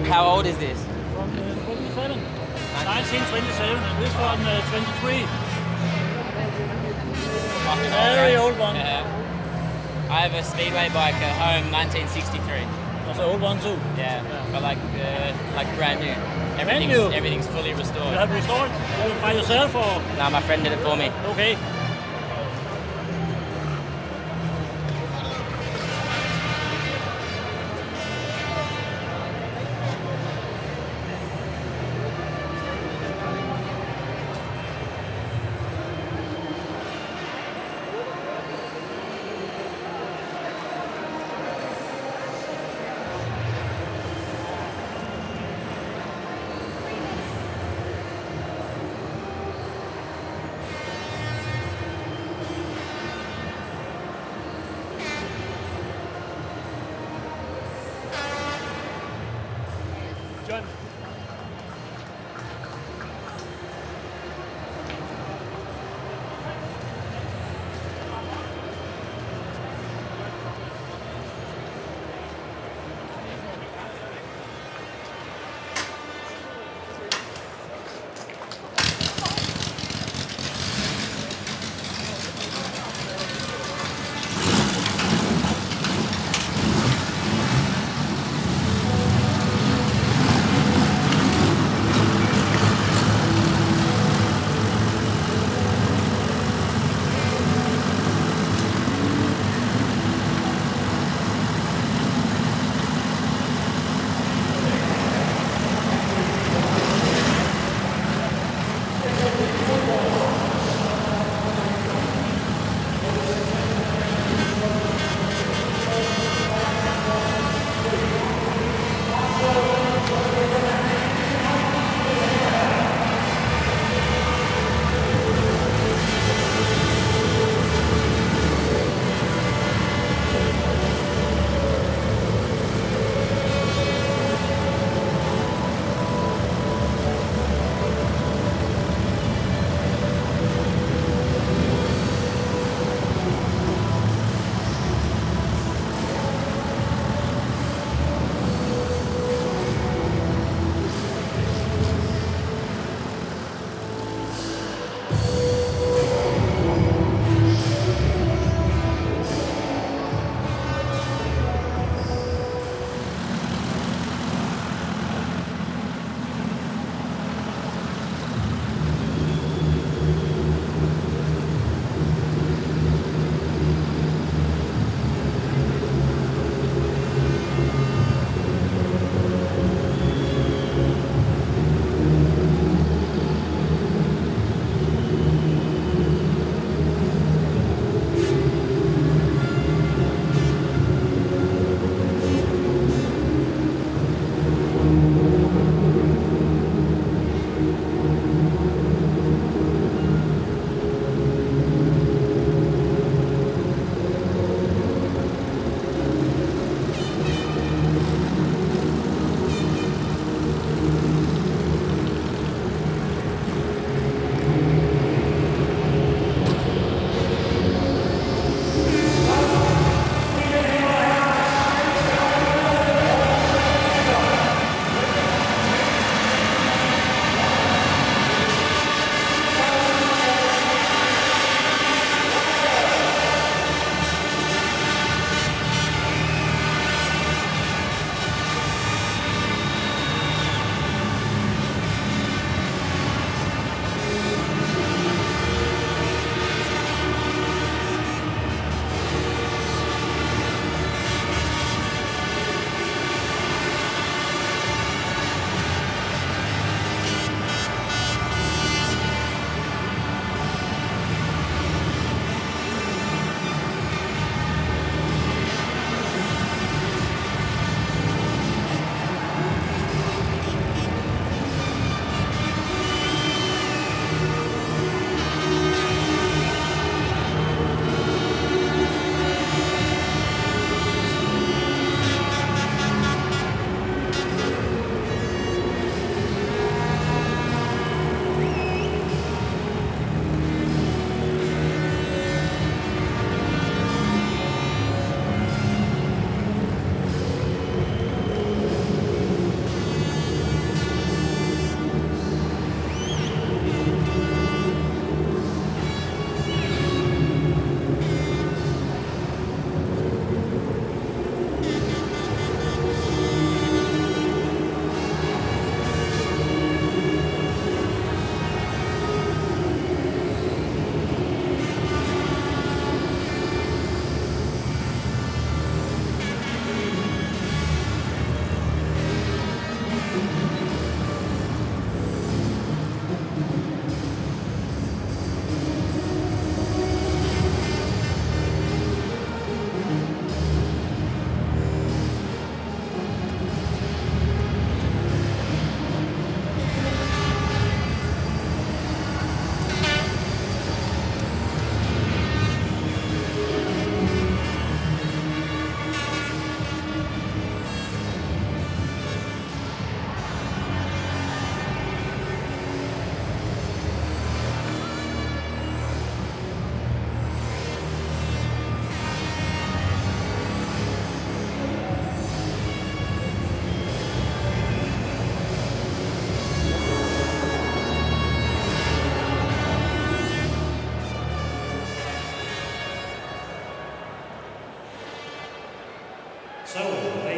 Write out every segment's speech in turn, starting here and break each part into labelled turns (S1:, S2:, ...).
S1: How old is this?
S2: From 1927, and this one 23. Very old one.
S1: I have a speedway bike at home, 1963.
S2: That's an old one too.
S1: Yeah, but like brand new. Everything's fully restored.
S2: You have restored by yourself or?
S1: No, my friend did it for me.
S2: Okay.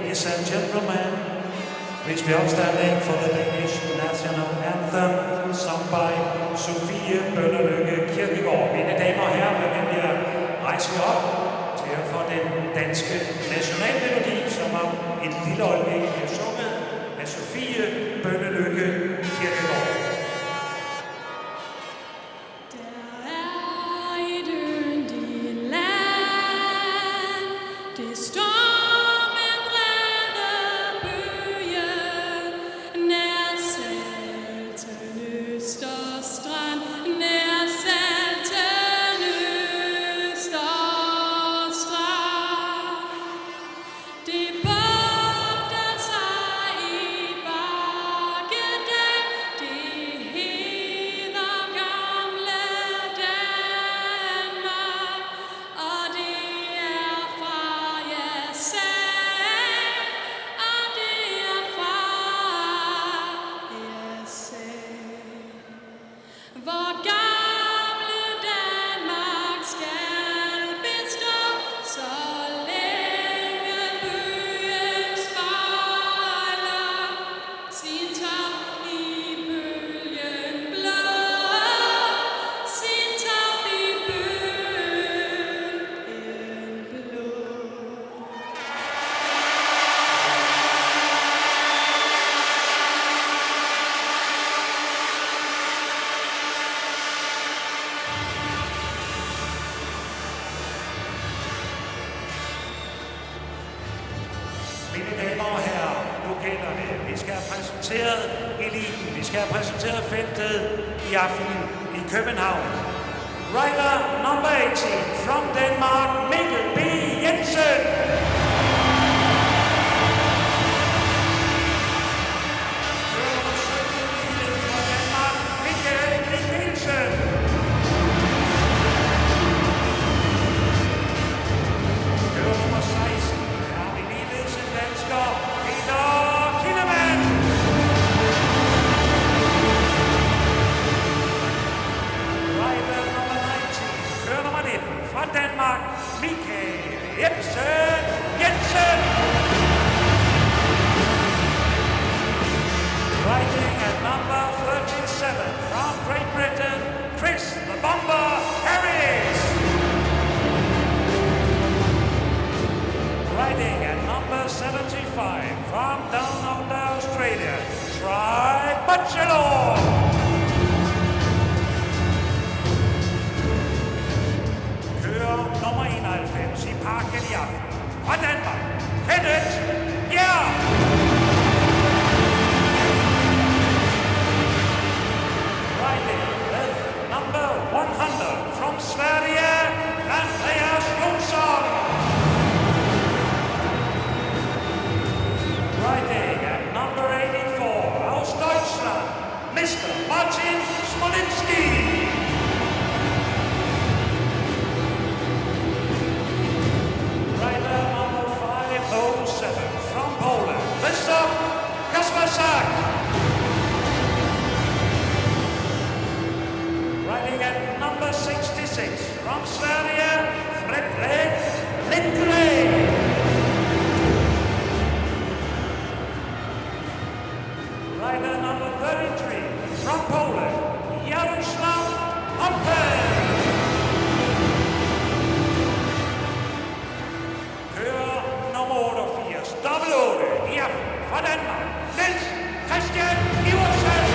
S3: Ladies and gentlemen, please be upstanding for the Danish national anthem, sung by Sofie Bøllelykke Kirkegaard. Mine damer og herrer, vil jeg rejse jer op til at få den danske nationalmelodi, som om et lille øjeblik bliver sunget af Sofie Bøllelykke Kirkegaard. Mine damer og herrer, nu kender det. Vi skal have præsenteret eliten. Vi skal have præsenteret feltet i aften i København. Rider number 18 from Denmark, Mikkel B. Jensen. Danmark, Michael Jensen. Riding at number 37 from Great Britain, Chris the Bomber Harris. Riding at number 75 from down under Australia, Troy Bachelor. Nummer 91 i parken i aften. Fra Danmark, Kenneth Bjerg. Riding with number 100 from Sverige, Andreas Jonsson. Riding at number 84, aus Deutschland, Mr. Martin Smolinski. Riding at number 66 from Sverige, Fredrik Lindgren. Rider number 33 from Poland, Jaroslav Hoppe. Kører nummer 88, dobbelt 8 i aften fra Danmark, Niels Christian Iversen.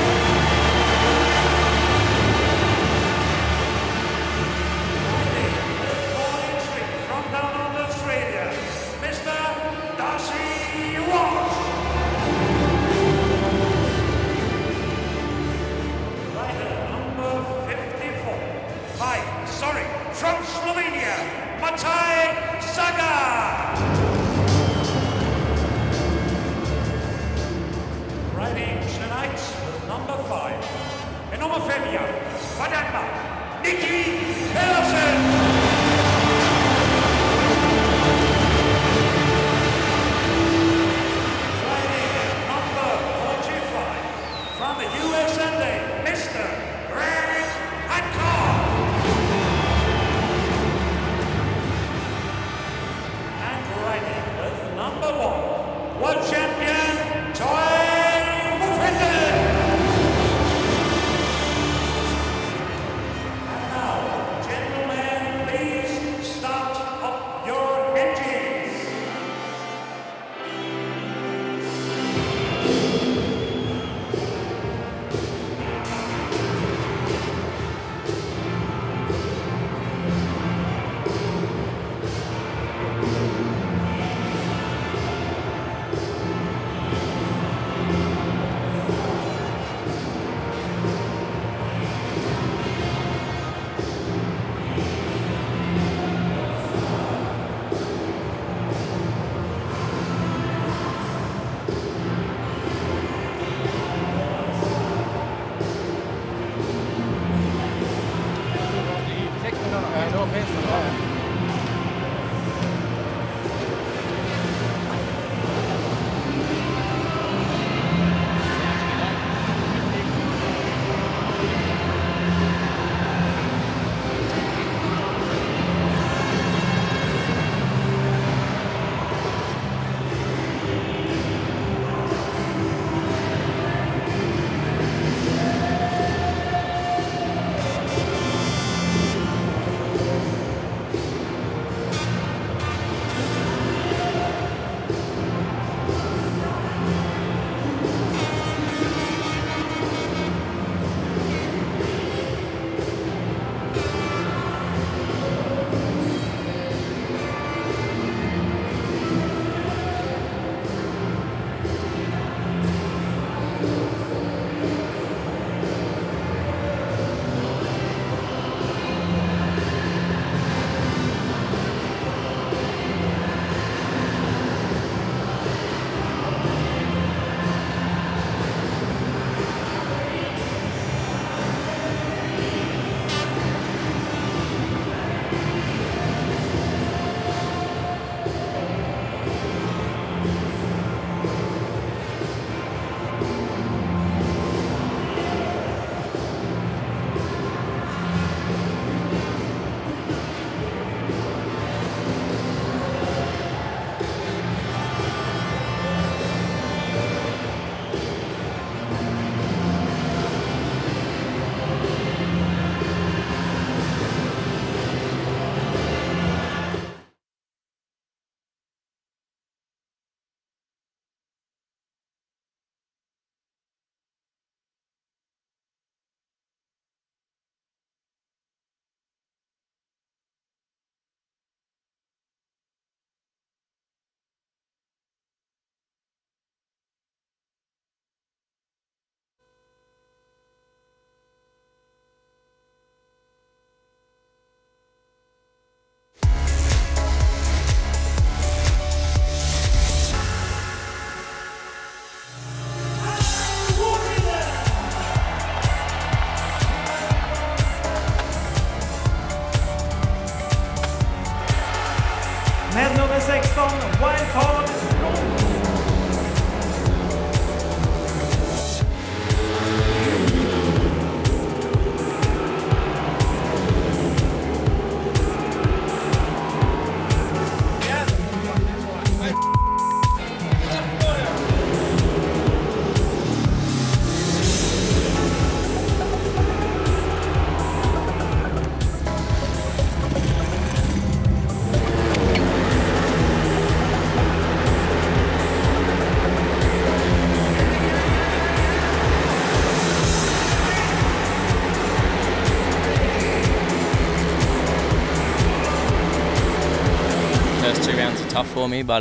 S1: tough for me, but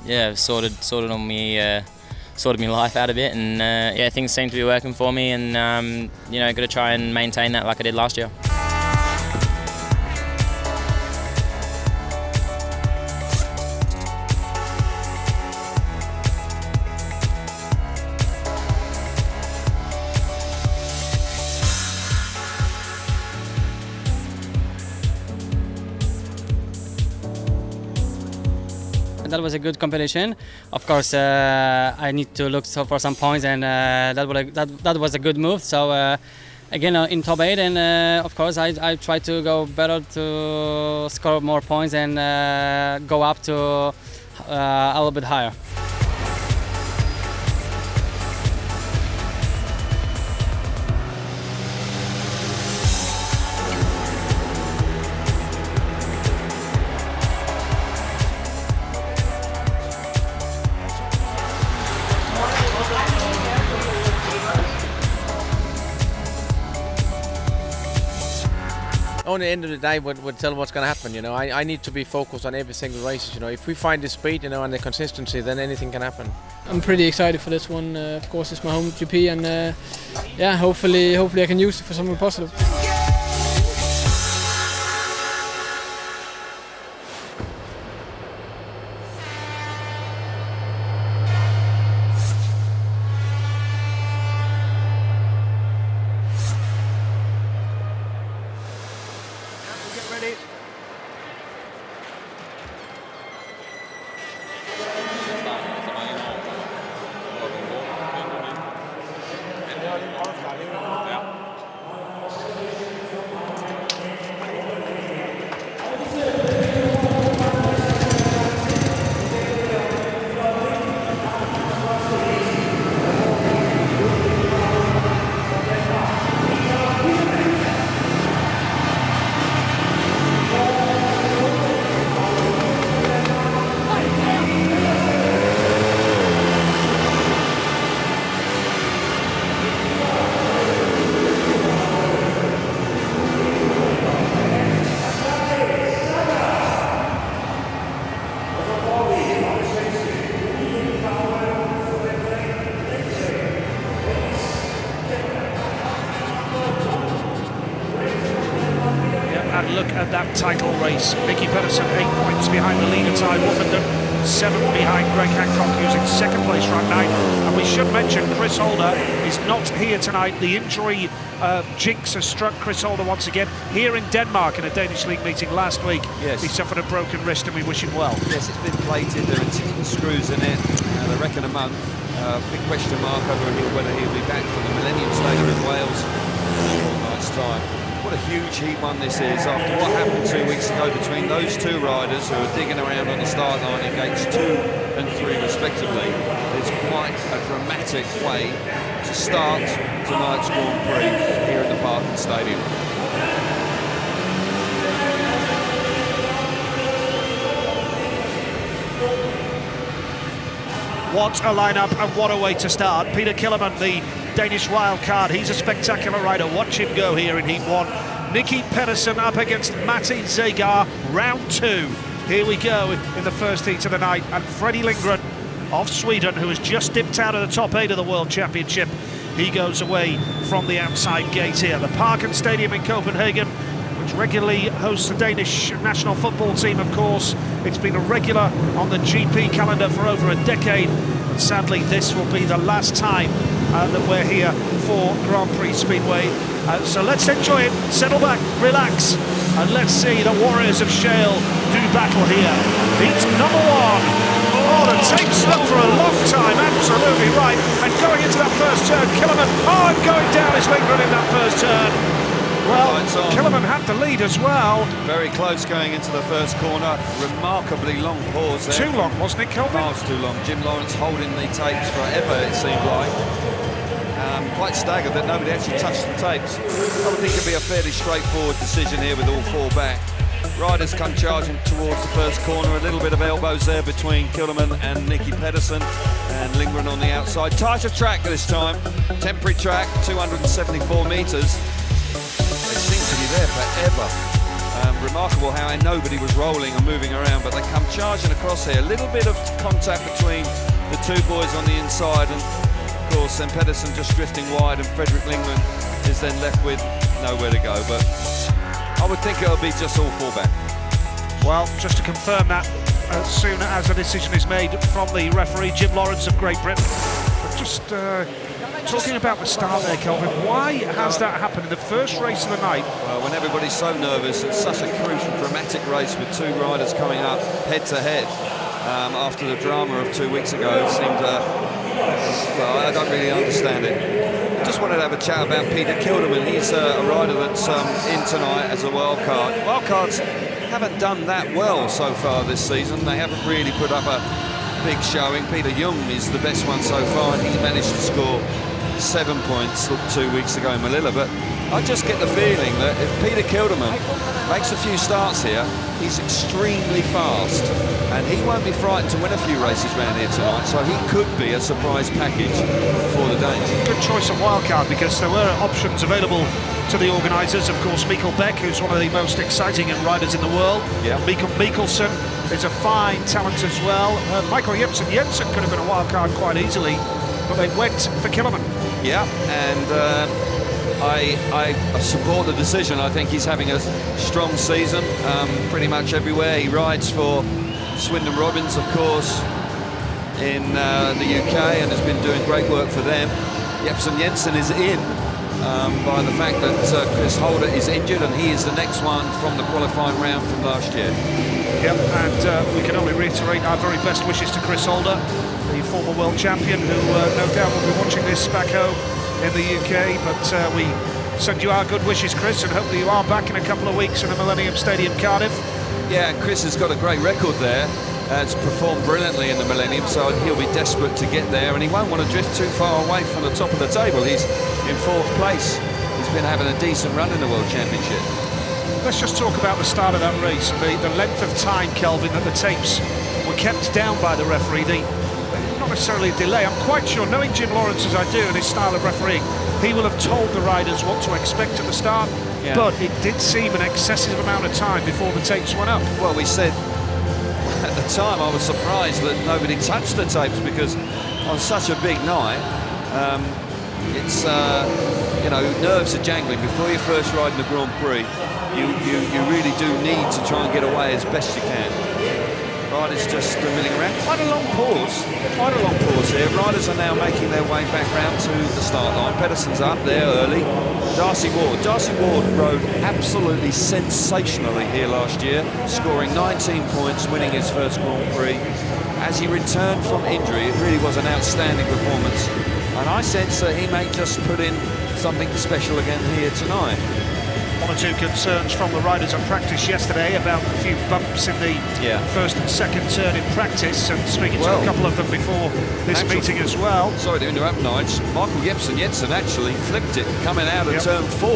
S1: yeah, sorted my life out a bit, and yeah, things seem to be working for me, and you know, got to try and maintain that like I did last year.
S4: That was a good competition. Of course, I need to look for some points, and that was a good move. So again, in top 8, and of course, I try to go better to score more points and go up to a little bit higher.
S5: On the end of the day, would tell what's going to happen. You know, I need to be focused on every single race. You know, if we find the speed, you know, and the consistency, then anything can happen.
S6: I'm pretty excited for this one. Of course, it's my home GP, and yeah, hopefully I can use it for something positive.
S7: And look at that title race. Nicky Pedersen 8 points behind the leader Ty Woffenden, 7 behind Greg Hancock, who's in second place right now. And we should mention Chris Holder is not here tonight. The injury jinx has struck Chris Holder once again here in Denmark in a Danish league meeting last week.
S8: Yes.
S7: He suffered a broken wrist and we wish him well.
S8: Yes, it's been plated, there are 10 screws in it, they reckon a month. Big question mark over whether he'll be back for the Millennium Stadium in Wales in a fortnight's time. What a huge heat one this is after what happened 2 weeks ago between those two riders who are digging around on the start line in gates 2 and 3 respectively. It's quite a dramatic way to start tonight's Grand Prix here at the Parken Stadium.
S7: What a lineup and what a way to start. Peter Killerman, the Danish wild card, he's a spectacular rider. Watch him go here in Heat 1. Nicky Pedersen up against Matti Zegar, round 2. Here we go in the first heat of the night. And Freddie Lindgren of Sweden, who has just dipped out of the top 8 of the World Championship, he goes away from the outside gate here. The Parken Stadium in Copenhagen, which regularly hosts the Danish national football team, of course. It's been a regular on the GP calendar for over a decade, but sadly this will be the last time that we're here for Grand Prix Speedway. So let's enjoy it, settle back, relax, and let's see the Warriors of Shale do battle here. Heat number 1. Oh, the tape stuck for a long time, absolutely right. And going into that first turn, Killerman, and going down is Lindgren in that first turn. Well, Killerman had the lead as well.
S8: Very close going into the first corner. Remarkably long pause there.
S7: Too long, wasn't it, Kelvin?
S8: Miles too long. Jim Lawrence holding the tapes forever, it seemed like. Quite staggered that nobody actually touched the tapes. I would think it'd be a fairly straightforward decision here with all 4 back. Riders come charging towards the first corner. A little bit of elbows there between Killerman and Nicky Pedersen, and Lindgren on the outside. Tighter track this time. Temporary track, 274 metres. They seem to be there forever. Remarkable how nobody was rolling and moving around, but they come charging across here. A little bit of contact between the two boys on the inside, and of course then Pedersen just drifting wide, and Fredrik Lindgren is then left with nowhere to go. But I would think it'll be just all four back.
S7: Well, just to confirm that, as soon as a decision is made from the referee, Jim Lawrence of Great Britain. But just talking about the start there, Kelvin, why has that happened in the first race of the night?
S8: Well, when everybody's so nervous, it's such a crucial, dramatic race with two riders coming up head-to-head after the drama of 2 weeks ago. It seemed, well, I don't really understand it. I just wanted to have a chat about Peter Kilderman. He's a rider that's in tonight as a wildcard. Wildcards haven't done that well so far this season. They haven't really put up a big showing. Peter Young is the best one so far, and he managed to score 7 points 2 weeks ago in Melilla. But I just get the feeling that if Peter Kilderman makes a few starts here, he's extremely fast, and he won't be frightened to win a few races around here tonight, so he could be a surprise package for the Danes. Good
S7: choice of wildcard, because there were options available to the organisers. Of course, Mikkel Beck, who's one of the most exciting riders in the world.
S8: Yeah.
S7: Mikkel Mikkelsen is a fine talent as well. Michael Jensen could have been a wildcard quite easily, but they went for Killerman.
S8: Yeah, and I support the decision. I think he's having a strong season pretty much everywhere. He rides for Swindon Robbins, of course, in the UK, and has been doing great work for them. Jepsen Jensen is in by the fact that Chris Holder is injured, and he is the next one from the qualifying round from last year.
S7: Yep, and we can only reiterate our very best wishes to Chris Holder, the former world champion, who no doubt will be watching this back home in the UK, but we send you our good wishes, Chris, and hope that you are back in a couple of weeks in the Millennium Stadium, Cardiff.
S8: Yeah, and Chris has got a great record there. Has performed brilliantly in the Millennium, so he'll be desperate to get there, and he won't want to drift too far away from the top of the table. He's in 4th place. He's been having a decent run in the World Championship.
S7: Let's just talk about the start of that race, the length of time, Kelvin, that the tapes were kept down by the referee. Not necessarily a delay. I'm quite sure, knowing Jim Lawrence as I do and his style of refereeing, he will have told the riders what to expect at the start, but it did seem an excessive amount of time before the tapes went up.
S8: Well, we said at the time, I was surprised that nobody touched the tapes, because on such a big night, it's you know, nerves are jangling before you first ride in the Grand Prix. You really do need to try and get away as best you can. Riders just milling around. Quite a long pause here. Riders are now making their way back round to the start line. Pedersen's up there early. Darcy Ward rode absolutely sensationally here last year, scoring 19 points, winning his first Grand Prix. As he returned from injury, it really was an outstanding performance, and I sense that he may just put in something special again here tonight.
S7: One or two concerns from the riders on practice yesterday about a few bumps in the first and second turn in practice, and speaking to a couple of them before this meeting as well.
S8: Sorry to interrupt, Nige. Michael Jepsen Jensen actually flipped it coming out of turn 4,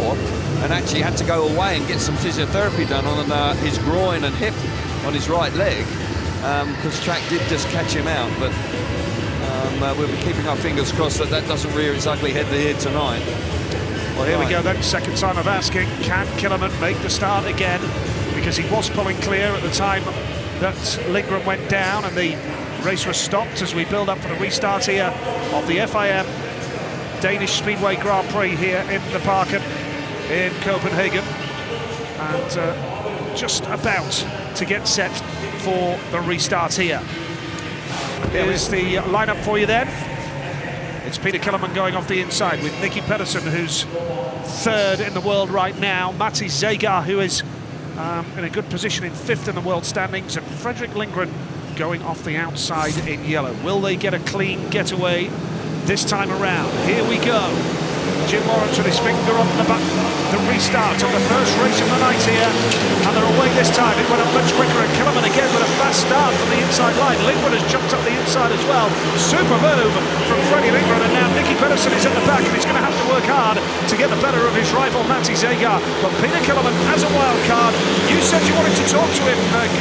S8: and actually had to go away and get some physiotherapy done on his groin and hip on his right leg, because track did just catch him out. But we'll be keeping our fingers crossed that that doesn't rear its ugly head here tonight.
S7: Well, here we go then, second time of asking, can Killerman make the start again? Because he was pulling clear at the time that Lindgren went down, and the race was stopped as we build up for the restart here of the FIM Danish Speedway Grand Prix here in the Parken in Copenhagen. And just about to get set for the restart here. Here's the lineup for you then. It's Peter Killerman going off the inside with Nicky Pedersen, who's 3rd in the world right now. Matti Zegar, who is in a good position in 5th in the world standings, and Fredrik Lindgren going off the outside in yellow. Will they get a clean getaway this time around? Here we go. Jim Lawrence with his finger on the button. The restart of the first race of the night here, and they're away this time. It went up much quicker, and Killerman again with a fast start from the inside line. Lindgren has jumped up the inside as well. Super move from Freddie Lindgren, and now Nicky Pedersen is at the back, and he's going to have to work hard to get the better of his rival Matty Zagar. But Peter Killerman as a wild card. You said you wanted to talk to him,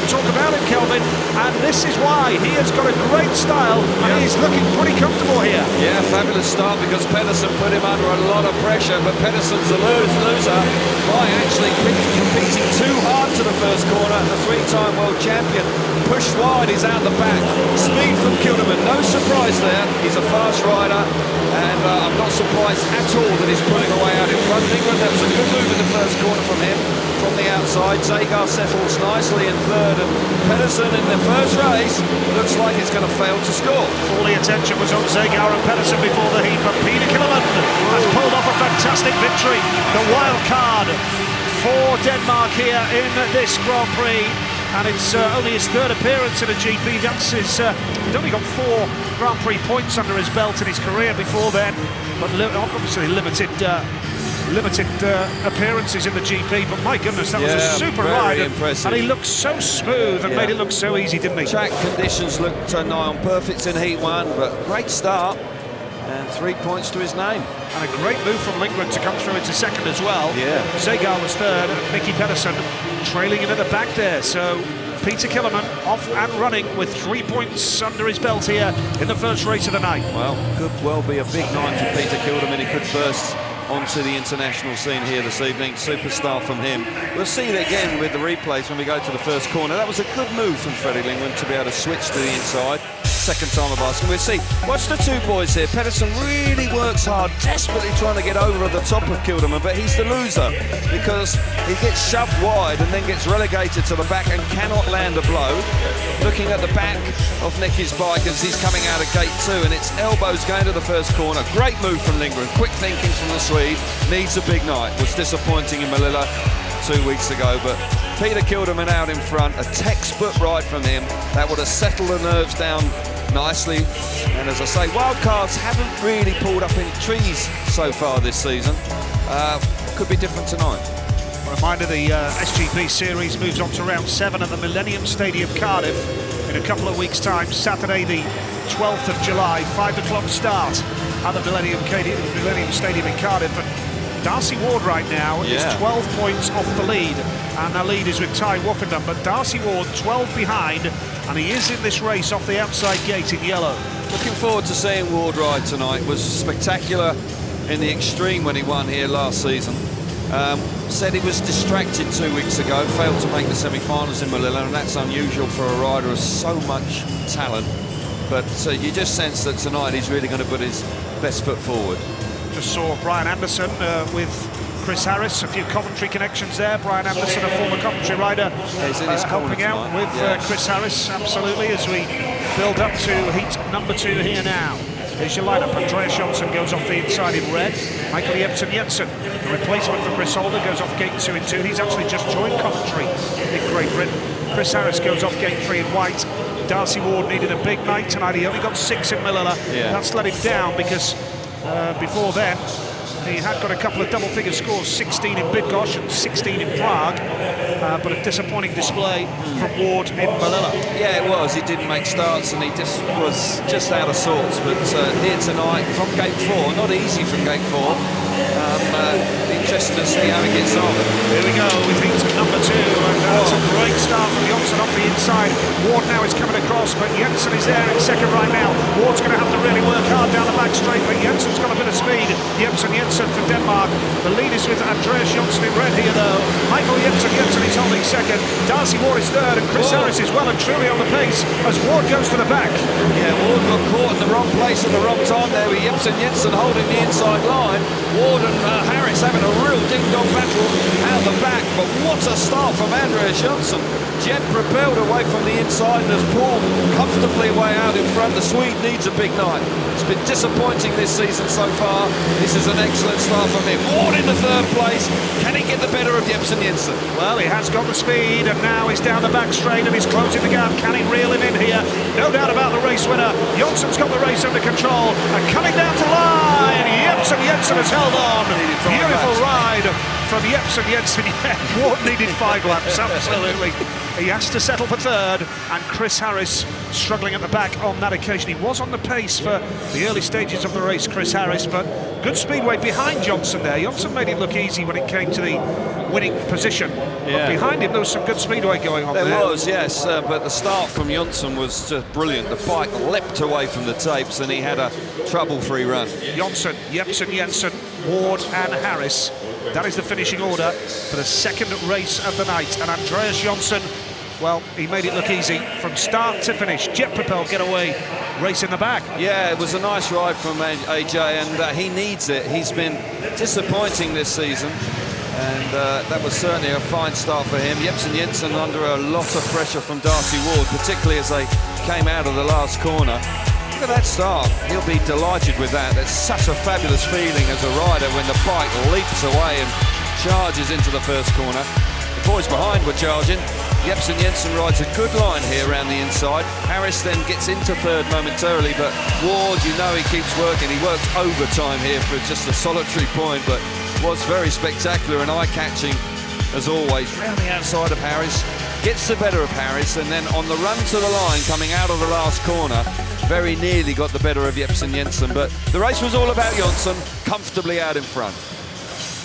S7: talk about him, Kelvin, and this is why. He has got a great style and he's looking pretty comfortable here.
S8: Yeah, fabulous start because Pedersen put him under a lot of pressure, but Pedersen's a loser by actually competing too hard to the first corner. The three-time world champion pushed wide, he's out the back. Speed from Kilderman, no surprise there. He's a fast rider, and I'm not surprised at all that he's pulling away out in front. England, that was a good move in the first corner from him, from the outside. Zagar settles nicely in third, and Pedersen in the first race looks like he's going to fail to score.
S7: All the attention was on Zagar and Pedersen before the heat, but Peter Killerman has pulled off a fantastic victory. The wild card for Denmark here in this Grand Prix, and it's only his third appearance in a GP. That's his, he'd only got 4 Grand Prix points under his belt in his career before then, but obviously limited appearances in the GP. But my goodness, that was a super ride,
S8: impressive.
S7: and he looked so smooth and made it look so easy, didn't he?
S8: Track conditions looked nigh on perfect in Heat 1, but great start. And 3 points to his name.
S7: And a great move from Lindgren to come through into second as well.
S8: Yeah.
S7: Zagar was third, and Nicky Pedersen trailing in at the back there. So Peter Killerman off and running with 3 points under his belt here in the first race of the night.
S8: Well, could well be a big night for Peter Kilderman. He could burst onto the international scene here this evening. Superstar from him. We'll see it again with the replays when we go to the first corner. That was a good move from Freddie Lindgren to be able to switch to the inside. Second time of asking. We'll see. Watch the two boys here. Pedersen really works hard, desperately trying to get over the top of Kilderman, but he's the loser because he gets shoved wide and then gets relegated to the back and cannot land a blow. Looking at the back of Nicky's bike as he's coming out of gate 2, and it's elbows going to the first corner. Great move from Lindgren. Quick thinking from the Swede. Needs a big night. Was disappointing in Melilla 2 weeks ago, but Peter Kilderman out in front. A textbook ride from him. That would have settled the nerves down nicely. And as I say, wildcards haven't really pulled up in trees so far this season. Could be different tonight.
S7: Reminder, the SGP series moves on to round 7 at the Millennium Stadium, Cardiff, in a couple of weeks' time. Saturday the 12th of July, 5 o'clock start at the Millennium Stadium in Cardiff. And Darcy Ward right now is 12 points off the lead, and the lead is with Ty Woffenden, but Darcy Ward 12 behind, and he is in this race off the outside gate in yellow.
S8: Looking forward to seeing Ward ride tonight. Was spectacular in the extreme when he won here last season. Said he was distracted 2 weeks ago, failed to make the semi-finals in Melilla, and that's unusual for a rider of so much talent. But you just sense that tonight he's really going to put his best foot forward.
S7: Just saw Brian Anderson with Chris Harris, a few Coventry connections there. Brian Anderson, a former Coventry rider, helping out with Chris Harris, absolutely, as we build up to heat number 2 here now. Here's your lineup. Andreas Johnson goes off the inside in red. Michael Jensen, the replacement for Chris Holder, goes off gate 2 in 2. He's actually just joined Coventry in Great Britain. Chris Harris goes off gate 3 in white. Darcy Ward needed a big night tonight. He only got 6 in Melilla. That's let him down because before then he had got a couple of double-figure scores, 16 in Bydgoszcz and 16 in Prague, but a disappointing display from Ward in Melilla.
S8: Yeah, it was. He didn't make starts and he just was out of sorts. But here tonight from gate 4, not easy from gate 4. Interesting to see how he gets on.
S7: Here we go with heat number 2, and that's a great start from Johnson off the inside. Ward now is coming across, but Jensen is there in second right now. Ward's going to have to really work hard down the back straight, but Jensen's got a bit of speed. Jensen for Denmark. The lead is with Andreas Johnson in red here, though. Michael Jensen is holding second. Darcy Ward is third, and Chris Harris is well and truly on the pace as Ward goes to the back.
S8: Yeah, Ward got caught in the wrong place at the wrong time there with Jensen holding the inside line. Ward and Harris having a real ding-dong battle out the back, but what a start from Andreas Johnson. Jet propelled away from the inside and has pulled comfortably away out in front. The Swede needs a big night. It's been disappointing this season so far. This is an excellent start from him. Ward in the third place. Can he get the better of Jensen?
S7: Well, he has got the speed, and now he's down the back straight and he's closing the gap. Can he reel him in here? No doubt about the race winner. Johnson's got the race under control, and coming down to line, Jensen has held on. Beautiful ride from Jensen. Yeah, Ward needed 5 laps, absolutely. He has to settle for third, and Chris Harris struggling at the back on that occasion. He was on the pace for the early stages of the race, Chris Harris, but good speedway behind Johnson there. Johnson made it look easy when it came to the winning position. But behind him, there was some good speedway going on there.
S8: There was, yes, but the start from Johnson was just brilliant. The bike leapt away from the tapes and he had a trouble-free run.
S7: Johnson, Jensen, Ward and Harris. That is the finishing order for the second race of the night. And Andreas Johnson, well, he made it look easy from start to finish. Jet propel getaway race in the back.
S8: Yeah, it was a nice ride from AJ, and he needs it. He's been disappointing this season, and that was certainly a fine start for him. Jensen under a lot of pressure from Darcy Ward, particularly as they came out of the last corner. Look at that start. He'll be delighted with that. It's such a fabulous feeling as a rider when the bike leaps away and charges into the first corner. The boys behind were charging. Jensen rides a good line here around the inside. Harris then gets into third momentarily, but Ward, you know, he keeps working. He worked overtime here for just a solitary point, but was very spectacular and eye-catching as always. Round the outside of Harris, gets the better of Harris, and then on the run to the line, coming out of the last corner, very nearly got the better of Jensen, but the race was all about Johnson, comfortably out in front.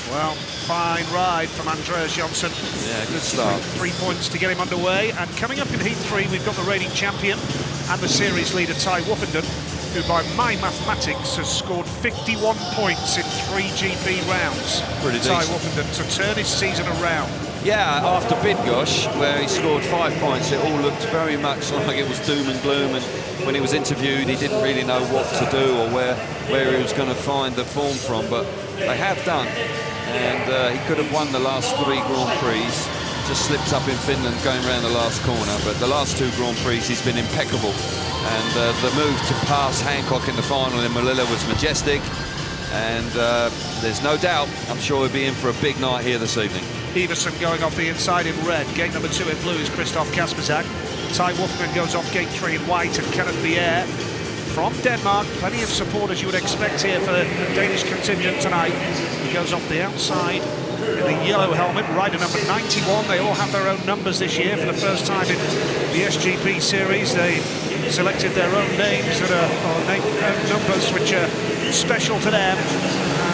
S7: Well, fine ride from Andreas Johnson.
S8: Yeah, good start.
S7: 3 points to get him underway. And coming up in Heat 3, we've got the reigning champion and the series leader, Ty Woffenden, who by my mathematics has scored 51 points in 3 GP rounds.
S8: Pretty
S7: Ty
S8: decent.
S7: Woffenden to turn his season around.
S8: Yeah, after Bydgoszcz, where he scored 5 points, it all looked very much like it was doom and gloom, and when he was interviewed, he didn't really know what to do or where he was going to find the form from, but they have done. And he could have won the last 3 Grand Prix, just slipped up in Finland going around the last corner, but the last 2 Grand Prix he's been impeccable, and the move to pass Hancock in the final in Melilla was majestic, and there's no doubt, I'm sure he'll be in for a big night here this evening.
S7: Iversen going off the inside in red. Gate number 2 in blue is Christoph Kasperzak. Ty Woffenden goes off gate 3 in white, and Kenneth Bier from Denmark. Plenty of support as you would expect here for the Danish contingent tonight. He goes off the outside in the yellow helmet, rider number 91. They all have their own numbers this year for the first time in the SGP series. They selected their own names that are numbers which are special to them.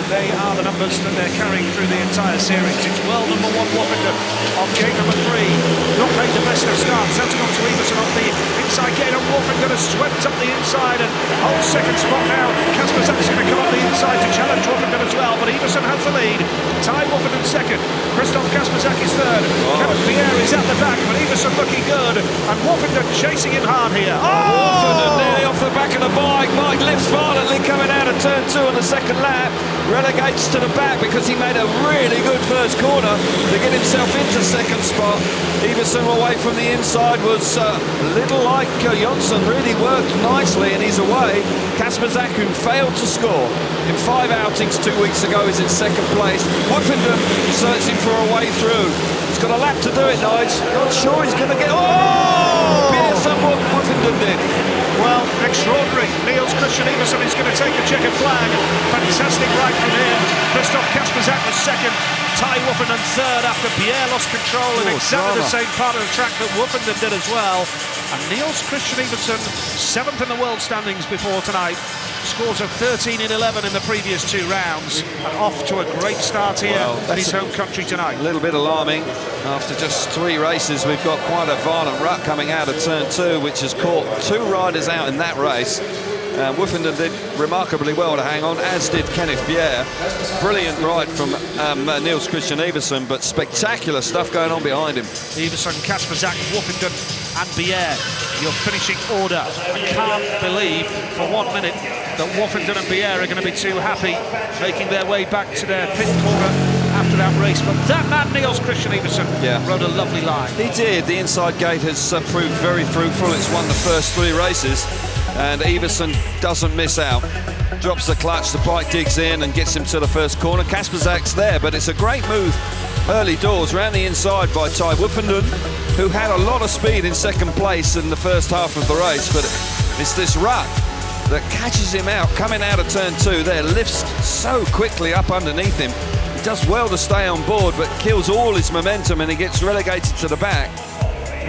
S7: They are the numbers that they're carrying through the entire series. It's world number 1 Woffenden on gate number 3. Not made the best of starts. Setting on to Iversen off the inside gate, and Woffenden has swept up the inside and holds second spot now. Kasperzak's going to come up the inside to challenge Woffenden as well, but Iversen has the lead. Ty Woffenden second. Christoph Kasperzak is third. Kenneth Bier is at the back, but Iversen looking good, and Woffenden chasing him hard here.
S8: Woffenden nearly off the back of the bike. Mike lifts violently coming out of turn 2 on the second lap. Relegates to the back because he made a really good first corner to get himself into second spot. Iversen away from the inside was a little like Johnson, really worked nicely, and he's away. Kasperzak, who failed to score in 5 outings 2 weeks ago, is in second place. Woffenden searching for a way through. He's got a lap to do it, Nige. Not sure he's going to get... Oh! Pearson, what Woffenden did.
S7: Well, extraordinary. Niels Christian Iversen is going to take the checkered flag. Fantastic ride from him. Christoph Kasperzak was second. Ty Woffenden third after Bier lost control in exactly the same part of the track that Woffenden did as well. And Niels Christian Iversen, 7th in the world standings before tonight. Scores of 13 in 11 in the previous 2 rounds, and off to a great start here in his home country tonight.
S8: A little bit alarming. After just 3 races, we've got quite a violent rut coming out of turn 2, which has caught 2 riders out in that race. Woffenden did remarkably well to hang on, as did Kenneth Bier. Brilliant ride from Niels Christian Iversen, but spectacular stuff going on behind him.
S7: Iversen, Kasperzak, Woffenden and Bier, your finishing order. I can't believe for 1 minute that Woffenden and Bier are going to be too happy making their way back to their pit corner after that race. But that man, Niels Christian Iversen, rode a lovely line.
S8: He did. The inside gate has proved very fruitful. It's won the first 3 races, and Iversen doesn't miss out. Drops the clutch, the bike digs in and gets him to the first corner. Kasperzak's there, but it's a great move early doors round the inside by Ty Woffenden, who had a lot of speed in second place in the first half of the race, but it's this rut that catches him out coming out of turn 2 there, lifts so quickly up underneath him. He does well to stay on board, but kills all his momentum and he gets relegated to the back.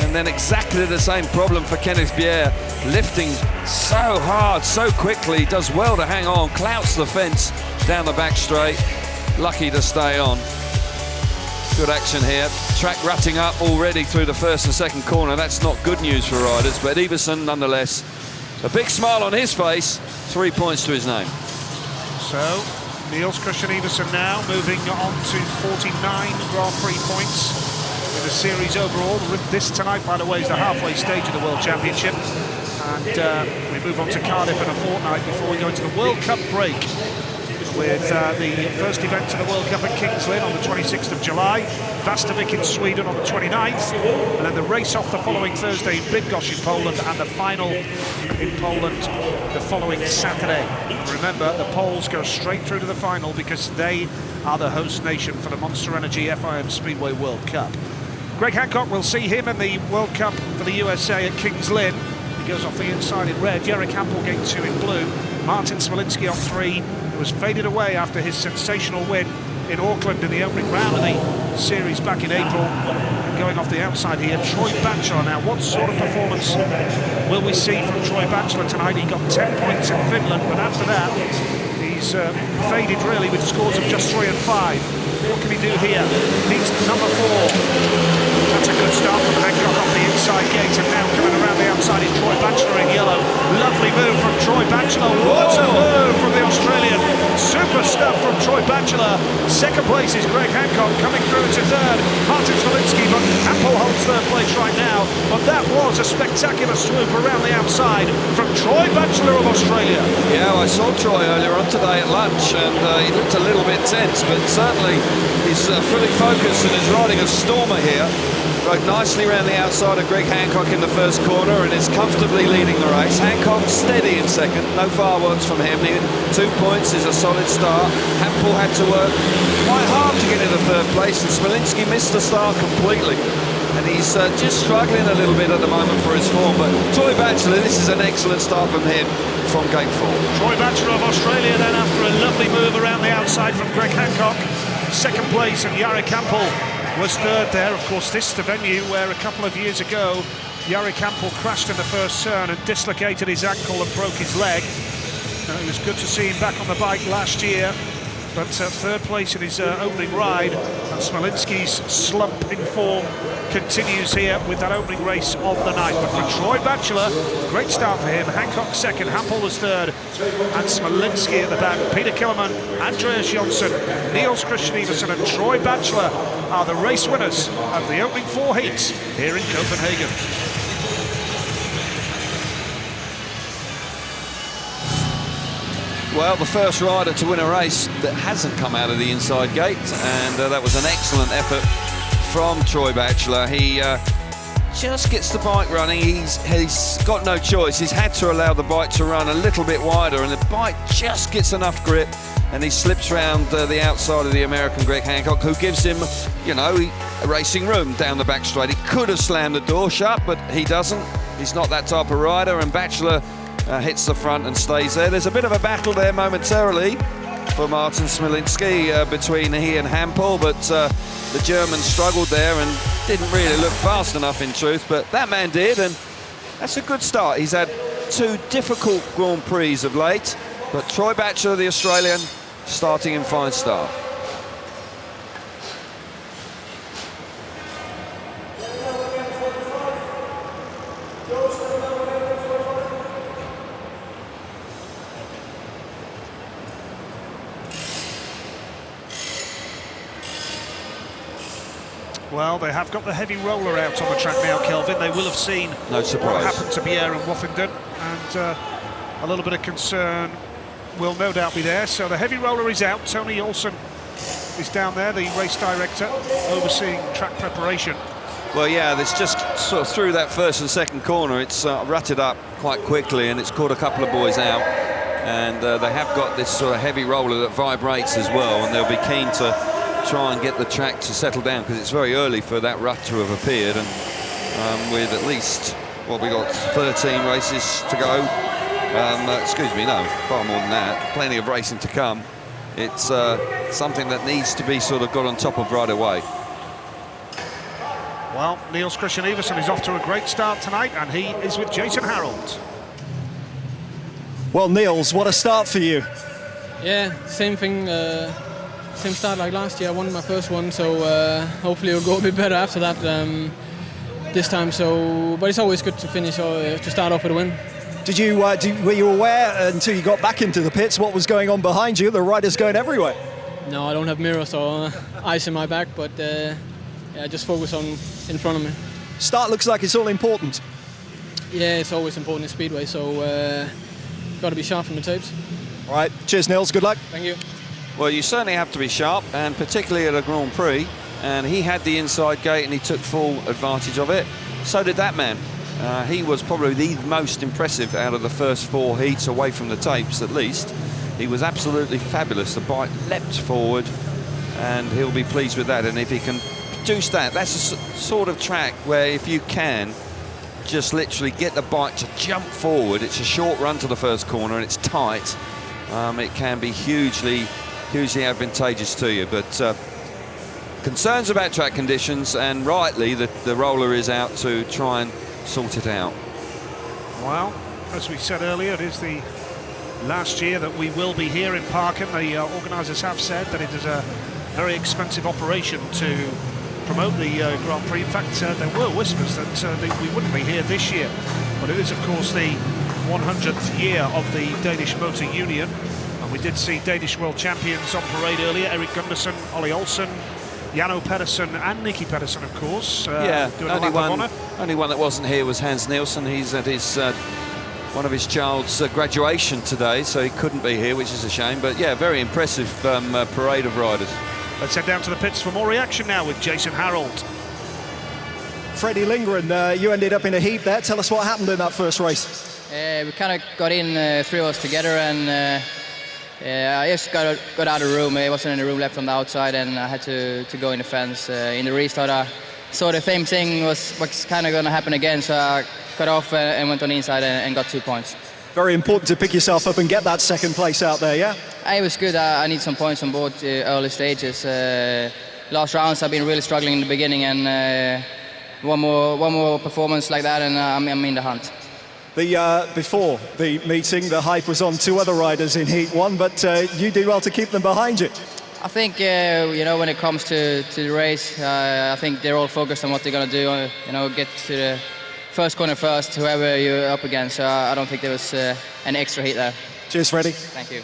S8: And then exactly the same problem for Kenneth Bier, lifting so hard, so quickly, does well to hang on, clouts the fence down the back straight, lucky to stay on. Good action here. Track rutting up already through the first and second corner. That's not good news for riders, but Iversen nonetheless, a big smile on his face, 3 points to his name.
S7: So, Niels Christian Iversen now moving on to 49 Grand Prix points in the series overall. This tonight, by the way, is the halfway stage of the World Championship. And we move on to Cardiff in a fortnight before we go into the World Cup break with the first event of the World Cup at Kings Lynn on the 26th of July, Vastavik in Sweden on the 29th, and then the race off the following Thursday in Bydgoszcz in Poland, and the final in Poland the following Saturday. Remember, the Poles go straight through to the final because they are the host nation for the Monster Energy FIM Speedway World Cup. Greg Hancock, will see him in the World Cup for the USA at Kings Lynn. He goes off the inside in red, Jarek Hampel getting 2 in blue, Martin Smolinski on 3, who was faded away after his sensational win in Auckland in the opening round of the series back in April. And going off the outside here, Troy Batchelor. Now, what sort of performance will we see from Troy Batchelor tonight? He got 10 points in Finland, but after that, he's faded really with scores of just 3 and 5. What can he do here? He's number 4. That's a good start from Hancock off the inside gate, and now coming around the outside is Troy Batchelor in yellow. Lovely move from Troy Batchelor. What a move from the Australian. Super stuff from Troy Batchelor. Second place is Greg Hancock, coming through to third. Martin Smolinski, but Hampel holds third place right now. But that was a spectacular swoop around the outside from Troy Batchelor of Australia.
S8: Yeah, I saw Troy earlier on today at lunch, and he looked a little bit tense, but certainly he's fully focused and is riding a stormer here. Rode nicely around the outside of Greg Hancock in the first corner and is comfortably leading the race. Hancock steady in second, no fireworks from him. 2 points is a solid start. Hampel had to work quite hard to get into third place, and Smolinski missed the start completely. And he's just struggling a little bit at the moment for his form, but Troy Batchelor, this is an excellent start from him from gate 4.
S7: Troy Batchelor of Australia then, after a lovely move around the outside from Greg Hancock. Second place, and Jarek Hampel was third there. Of course, this is the venue where a couple of years ago Jarek Hampel crashed in the first turn and dislocated his ankle and broke his leg. It was good to see him back on the bike last year, but third place in his opening ride, and Smolinski's slump in form continues here with that opening race of the night. But for Troy Batchelor, great start for him. Hancock second, Hampel was third, and Smolinski at the back. Peter Killerman, Andreas Jonsson, Niels Christian Iversen and Troy Batchelor are the race winners of the opening 4 heats here in Copenhagen.
S8: Well, the first rider to win a race that hasn't come out of the inside gate, and that was an excellent effort from Troy Batchelor. He just gets the bike running. He's got no choice. He's had to allow the bike to run a little bit wider, and the bike just gets enough grip, and he slips round the outside of the American Greg Hancock, who gives him, you know, a racing room down the back straight. He could have slammed the door shut, but he doesn't. He's not that type of rider, and Batchelor hits the front and stays there. There's a bit of a battle there momentarily for Martin Smolinski between he and Hampel, but the German struggled there and didn't really look fast enough in truth, but that man did, and that's a good start. He's had 2 difficult Grand Prix of late, but Troy Batchelor, the Australian, starting in fine style.
S7: Well, they have got the heavy roller out on the track now, Kelvin. They will have seen
S8: no surprise
S7: what happened to Bier and Woffington, and a little bit of concern will no doubt be there. So the heavy roller is out. Tony Olsen is down there, the race director, overseeing track preparation.
S8: Well, yeah, there's just sort of through that first and second corner, it's rutted up quite quickly, and it's caught a couple of boys out. And they have got this sort of heavy roller that vibrates as well, and they'll be keen to try and get the track to settle down, because it's very early for that rut to have appeared, and with at least, what, we got 13 races to go. Excuse me, no, far more than that. Plenty of racing to come. It's something that needs to be sort of got on top of right away.
S7: Well, Niels Christian Iversen is off to a great start tonight, and he is with Jason Harold.
S9: Well, Niels, what a start for you.
S6: Yeah, same thing, same start like last year. I won my first one, so hopefully it'll go a bit better after that this time. So, but it's always good to finish or to start off with a win.
S9: Did you were you aware until you got back into the pits what was going on behind you? The riders going everywhere.
S6: No, I don't have mirrors or ice in my back, but yeah, just focus on in front of me.
S9: Start looks like it's all important.
S6: Yeah, it's always important in Speedway, so got to be sharp from the tapes.
S9: All right, cheers, Niels. Good luck.
S6: Thank you.
S8: Well, you certainly have to be sharp, and particularly at a Grand Prix. And he had the inside gate, and he took full advantage of it. So did that man. He was probably the most impressive out of the first 4 heats, away from the tapes at least. He was absolutely fabulous. The bike leapt forward, and he'll be pleased with that. And if he can produce that, that's a sort of track where if you can just literally get the bike to jump forward, it's a short run to the first corner and it's tight, it can be hugely advantageous to you. But concerns about track conditions, and rightly the roller is out to try and sort it out.
S7: Well, as we said earlier, it is the last year that we will be here in Parken. The organisers have said that it is a very expensive operation to promote the Grand Prix. In fact, there were whispers that we wouldn't be here this year, but it is of course the 100th year of the Danish Motor Union, and we did see Danish world champions on parade earlier: Erik Gundersen, Ollie Olsen, Janno Pedersen and Nicky Pedersen, of course.
S8: Yeah,
S7: doing a lap of honour.
S8: only one that wasn't here was Hans Nielsen. He's at his one of his child's graduation today, so he couldn't be here, which is a shame. But yeah, very impressive parade of riders.
S7: Let's head down to the pits for more reaction now with Jason Harold.
S9: Freddie Lindgren, you ended up in a heap there. Tell us what happened in that first race.
S10: We kind of got in, 3 of us together, and I just got out of the room. It wasn't any room left on the outside, and I had to go in the fence. In the restart, I saw the same thing was kind of going to happen again, so I cut off and went on the inside and got 2 points.
S9: Very important to pick yourself up and get that second place out there, yeah?
S10: It was good. I need some points on both early stages. Last rounds I've been really struggling in the beginning, and one more performance like that, and I'm in the hunt.
S9: Before the meeting, the hype was on 2 other riders in Heat 1, but you did well to keep them behind you.
S10: I think, when it comes to the race, I think they're all focused on what they're going to do, get to the first corner first, whoever you're up against. So I don't think there was an extra heat there.
S9: Cheers, Freddie.
S10: Thank you.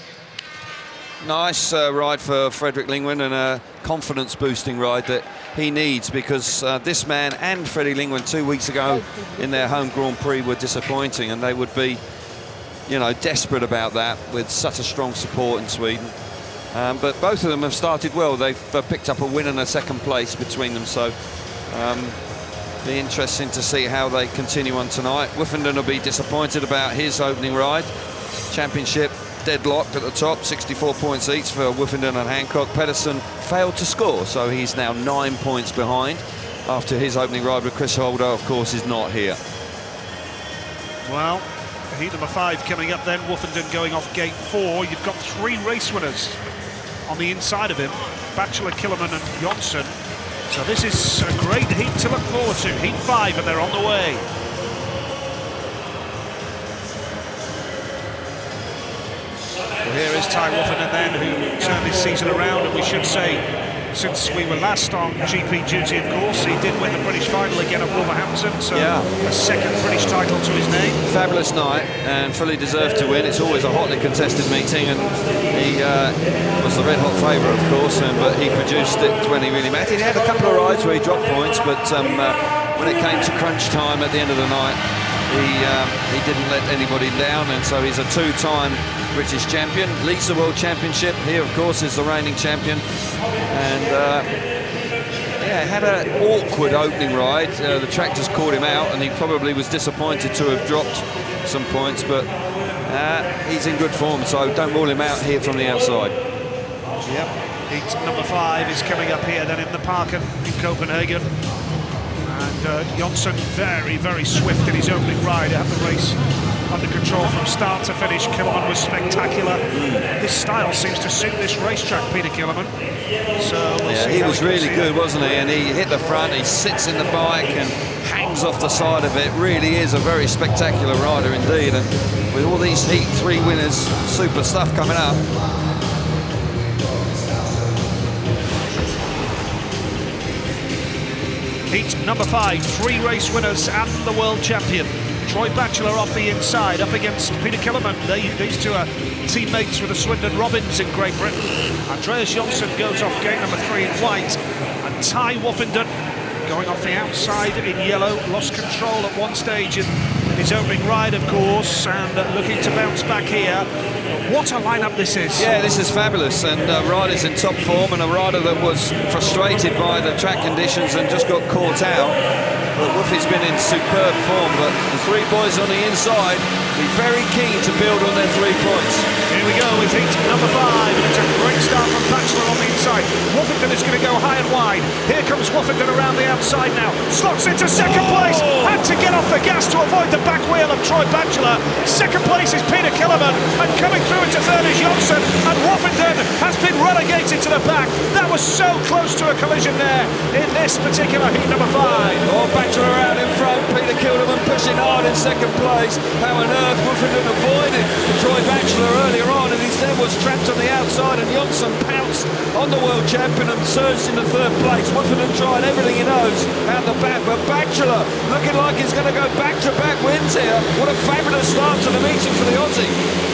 S8: Nice ride for Fredrik Lindgren, and a confidence-boosting ride that he needs, because this man and Freddie Lindgren 2 weeks ago in their home Grand Prix were disappointing, and they would be, desperate about that with such a strong support in Sweden. But both of them have started well. They've picked up a win and a second place between them, so be interesting to see how they continue on tonight. Wuffenden will be disappointed about his opening ride. Championship deadlocked at the top, 64 points each for Wuffenden and Hancock. Pedersen failed to score, so he's now 9 points behind after his opening ride, with Chris Holder, of course, is not here.
S7: Well, heat number 5 coming up then. Wuffenden going off gate 4. You've got 3 race winners on the inside of him: Bachelor, Killerman and Jonsson. So this is a great heat to look forward to. Heat 5, and they're on the way. Well, here is Ty Wuffenden then, who turned his season around, and we should say, since we were last on GP duty, of course, he did win the British final again at Wolverhampton, so a second British title to his name.
S8: Fabulous night, and fully deserved to win. It's always a hotly contested meeting, and he was the red-hot favourite, of course, but he produced it when he really mattered. He had a couple of rides where he dropped points, but when it came to crunch time at the end of the night, he didn't let anybody down, and so he's a 2-time British champion, leads the World Championship. Here, of course, is the reigning champion, and had an awkward opening ride. The track just caught him out, and he probably was disappointed to have dropped some points, but he's in good form, so don't rule him out here from the outside.
S7: Yep, heat number 5 is coming up here then in the Parken in Copenhagen. And Jonsson very, very swift in his opening ride at the race under control from start to finish. Killerman was spectacular. This style seems to suit this racetrack, Peter Killerman. So
S8: yeah, he was really good, wasn't he? And he hit the front, he sits in the bike and hangs off the side of it. Really is a very spectacular rider indeed. And with all these Heat 3 winners, super stuff coming up.
S7: Heat number 5, 3 race winners and the world champion. Troy Batchelor off the inside, up against Peter Killerman. These two are teammates with the Swindon Robins in Great Britain. Andreas Jonsson goes off gate number 3 in white. And Ty Woffington going off the outside in yellow. Lost control at one stage in his opening ride, of course, and looking to bounce back here. What a lineup this is.
S8: Yeah, this is fabulous, and rider's in top form, and a rider that was frustrated by the track conditions and just got caught out. But Woofy's been in superb form, but the 3 boys on the inside be very keen to build on their 3 points.
S7: Here we go with Heat number 5, and it's a great start from Batchelor on the inside. Woffington is going to go high and wide. Here comes Woffington around the outside now. Slots into second place. Had to get off the gas to avoid the back wheel of Troy Batchelor. Second place is Peter Killerman, and coming through into third is Jonsson, and Woffington has been relegated to the back. That was so close to a collision there in this particular Heat number 5.
S8: Oh, Batchelor out in front, Peter Killerman pushing hard in second place. How on earth Woffington avoided Troy Batchelor earlier on, and he then was trapped on the outside, and Jonsson pounced on the world champion and surged into third place. Woffington tried everything he knows out the back, but Batchelor looking like he's going to go back-to-back wins here. What a fabulous start to the meeting for the Aussie.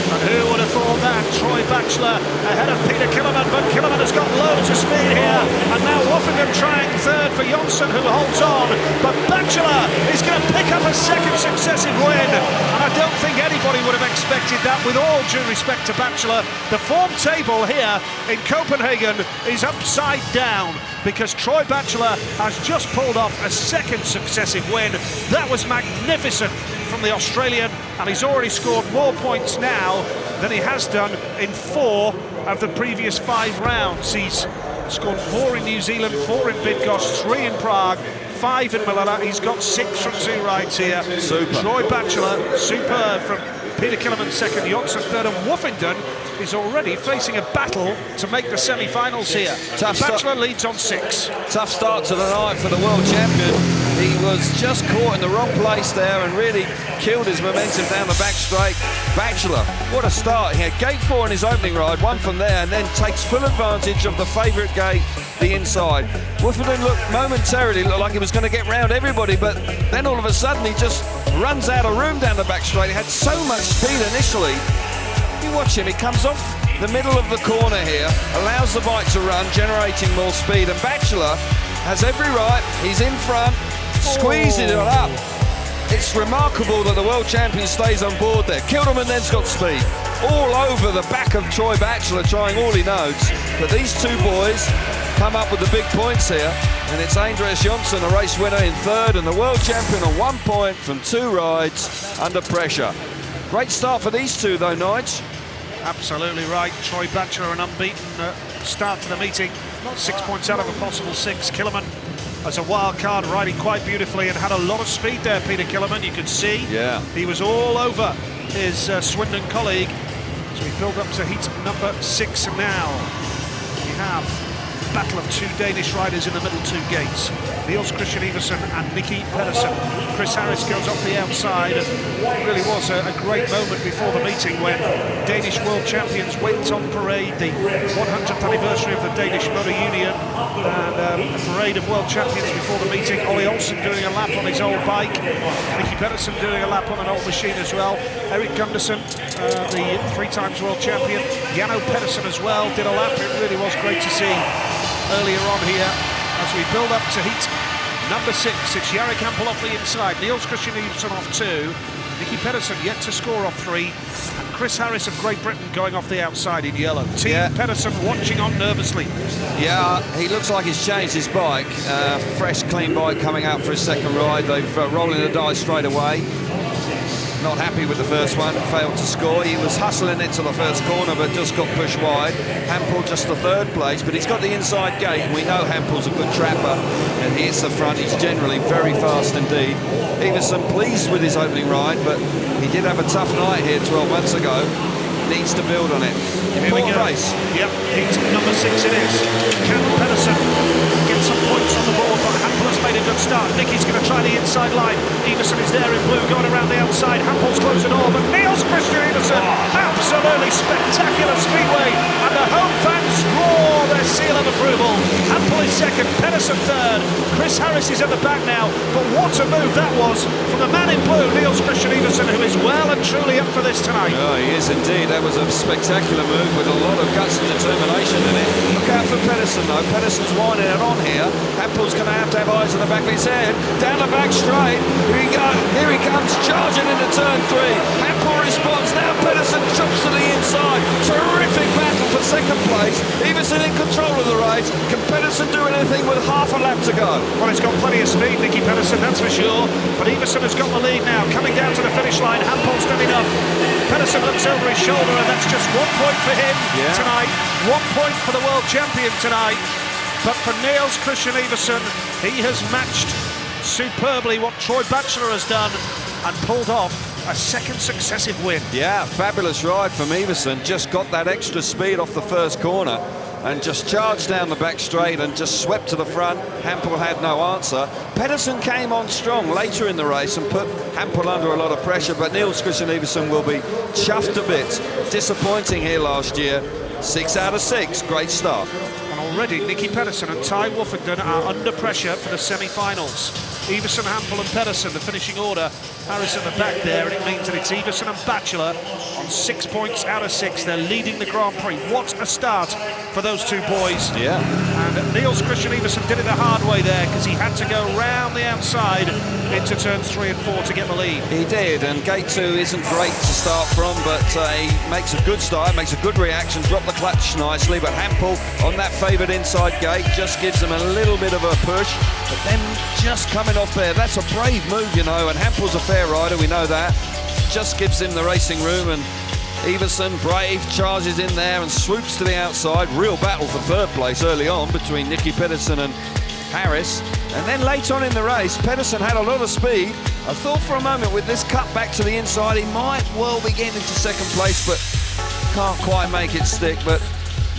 S7: And who would have thought that? Troy Batchelor ahead of Peter Killerman, but Killerman has got loads of speed here. And now Woffington trying third for Jonsson, who holds on. But Batchelor is going to pick up a second successive win. And I don't think anybody would have expected that, with all due respect to Batchelor. The form table here in Copenhagen is upside down, because Troy Batchelor has just pulled off a second successive win. That was magnificent from the Australian, and he's already scored more points now than he has done in 4 of the previous 5 rounds. He's scored 4 in New Zealand, 4 in Bydgoszcz, 3 in Prague, 5 in Manila. He's got 6 from 2 rides here.
S8: Super.
S7: Troy Batchelor, superb from Peter Killerman second, Jonsson third, and Woffington is already facing a battle to make the semi-finals here. Batchelor leads on 6.
S8: Tough start to the night for the world champion. He was just caught in the wrong place there and really killed his momentum down the back straight. Batchelor, what a start. He had gate 4 in his opening ride, 1 from there, and then takes full advantage of the favourite gate, the inside. Woffington momentarily looked like he was going to get round everybody, but then all of a sudden he just runs out of room down the back straight. He had so much speed initially. You watch him, he comes off the middle of the corner here, allows the bike to run, generating more speed, and Batchelor has every right, he's in front, squeezing it up. It's remarkable that the world champion stays on board there. Kilderman then's got speed all over the back of Troy Batchelor, trying all he knows, but these 2 boys come up with the big points here, and it's Andreas Jonsson, a race winner, in third, and the world champion on 1 point from 2 rides under pressure. Great start for these 2 though, Nige.
S7: Absolutely right. Troy Batchelor, an unbeaten start to the meeting. 6 points out of a possible 6. Killerman as a wild card, riding quite beautifully and had a lot of speed there, Peter Killerman. You could see he was all over his Swindon colleague. So we build up to Heat number 6 now. We have battle of 2 Danish riders in the middle 2 gates. Niels Christian Iversen and Nicky Pedersen. Chris Harris goes off the outside, and it really was a great moment before the meeting when Danish world champions went on parade, the 100th anniversary of the Danish Motor Union, and a parade of world champions before the meeting. Ollie Olsen doing a lap on his old bike, Nicky Pedersen doing a lap on an old machine as well, Erik Gundersen, the 3 times world champion, Janno Pedersen as well, did a lap. It really was great to see earlier on here as we build up to Heat number 6. It's Jarek Hampel off the inside, Niels Christian Iversen off 2, Nicky Pedersen yet to score off 3, and Chris Harris of Great Britain going off the outside in yellow. Team Pedersen watching on nervously.
S8: Yeah, he looks like he's changed his bike. Fresh, clean bike coming out for his second ride. They've rolling the dice straight away. not happy with the first one, failed to score. He was hustling it to the first corner, but just got pushed wide. Hampel just the third place, but he's got the inside gate, and we know Hampel's a good trapper, and he hits the front. He's generally very fast indeed. Everson pleased with his opening ride, but he did have a tough night here 12 months ago. Needs to build on it. Important race.
S7: Yep, heat number 6 it is. Can Pedersen get some points on the board, but Hampel has made a good start. Nicky's going to try the inside line. Everson is there in blue, going around the outside. Hampel's closed it all, but Niels Christian Everson, absolutely spectacular speedway, and the home fans roar their seal of approval. Hampel is second, Pedersen third. Chris Harris is at the back now, but what a move that was from the man in blue, Niels Christian Everson, who is well and truly up for this tonight.
S8: Oh, he is indeed. That was a spectacular move with a lot of guts and determination in it. Look out for Pedersen though. Pedersen's winding it on here. Hampel's going to have eyes in the back of his head. Down the back straight. Here we go. Here he comes, charging into turn 3. Hampel responds. Now Pedersen jumps to the inside. Terrific battle for second place. Everson in control of the race. Can Pedersen do anything with half a lap to go?
S7: Well, he's got plenty of speed, Nicky Pedersen, that's for sure. But Everson has got the lead now. Coming down to the finish line. Hampel's done enough. Pedersen looks over his shoulder, and that's just 1 point for him tonight. 1 point for the world champion tonight. But for Niels Christian Everson, he has matched superbly what Troy Batchelor has done and pulled off a second successive win.
S8: Yeah, fabulous ride from Everson. Just got that extra speed off the first corner and just charged down the back straight and just swept to the front. Hampel had no answer. Pedersen came on strong later in the race and put Hampel under a lot of pressure, but Niels Christian Everson will be chuffed a bit. Disappointing here last year. 6 out of 6, great start.
S7: And already Nicky Pedersen and Ty Woffington are under pressure for the semi-finals. Everson, Hampel and Pedersen, the finishing order. Harris at the back there, and it means that it's Everson and Batchelor on 6 points out of 6. They're leading the Grand Prix. What a start for those two boys.
S8: Yeah.
S7: And Niels Christian Everson did it the hard way there, because he had to go round the outside into turns 3 and 4 to get the lead.
S8: He did, and gate 2 isn't great to start from, but he makes a good start, makes a good reaction, dropped the clutch nicely, but Hampel on that favoured inside gate just gives him a little bit of a push, but then just coming off there, that's a brave move, you know, and Hampel's a fair rider, we know that. Just gives him the racing room, and Everson, brave, charges in there and swoops to the outside. Real battle for third place early on between Nicky Pedersen and Harris. And then late on in the race, Pedersen had a lot of speed. I thought for a moment with this cut back to the inside, he might well be getting into second place, but can't quite make it stick. But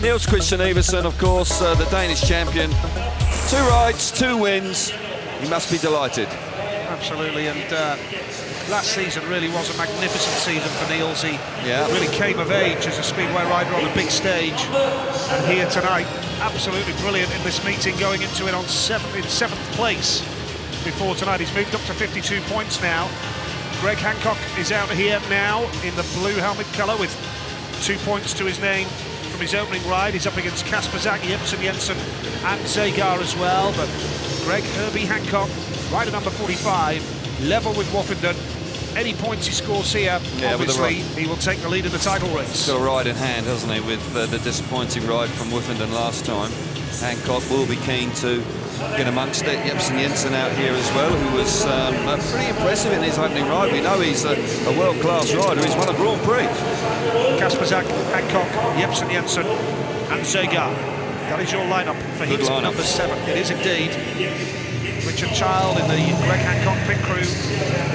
S8: Niels Christian Everson, of course, the Danish champion. 2 rides, 2 wins. He must be delighted.
S7: Absolutely, and last season really was a magnificent season for Niels. He really came of age as a speedway rider on a big stage, and here tonight, absolutely brilliant in this meeting, going into it on 7th place. Before tonight, he's moved up to 52 points now. Greg Hancock is out here now in the blue helmet colour with 2 points to his name from his opening ride. He's up against Kasper Zach, Jebsen Jensen and Zagar as well, but Greg Herbie Hancock, rider number 45, level with Woffington. Any points he scores here, obviously, he will take the lead in the title race.
S8: Got a ride in hand, hasn't he, with the disappointing ride from Woffington last time. Hancock will be keen to get amongst it. Jebsen Jensen out here as well, who was pretty impressive in his opening ride. We know he's a world-class rider. He's won a Grand Prix.
S7: Kasper Zach, Hancock, Jebsen Jensen and Zagar. That is your lineup for heat number 7. It is indeed. Richard Child in the Greg Hancock pit crew,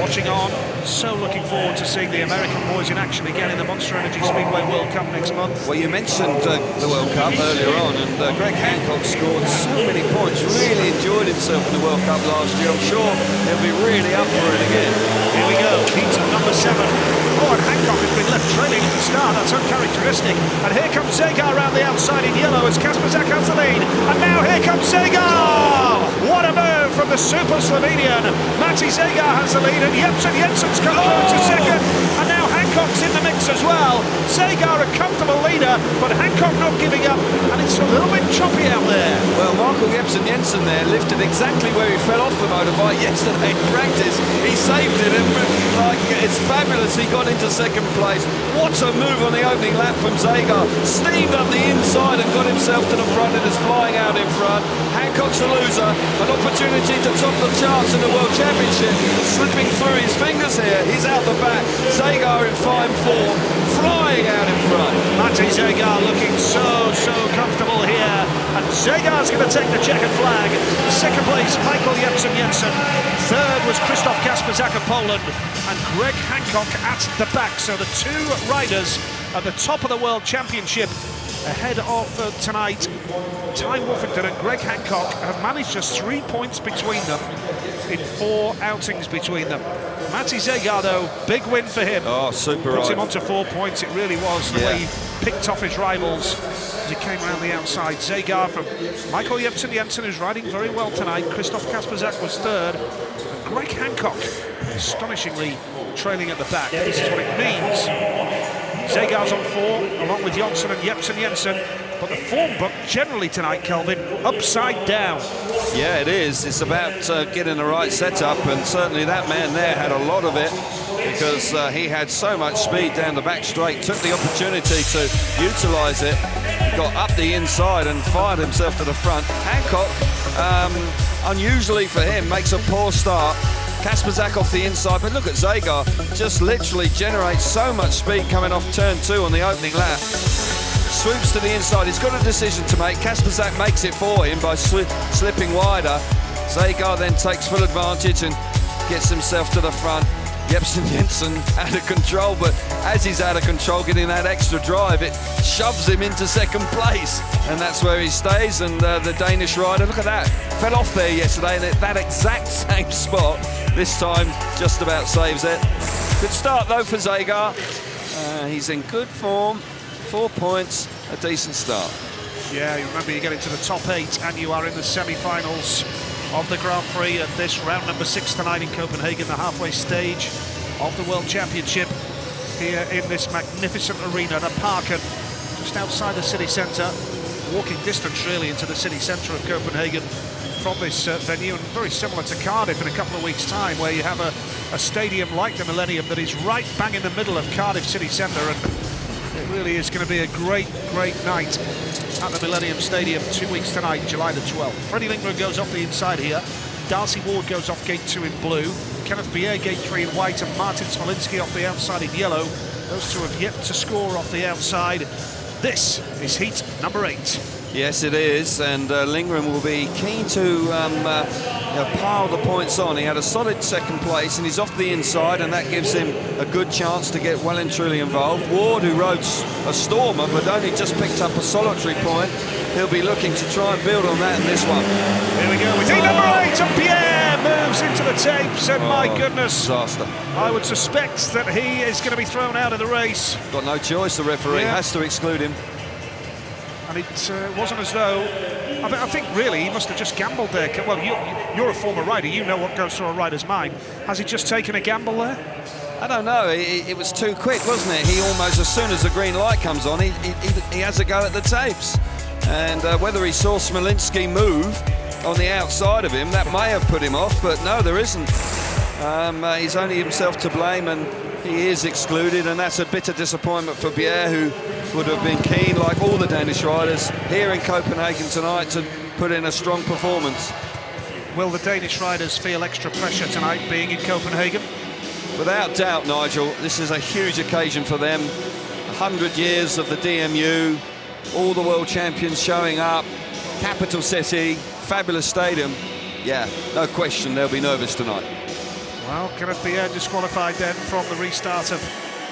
S7: watching on. So looking forward to seeing the American boys in action again in the Monster Energy Speedway World Cup next month.
S8: Well, you mentioned the World Cup earlier on, and Greg Hancock scored so many points, really enjoyed himself in the World Cup last year. I'm sure he'll be really up for it again.
S7: Here we go, heat number 7. Oh, and Hancock has been left trailing at the start. That's uncharacteristic. And here comes Zagar around the outside in yellow as Kasper Zach has the lead. And now here comes Zagar! What a move from the super Slovenian. Matti Zagar has the lead, and Jebsen Jensen's come through to second. And now Hancock's in the mix as well. Zagar a comfortable leader, but Hancock not giving up, and it's a little bit choppy out there.
S8: Well, Michael Jebsen Jensen there lifted exactly where he fell off the motorbike yesterday in practice. He saved it, and it's fabulous he got into second place. What a move on the opening lap from Zagar. Steamed up the inside and got himself to the front and is flying out in front. Hancock's the loser. cruiser, an opportunity to top the charts in the World Championship, slipping through his fingers here. He's out the back. Zagar in fine form, flying out in front.
S7: Matti Zagar looking so comfortable here. And Zagar's going to take the checkered flag. Second place, Michael Jensen. Third was Krzysztof Kasperzak of Poland. And Greg Hancock at the back. So the two riders at the top of the World Championship ahead of tonight. Ty Woffington and Greg Hancock have managed just 3 points between them in 4 outings between them. Matti Zagar, though, big win for him.
S8: Oh, super
S7: Puts
S8: right.
S7: him onto 4 points. It really was the way he picked off his rivals as he came around the outside. Zagar from Michael Jensen, who's riding very well tonight. Krzysztof Kasperzak was third. And Greg Hancock astonishingly trailing at the back. This is what it means. Zagar's on 4, along with Jonsson and Jensen. But the form book generally tonight, Kelvin, upside down.
S8: Yeah, it is. It's about getting the right setup, and certainly that man there had a lot of it because he had so much speed down the back straight, took the opportunity to utilise it, got up the inside and fired himself to the front. Hancock, unusually for him, makes a poor start. Kasperzak off the inside, but look at Zagar, just literally generates so much speed coming off turn 2 on the opening lap. Swoops to the inside, he's got a decision to make. Kasperzak makes it for him by slipping wider. Zagar then takes full advantage and gets himself to the front. Jensen out of control, but as he's out of control, getting that extra drive, it shoves him into second place, and that's where he stays. And the Danish rider, look at that, fell off there yesterday, and at that exact same spot, this time just about saves it. Good start though for Zagar. He's in good form, 4 points, a decent start.
S7: Yeah, you remember you get into the top 8 and you are in the semi-finals of the Grand Prix at this round number 6 tonight in Copenhagen, the halfway stage of the World Championship here in this magnificent arena, the Parken, just outside the city centre, walking distance really into the city centre of Copenhagen from this venue, and very similar to Cardiff in a couple of weeks' time, where you have a stadium like the Millennium that is right bang in the middle of Cardiff city centre, and it really is going to be a great night at the Millennium Stadium 2 weeks tonight, July the 12th. Freddie Lindgren goes off the inside here. Darcy Ward goes off gate 2 in blue. Kenneth Bier gate 3 in white, and Martin Smolinski off the outside in yellow. Those two have yet to score off the outside. This is heat number 8.
S8: Yes, it is, and Lindgren will be keen to pile the points on. He had a solid second place, and he's off the inside, and that gives him a good chance to get well and truly involved. Ward, who rode a stormer, but only just picked up a solitary point, he'll be looking to try and build on that in this one.
S7: Here we go with heat number 8, and Pierre moves into the tapes, and my goodness,
S8: disaster. I
S7: would suspect that he is going to be thrown out of the race.
S8: Got no choice, the referee has to exclude him.
S7: And it wasn't as though, I think really he must have just gambled there. Well, you're a former rider, you know what goes through a rider's mind. Has he just taken a gamble there?
S8: I don't know, it was too quick, wasn't it? He almost, as soon as the green light comes on, he has a go at the tapes. And whether he saw Smolinski move on the outside of him, that may have put him off, but no, there isn't. He's only himself to blame, and he is excluded, and that's a bitter disappointment for Bier, who would have been keen, like all the Danish riders, here in Copenhagen tonight to put in a strong performance.
S7: Will the Danish riders feel extra pressure tonight being in Copenhagen?
S8: Without doubt, Nigel, this is a huge occasion for them. 100 years of the DMU, all the world champions showing up, capital city, fabulous stadium. Yeah, no question they'll be nervous tonight.
S7: Well, Kenneth Bier disqualified then from the restart of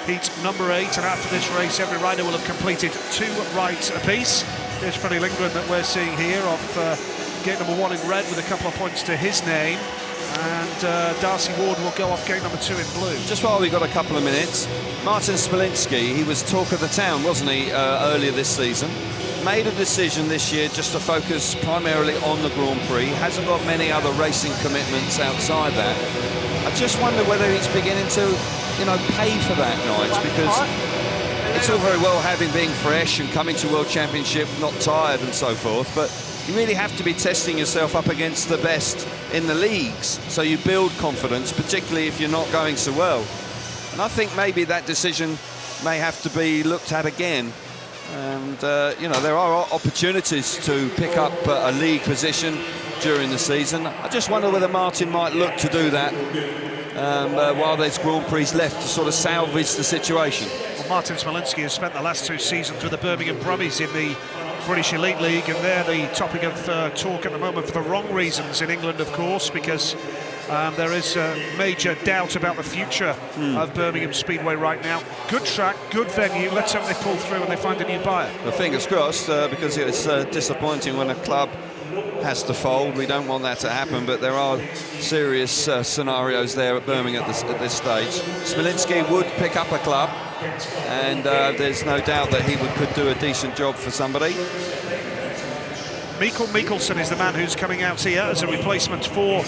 S7: heat number 8, and after this race every rider will have completed 2 rides apiece. There's Freddie Lindgren that we're seeing here off gate number 1 in red with a couple of points to his name, and Darcy Ward will go off gate number 2 in blue.
S8: Just while we've got a couple of minutes, Martin Smolinski, he was talk of the town, wasn't he, earlier this season? Made a decision this year just to focus primarily on the Grand Prix. Hasn't got many other racing commitments outside that. I just wonder whether he's beginning to, pay for that, Nige, because it's all very well having being fresh and coming to World Championship not tired and so forth, but you really have to be testing yourself up against the best in the leagues, so you build confidence, particularly if you're not going so well. And I think maybe that decision may have to be looked at again. And, there are opportunities to pick up a league position, during the season. I just wonder whether Martin might look to do that while there's Grand Prix left to sort of salvage the situation.
S7: Well, Martin Smolinski has spent the last 2 seasons with the Birmingham Brummies in the British Elite League, and they're the topic of talk at the moment for the wrong reasons in England, of course, because there is major doubt about the future of Birmingham Speedway right now. Good track, good venue. Let's hope they pull through and they find a new buyer.
S8: Well, fingers crossed, because it's disappointing when a club has to fold. We don't want that to happen, but there are serious scenarios there at Birmingham at this stage. Smolinski would pick up a club, and there's no doubt that he could do a decent job for somebody.
S7: Mikkel Mikkelsen is the man who's coming out here as a replacement for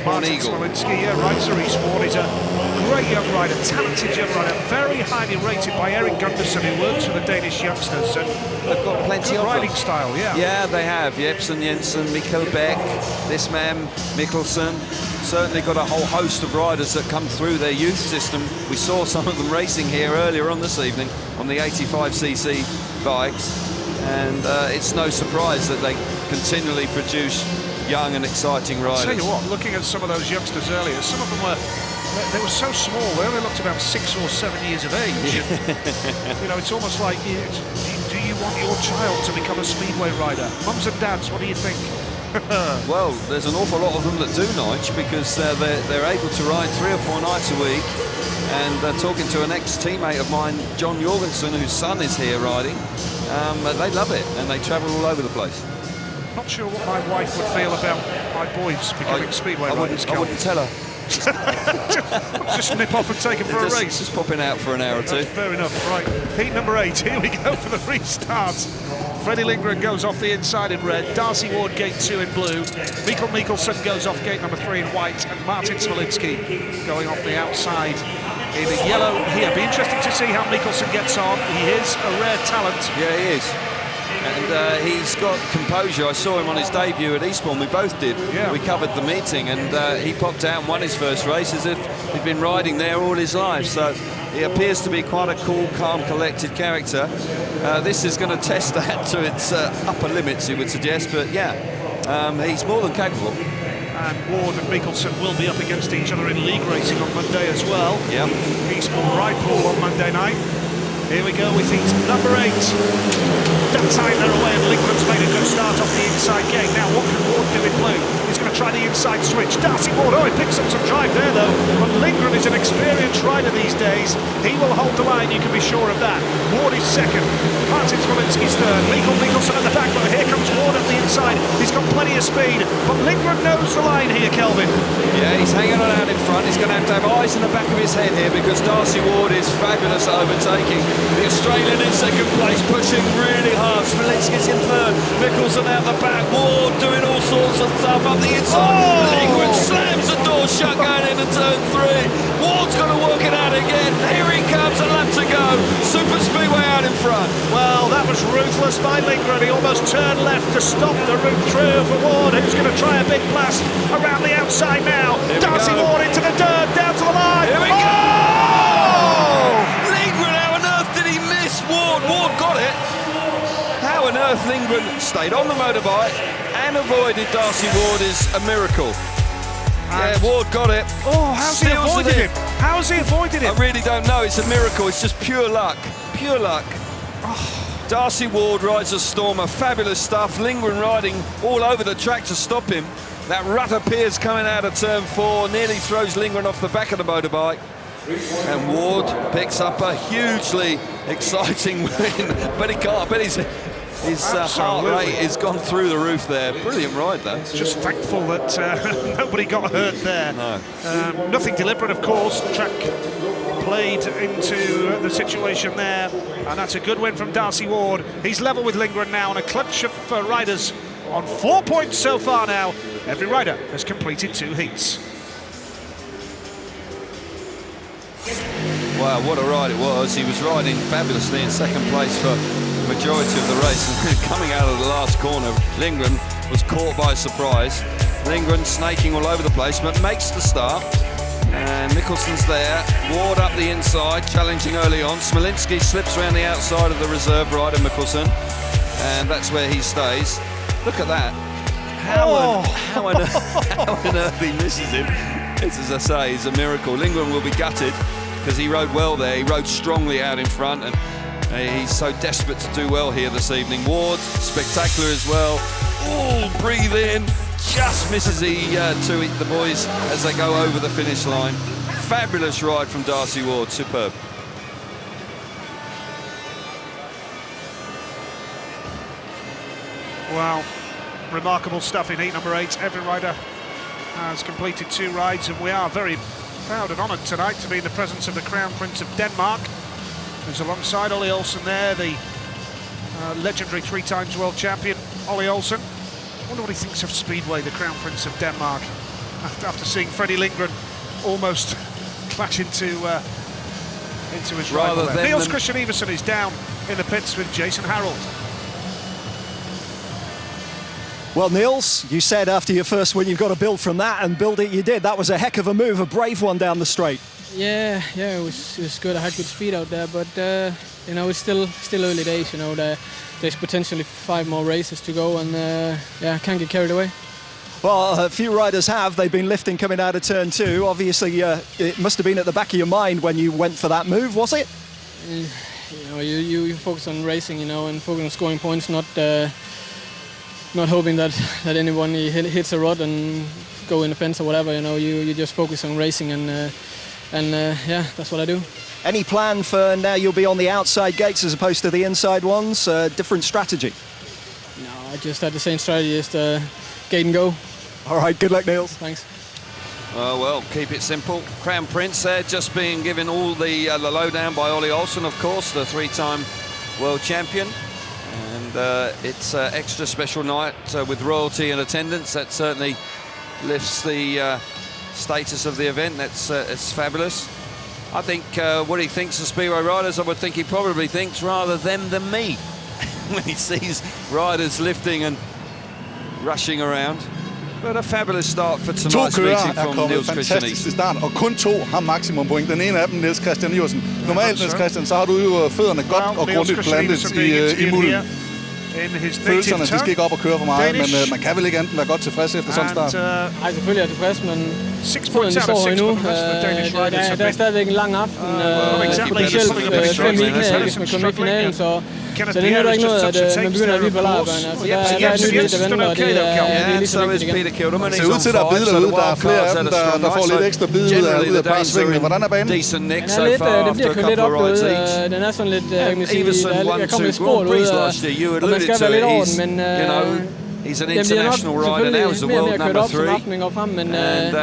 S8: Martin
S7: Smolinski. Yeah, right, so Eastbourne is a great young rider, talented young rider, very highly rated by Erik Gundersen, who works for the Danish youngsters. And
S8: they've got plenty of
S7: riding
S8: them.
S7: style, yeah.
S8: Yeah, they have. Jepsen Jensen, Mikkel Beck, this man, Mikkelsen. Certainly got a whole host of riders that come through their youth system. We saw some of them racing here earlier on this evening on the 85cc bikes. And it's no surprise that they continually produce young and exciting riders.
S7: I'll tell you what, looking at some of those youngsters earlier, some of them they were so small, they only looked about 6 or 7 years of age. You know, it's almost like, do you want your child to become a speedway rider? Mums and dads, what do you think?
S8: Well, there's an awful lot of them that do night, because they're able to ride 3 or 4 nights a week. And talking to an ex-teammate of mine, John Jorgensen, whose son is here riding, they love it, and they travel all over the place.
S7: Not sure what my wife would feel about my boys becoming speedway riders.
S8: I wouldn't tell her.
S7: Just nip off and take him for a race.
S8: Just popping out for an hour or two.
S7: That's fair enough. Right, heat number 8. Here we go for the restart. Freddie Lindgren goes off the inside in red. Darcy Ward gate 2 in blue. Mikkel Mikkelsen goes off gate number 3 in white, and Martin Smolinski going off the outside in yellow here. Be interesting to see how Mikkelsen gets on. He is a rare talent.
S8: Yeah, he is. And he's got composure. I saw him on his debut at Eastbourne. We both did. Yeah. We covered the meeting, and he popped out and won his first race as if he'd been riding there all his life. So he appears to be quite a cool, calm, collected character. This is going to test that to its upper limits, you would suggest. But yeah, he's more than capable.
S7: And Ward and Mikkelsen will be up against each other in league racing on Monday as well.
S8: Yep.
S7: Eastbourne Ride Pool on Monday night. Here we go with heat number 8. That time they're away, and Lindgren's made a good start off the inside gate. Now what can Ward do in blue? He's going to try the inside switch. Darcy Ward, he picks up some drive there though. But Lindgren is an experienced rider these days. He will hold the line, you can be sure of that. Ward is second. Martin Smolinski's third. Mikkel Mikkelsen at the back, but here comes Ward up the inside. He's got plenty of speed, but Lindgren knows the line here, Kelvin.
S8: Yeah, he's hanging on out in front. He's going to have eyes in the back of his head here, because Darcy Ward is fabulous at overtaking. The Australian in second place, pushing really hard. Smolinski's in third. Mikkelsen out the back. Ward doing all sorts of stuff up the inside. Lindgren slams the door shut going into turn 3. Ward's going to work it out again. Here he comes, a lap to go. Super Speedway out in front.
S7: Well, that was ruthless by Lindgren. He almost turned left to stop the route through for Ward, who's going to try a big blast around the outside now. Darcy Ward into the dirt, down to the line.
S8: Here we go! Lindgren, how on earth did he miss Ward? Ward got it. How on earth Lindgren stayed on the motorbike and avoided Darcy Ward is a miracle. Yeah, Ward got it.
S7: Oh, how's he avoided him? How's he avoided him?
S8: I really don't know. It's a miracle. It's just pure luck. Pure luck. Oh. Darcy Ward rides a stormer. Fabulous stuff. Lindgren riding all over the track to stop him. That rut appears coming out of turn 4. Nearly throws Lindgren off the back of the motorbike. And Ward picks up a hugely exciting win. But he can't. But his heart rate has gone through the roof there. Brilliant ride, though.
S7: Just thankful that nobody got hurt there.
S8: No.
S7: Nothing deliberate, of course. The track played into the situation there. And that's a good win from Darcy Ward. He's level with Lindgren now, and a clutch of riders on 4 points so far now. Every rider has completed 2 heats.
S8: Wow, what a ride it was. He was riding fabulously in second place for the majority of the race, and coming out of the last corner, Lindgren was caught by surprise. Lindgren snaking all over the place, but makes the start. And Mikkelsen's there. Ward up the inside, challenging early on. Smolinski slips around the outside of the reserve rider, Mikkelsen, and that's where he stays. Look at that. How on earth he misses him? It's, as I say, it's a miracle. Lindgren will be gutted because he rode well there. He rode strongly out in front, and he's so desperate to do well here this evening. Ward, spectacular as well. Oh, breathe in. Just misses the boys as they go over the finish line. Fabulous ride from Darcy Ward, superb.
S7: Wow, remarkable stuff in heat number 8. Every rider has completed 2 rides, and we are very proud and honoured tonight to be in the presence of the Crown Prince of Denmark, who's alongside Ollie Olsen there, the legendary 3 times world champion, Ollie Olsen. I wonder what he thinks of Speedway, the Crown Prince of Denmark, after seeing Freddie Lindgren almost clash into his rival there. Niels Christian Iversen is down in the pits with Jason Harold.
S9: Well, Niels, you said after your first win you've got to build from that, and build it you did. That was a heck of a move, a brave one down the straight.
S6: Yeah, it was good. I had good speed out there, but you know, it's still early days. You know, there's potentially 5 more races to go, and yeah, I can't get carried away.
S9: Well, a few riders have. They've been lifting coming out of turn 2. Obviously, it must have been at the back of your mind when you went for that move, was it?
S6: You know, you focus on racing, you know, and focus on scoring points, not hoping that anyone hits a rod and go in the fence or whatever. You know, you just focus on racing, and yeah, that's what I do.
S9: Any plan for now you'll be on the outside gates as opposed to the inside ones? Different strategy?
S6: No, I just had the same strategy, just gate and go.
S9: All right, good luck, Niels.
S6: Thanks.
S8: Well, keep it simple. Crown Prince there, just being given all the lowdown by Ollie Olsen, of course, the 3-time world champion. And it's an extra special night with royalty in attendance. That certainly lifts the status of the event. It's fabulous. I think what he thinks of Speedway riders, I would think he probably thinks rather them than me when he sees riders lifting and rushing around. But a fabulous start for tonight's meeting from Niels Christian Iversen.
S11: Start, og kun 2 har maksimum point. Den ene af dem, Niels Christian Iversen. Normalt, Niels Christian, så har du jo fødderne godt og grundigt plantet i mulden. Følelserne, de skal ikke op og køre for meget, men man kan vel ikke enten være godt tilfreds efter sådan en start?
S6: Ej, selvfølgelig er jeg tilfreds, men fødderne står endnu. Der er stadigvæk en lang aften. Potentielt 5 weekender, hvis man kommer i finalen, så det nytter ikke noget, at man begynder at vippe på lapperne. Der er et nyt lidt, der venter, og det er lige så vigtigt igen.
S11: Det ser ud til, at der er bid derude. Der er flere af dem, der får lidt ekstra bid ud af bare svingene. Hvordan er banen?
S6: Den bliver kørt lidt op derude. Den er sådan lidt, kan man sige, der kommer lidt sport ud, og man skal være lidt over den, men
S8: he's an international rider now, he's the world number 3,
S6: and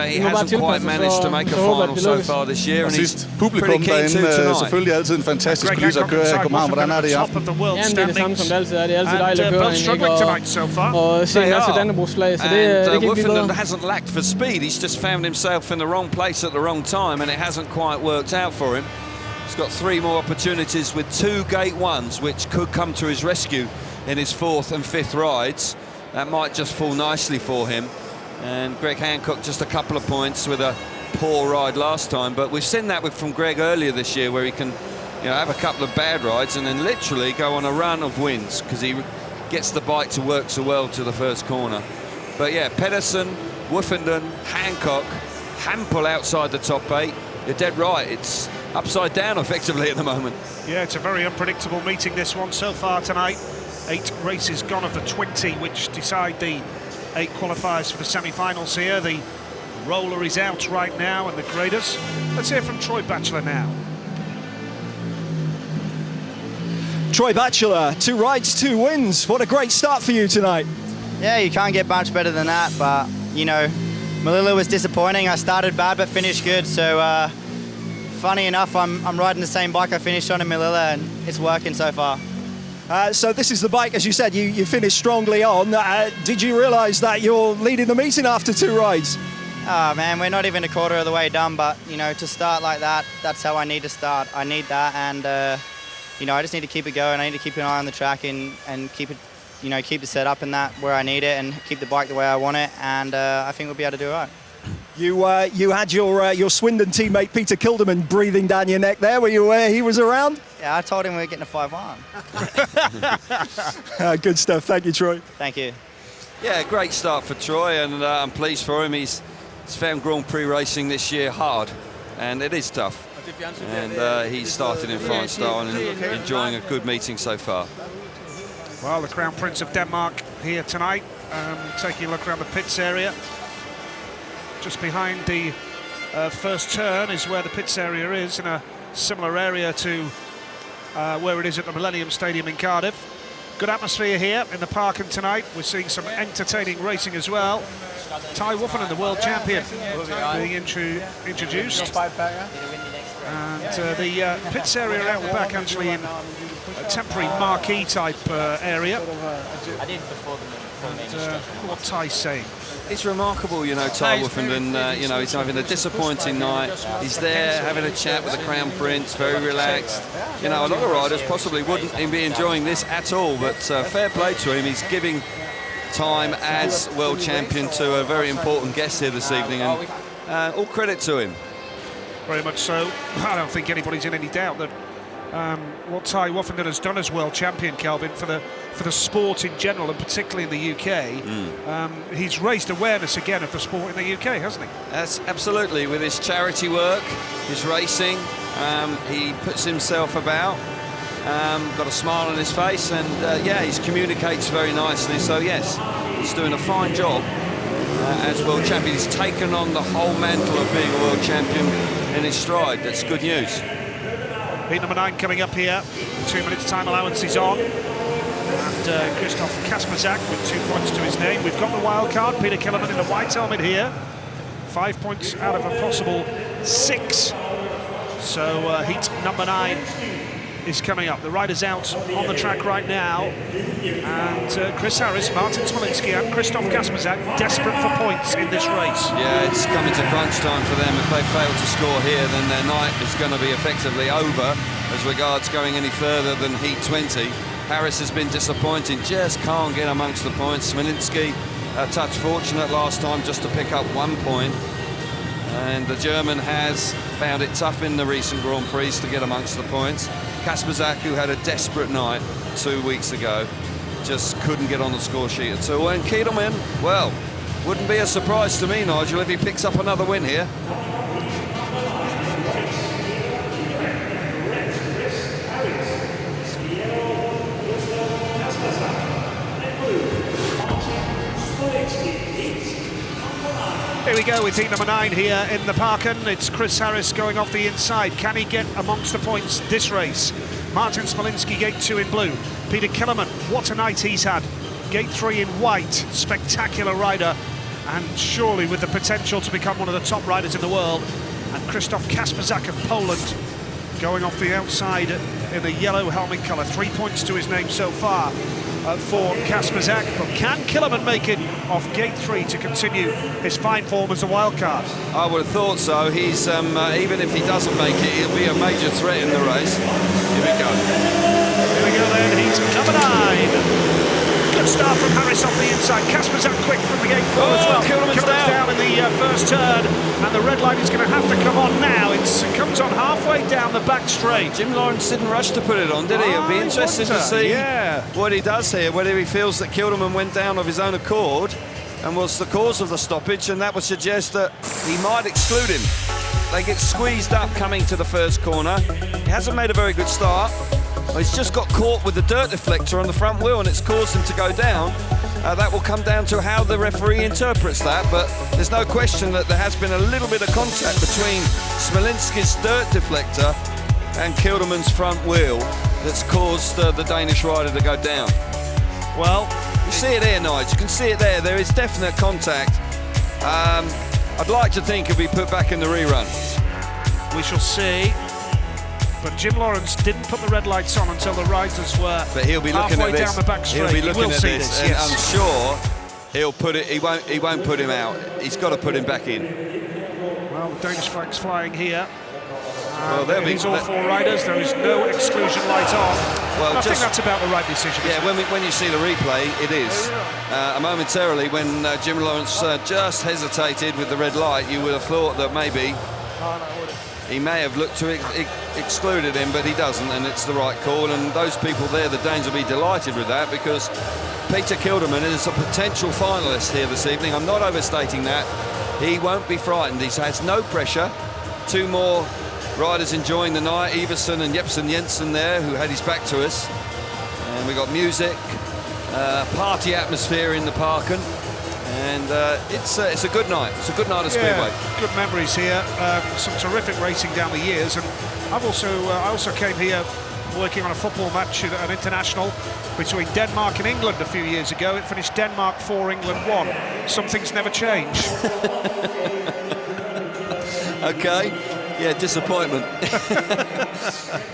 S8: he hasn't quite managed to make a final so far this year, and he's
S11: publikum derinde selvfølgelig altid en fantastisk kulisse at køre af København. Hvordan er det i aften?
S6: Jamen, det er det samme som det altid er. Det er altid dejligt at køre ind, og se en masse Dannebrogsflag, så det kan ikke blive bedre.
S8: Wolfenden hasn't lacked for speed, he's just found himself in the wrong place at the wrong time, and it hasn't quite worked out for him. He's got 3 more opportunities with 2 gate 1s, which could come to his rescue in his 4th and 5th rides. That might just fall nicely for him. And Greg Hancock just a couple of points with a poor ride last time, but we've seen that from Greg earlier this year, where he can, have a couple of bad rides and then literally go on a run of wins because he gets the bike to work so well to the first corner. But yeah, Pedersen, Wolfenden, Hancock, Hampel outside the top 8. You're dead right, it's upside down effectively at the moment.
S7: Yeah, it's a very unpredictable meeting, this one so far tonight. 8 races gone of the 20 which decide the 8 qualifiers for the semi-finals here. The roller is out right now and the graders. Let's hear from Troy Batchelor now.
S9: Troy Batchelor, 2 rides, 2 wins. What a great start for you tonight.
S12: Yeah, you can't get much better than that, but, Melilla was disappointing. I started bad but finished good, so funny enough, I'm riding the same bike I finished on in Melilla, and it's working so far.
S9: So this is the bike, as you said, you finished strongly on. Did you realise that you're leading the meeting after 2 rides?
S12: Oh man, we're not even a quarter of the way done, but to start like that, that's how I need to start. I need that, and I just need to keep it going. I need to keep an eye on the track and keep it, keep the setup in that where I need it, and keep the bike the way I want it, and I think we'll be able to do it right.
S9: You had your Swindon teammate Peter Kilderman breathing down your neck there. Were you aware he was around?
S12: Yeah, I told him we were getting a 5-1.
S9: Good stuff. Thank you, Troy.
S12: Thank you.
S8: Yeah, great start for Troy, and I'm pleased for him. He's found Grand Prix racing this year hard, and it is tough. And he's started in fine style and enjoying a good meeting so far.
S7: Well, the Crown Prince of Denmark here tonight, taking a look around the pits area. Just behind the first turn is where the pits area is, in a similar area to where it is at the Millennium Stadium in Cardiff. Good atmosphere here in the park, and tonight we're seeing some entertaining racing as well. Tai Woffinden, the world champion, being introduced. And the pits area out the back, actually in a temporary marquee type area. And what Ty's saying.
S8: It's remarkable, you know, Tai Woffinden, you know, he's having a disappointing night. He's there having a chat with the Crown Prince, very relaxed. You know, a lot of riders possibly wouldn't be enjoying this at all, but fair play to him. He's giving time as world champion to a very important guest here this evening, and all credit to him.
S7: Very much so. I don't think anybody's in any doubt that what Tai Woffinden has done as world champion, Kelvin, for the sport in general, and particularly in the UK, he's raised awareness again of the sport in the UK, hasn't he?
S8: That's absolutely. With his charity work, his racing, he puts himself about, got a smile on his face, and yeah, he communicates very nicely. So yes, he's doing a fine job as world champion. He's taken on the whole mantle of being a world champion in his stride. That's good news.
S7: Heat number 9 coming up here. 2 minutes time allowance is on. And Christoph Kasperzak with 2 points to his name. We've got the wild card. Peter Killerman in the white helmet here. 5 points out of a possible 6. So heat number 9 is coming up. The riders out on the track right now. And Chris Harris, Martin Smolinski and Christoph Kasperzak desperate for points in this race.
S8: Yeah, it's coming to crunch time for them. If they fail to score here, then their night is going to be effectively over as regards going any further than Heat 20. Harris has been disappointing, just can't get amongst the points. Smolinski a touch fortunate last time just to pick up 1 point. And the German has found it tough in the recent Grand Prix to get amongst the points. Kasperzak, who had a desperate night 2 weeks ago, just couldn't get on the score sheet at all. And Kiedelman, well, wouldn't be a surprise to me, Nigel, if he picks up another win here.
S7: Here we go with heat number 9 here in the Parken. It's Chris Harris going off the inside. Can he get amongst the points this race? Martin Smolinski, gate 2 in blue. Peter Killerman, what a night he's had. Gate 3 in white. Spectacular rider, and surely with the potential to become one of the top riders in the world. And Christoph Kasperzak of Poland going off the outside in the yellow helmet colour. 3 points to his name so far for Kasperzak, but can Killerman make it off gate 3 to continue his fine form as a wild card?
S8: I would have thought so. He's even if he doesn't make it, he'll be a major threat in the race. Here we go.
S7: Here we go then, he's number 9. Good start from Harris off the inside. Kasperzak quick from the gate 4 as well.
S8: Killerman's
S7: down in the first turn, and the red light is going to have to come on now. It comes on halfway down the back straight.
S8: Jim Lawrence didn't rush to put it on, did he? It'll be interesting to see what he does here, whether he feels that Kilderman went down of his own accord and was the cause of the stoppage, and that would suggest that he might exclude him. They get squeezed up coming to the first corner. He hasn't made a very good start. He's just got caught with the dirt deflector on the front wheel, and it's caused him to go down. That will come down to how the referee interprets that, but there's no question that there has been a little bit of contact between Smolinski's dirt deflector and Kilderman's front wheel that's caused the Danish rider to go down.
S7: Well,
S8: you see it here, Nigel. You can see it there. There is definite contact. I'd like to think it'll be put back in the rerun.
S7: We shall see. But Jim Lawrence didn't put the red lights on until the riders were
S8: he'll be looking
S7: halfway
S8: at this.
S7: down the back straight.
S8: He'll be looking at this, and
S7: yes.
S8: I'm sure he'll put it. He won't put him out. He's got to put him back in.
S7: Well, the Danish flag's flying here.
S8: Well, there
S7: is all 4 riders. There is no exclusion light on.
S8: Well,
S7: I think that's about the right decision.
S8: Yeah, when you see the replay, it is. Momentarily, when Jim Lawrence just hesitated with the red light, you would have thought that maybe He may have looked to excluded him, but he doesn't, and it's the right call. And those people there, the Danes, will be delighted with that, because Peter Kilderman is a potential finalist here this evening. I'm not overstating that. He won't be frightened. He has no pressure. Two more riders enjoying the night, Iversen and Jepsen Jensen there, who had his back to us. And we got music, party atmosphere in the Parken. And it's a good night. It's a good night of Speedway.
S7: Good memories here. Some terrific racing down the years, and I also came here working on a football match at an international between Denmark and England a few years ago. It finished Denmark 4, England 1. Some things never change.
S8: Okay. Yeah, disappointment.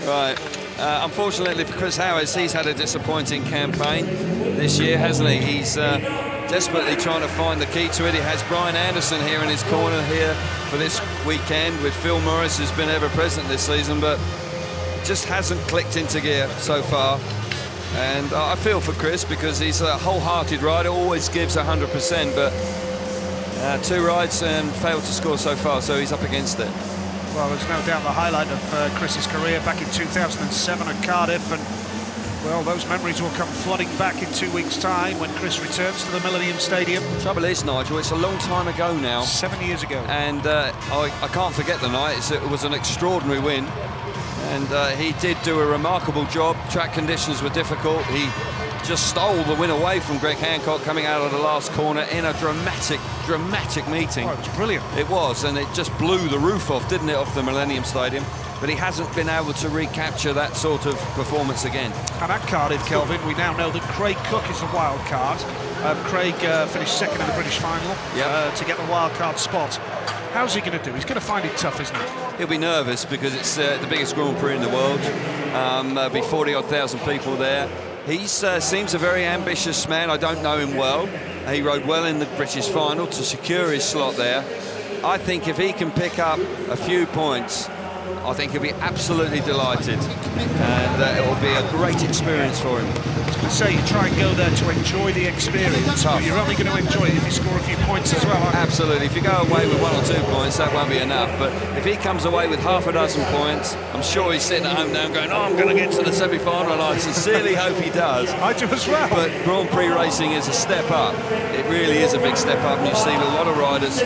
S8: Right. Unfortunately for Chris Harris, he's had a disappointing campaign this year, hasn't he? He's desperately trying to find the key to it. He has Brian Anderson here in his corner here for this weekend, with Phil Morris, who's been ever present this season, but just hasn't clicked into gear so far. And I feel for Chris, because he's a wholehearted rider, always gives 100%, but 2 rides and failed to score so far, so he's up against it.
S7: Well, there's no doubt the highlight of Chris's career back in 2007 at Cardiff, and well, those memories will come flooding back in 2 weeks' time when Chris returns to the Millennium Stadium.
S8: The trouble is, Nigel, it's a long time ago now.
S7: 7 years ago.
S8: And I can't forget the night. It was an extraordinary win. And he did do a remarkable job. Track conditions were difficult. He just stole the win away from Greg Hancock coming out of the last corner in a dramatic meeting.
S7: Oh, it was brilliant.
S8: It was, and it just blew the roof off, didn't it, off the Millennium Stadium? But he hasn't been able to recapture that sort of performance again.
S7: And at Cardiff, Kelvin, we now know that Craig Cook is the wild card. Craig finished second in the British final to get the wild card spot. How's he going to do? He's going to find it tough, isn't he?
S8: He'll be nervous, because it's the biggest Grand Prix in the world. There'll be 40-odd thousand people there. He seems a very ambitious man. I don't know him well. He rode well in the British final to secure his slot there. I think if he can pick up a few points, I think he'll be absolutely delighted, and it will be a great experience for him.
S7: I was going to say, you try and go there to enjoy the experience, but you're only going to enjoy it if you score a few points as well, aren't you?
S8: Absolutely. If you go away with 1 or 2 points, that won't be enough, but if he comes away with half a dozen points, I'm sure he's sitting at home now going, oh, I'm going to get to the semi-final, and I sincerely hope he does.
S7: I do as well.
S8: But Grand Prix racing is a step up. It really is a big step up, and you've seen a lot of riders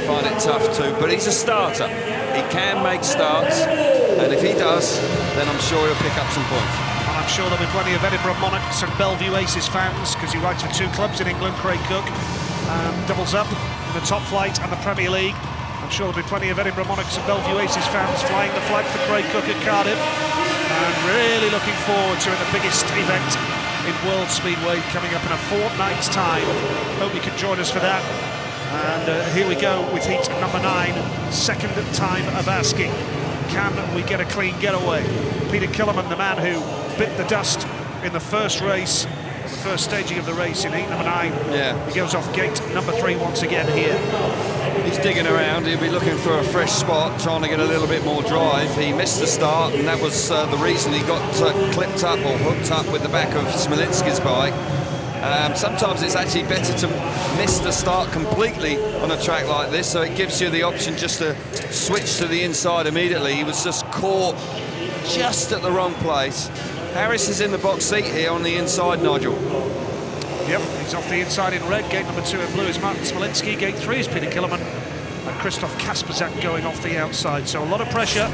S8: find it tough too, but he's a starter. He can make starts, and if he does, then I'm sure he'll pick up some points.
S7: And I'm sure there'll be plenty of Edinburgh Monarchs and Bellevue Aces fans, because he rides for 2 clubs in England, Craig Cook, doubles up in the top flight and the Premier League. I'm sure there'll be plenty of Edinburgh Monarchs and Bellevue Aces fans flying the flag for Craig Cook at Cardiff. And really looking forward to the biggest event in World Speedway coming up in a fortnight's time. Hope you can join us for that. And here we go with heat number 9, second time of asking. Can we get a clean getaway? Peter Killerman, the man who bit the dust in the first race, the first staging of the race in heat number 9.
S8: Yeah.
S7: He goes off gate number 3 once again here.
S8: He's digging around. He'll be looking for a fresh spot, trying to get a little bit more drive. He missed the start, and that was the reason he got clipped up or hooked up with the back of Smolinski's bike. Sometimes it's actually better to miss the start completely on a track like this, so it gives you the option just to switch to the inside immediately. He was just caught just at the wrong place. Harris is in the box seat here on the inside, Nigel.
S7: Yep, he's off the inside in red. Gate number 2 in blue is Martin Smolinski. Gate 3 is Peter Killerman. And Christoph Kasperzak going off the outside. So a lot of pressure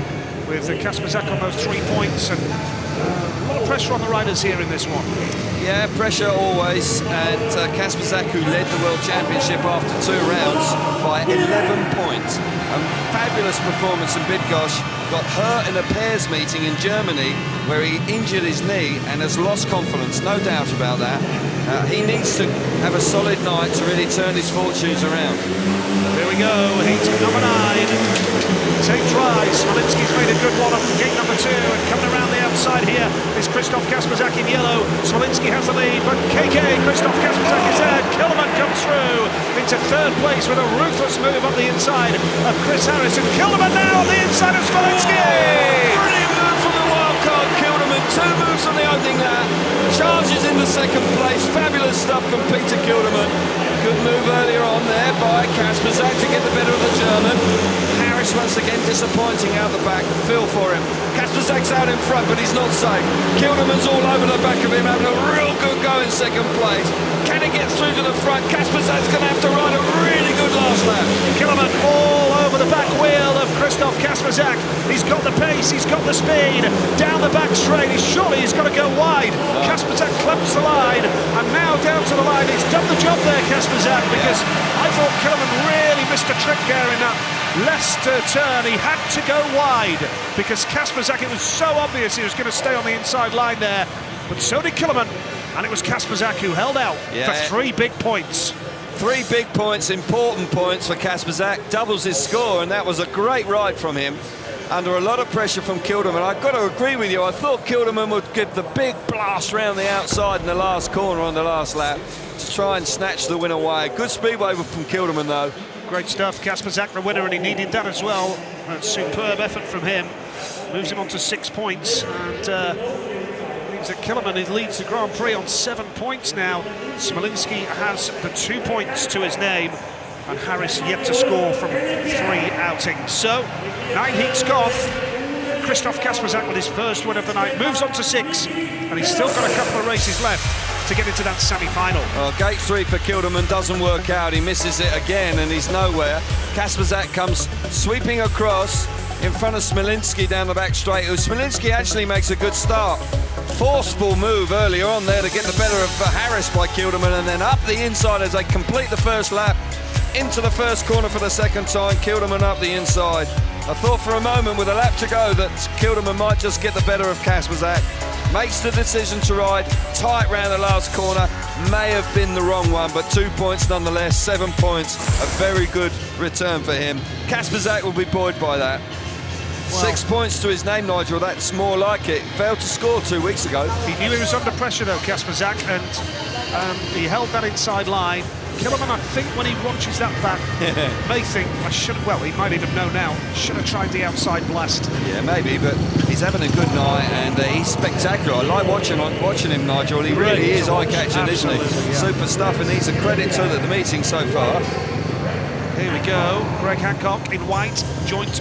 S7: with Kasperzak on those 3 points, and a lot of pressure on the riders here in this one.
S8: Yeah, pressure always, and Kasperzak, who led the World Championship after 2 rounds by 11 points. A fabulous performance in Bydgoszcz. Got hurt in a pairs meeting in Germany where he injured his knee and has lost confidence, no doubt about that. He needs to have a solid night to really turn his fortunes around.
S7: Here we go, heat number 9. Take try. Smolinski's made a good one off gate number 2, and coming around the outside here is Christoph Kasperzak in yellow. Smolinski has the lead, but Christoph Kasperzak is there. Killerman comes through into 3rd place with a ruthless move up the inside of Chris Harris, and Killerman now on the inside of Smolinski.
S8: Brilliant move from the wildcard Kilderman. 2 moves on the opening lap. Charges into 2nd place. Fabulous stuff from Peter Kilderman. Good move earlier on there by Kasperzak to get the better of the German. Harris once again disappointing out the back. Feel for him. Kasperzak's out in front, but he's not safe. Kilderman's all over the back of him, having a real good go in second place. Can he get through to the front? Kasperzak's going to have to ride a really good last lap.
S7: Kilderman all over the back wheel of Christoph Kasperzak. He's got the pace, he's got the speed. Down the back straight, surely he's got to go wide. Kasperzak clamps the line, and now down to the line. He's done the job there, Kasperzak, because I thought Kilderman really missed a trick there in that Leicester turn. He had to go wide because Kasperzak, it was so obvious he was going to stay on the inside line there, but so did Kilderman, and it was Kasperzak who held out for 3 big points.
S8: 3 big points, important points for Kasperzak, doubles his score, and that was a great ride from him under a lot of pressure from Kilderman. I've got to agree with you, I thought Kilderman would give the big blast round the outside in the last corner on the last lap to try and snatch the win away. Good speedway from Kilderman though.
S7: Great stuff, Kasperzak the winner, and he needed that as well. A superb effort from him. Moves him on to 6 points, and means that Kilderman leads the Grand Prix on 7 points now. Smolinski has the 2 points to his name, and Harris yet to score from 3 outings. So, 9 heats gone. Christoph Kasperzak with his first win of the night moves on to 6, and he's still got a couple of races left to get into that semi-final.
S8: Well, gate 3 for Kilderman doesn't work out. He misses it again, and he's nowhere. Kasperzak comes sweeping across in front of Smolinski down the back straight. Smolinski actually makes a good start. Forceful move earlier on there to get the better of Harris by Kilderman, and then up the inside as they complete the first lap. Into the first corner for the second time, Kilderman up the inside. I thought for a moment with a lap to go that Kilderman might just get the better of Kasperzak. Makes the decision to ride tight round the last corner. May have been the wrong one, but 2 points nonetheless, 7 points. A very good return for him. Kasperzak will be buoyed by that. Well, 6 points to his name, Nigel. That's more like it. Failed to score 2 weeks ago.
S7: He knew he was under pressure though, Kasperzak, and he held that inside line. Kilderman, I think, when he watches that back, may think, I should have, well, he might even know now, should have tried the outside blast.
S8: Yeah, maybe, but he's having a good night, and he's spectacular. I like watching him, Nigel. He really is eye-catching, isn't he? Yeah. Super stuff, and he's a credit to the meeting so far.
S7: Here we go. Greg Hancock in white, joint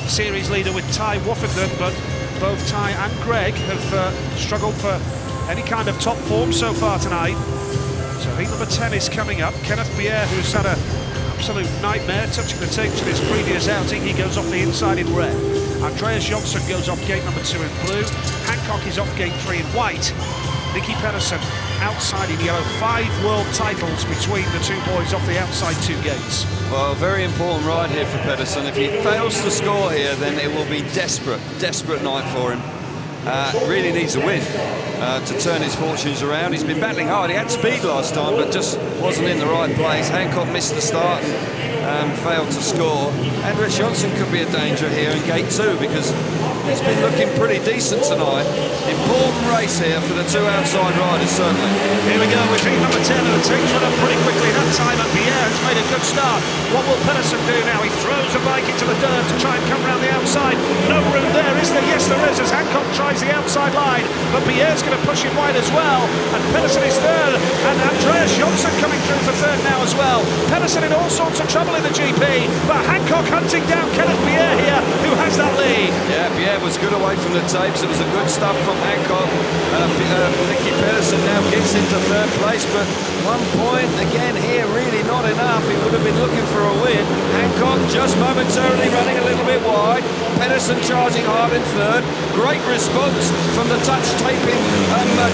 S7: series leader with Ty Woffington, but both Ty and Greg have struggled for any kind of top form so far tonight. So heat number 10 is coming up. Kenneth Pierre, who's had an absolute nightmare touching the tapes in his previous outing, he goes off the inside in red. Andreas Jonsson goes off gate number 2 in blue. Hancock is off gate 3 in white. Nicky Pedersen outside in yellow. 5 world titles between the 2 boys off the outside 2 gates.
S8: Well, very important ride here for Pedersen. If he fails to score here, then it will be desperate night for him. Really needs a win to turn his fortunes around. He's been battling hard. He had speed last time, but just wasn't in the right place. Hancock missed the start and failed to score. Andreas Jonsson could be a danger here in gate 2 because he's been looking pretty decent tonight. Important race here for the 2 outside riders, certainly.
S7: Here we go with heat number 10, and the takes run up pretty quickly that time, and Pierre has made a good start. What will Pedersen do now? He throws the bike into the dirt to try and come round the outside. No room there, is there? Yes, there is, as Hancock tries the outside line, but Pierre's going to push him wide as well, and Pedersen is third, and Andreas Jonsson coming through for third now as well. Pedersen in all sorts of trouble in the GP, but Hancock hunting down Kenneth Pierre here, who has that lead.
S8: Yeah, Pierre was good away from the tapes. It was a good stuff from Hancock. Nicky Pedersen now gets into third place, but 1 point again here, really not enough. He would have been looking for a win. Hancock just momentarily running a little bit wide. Pedersen charging hard in third. Great response from the touch taping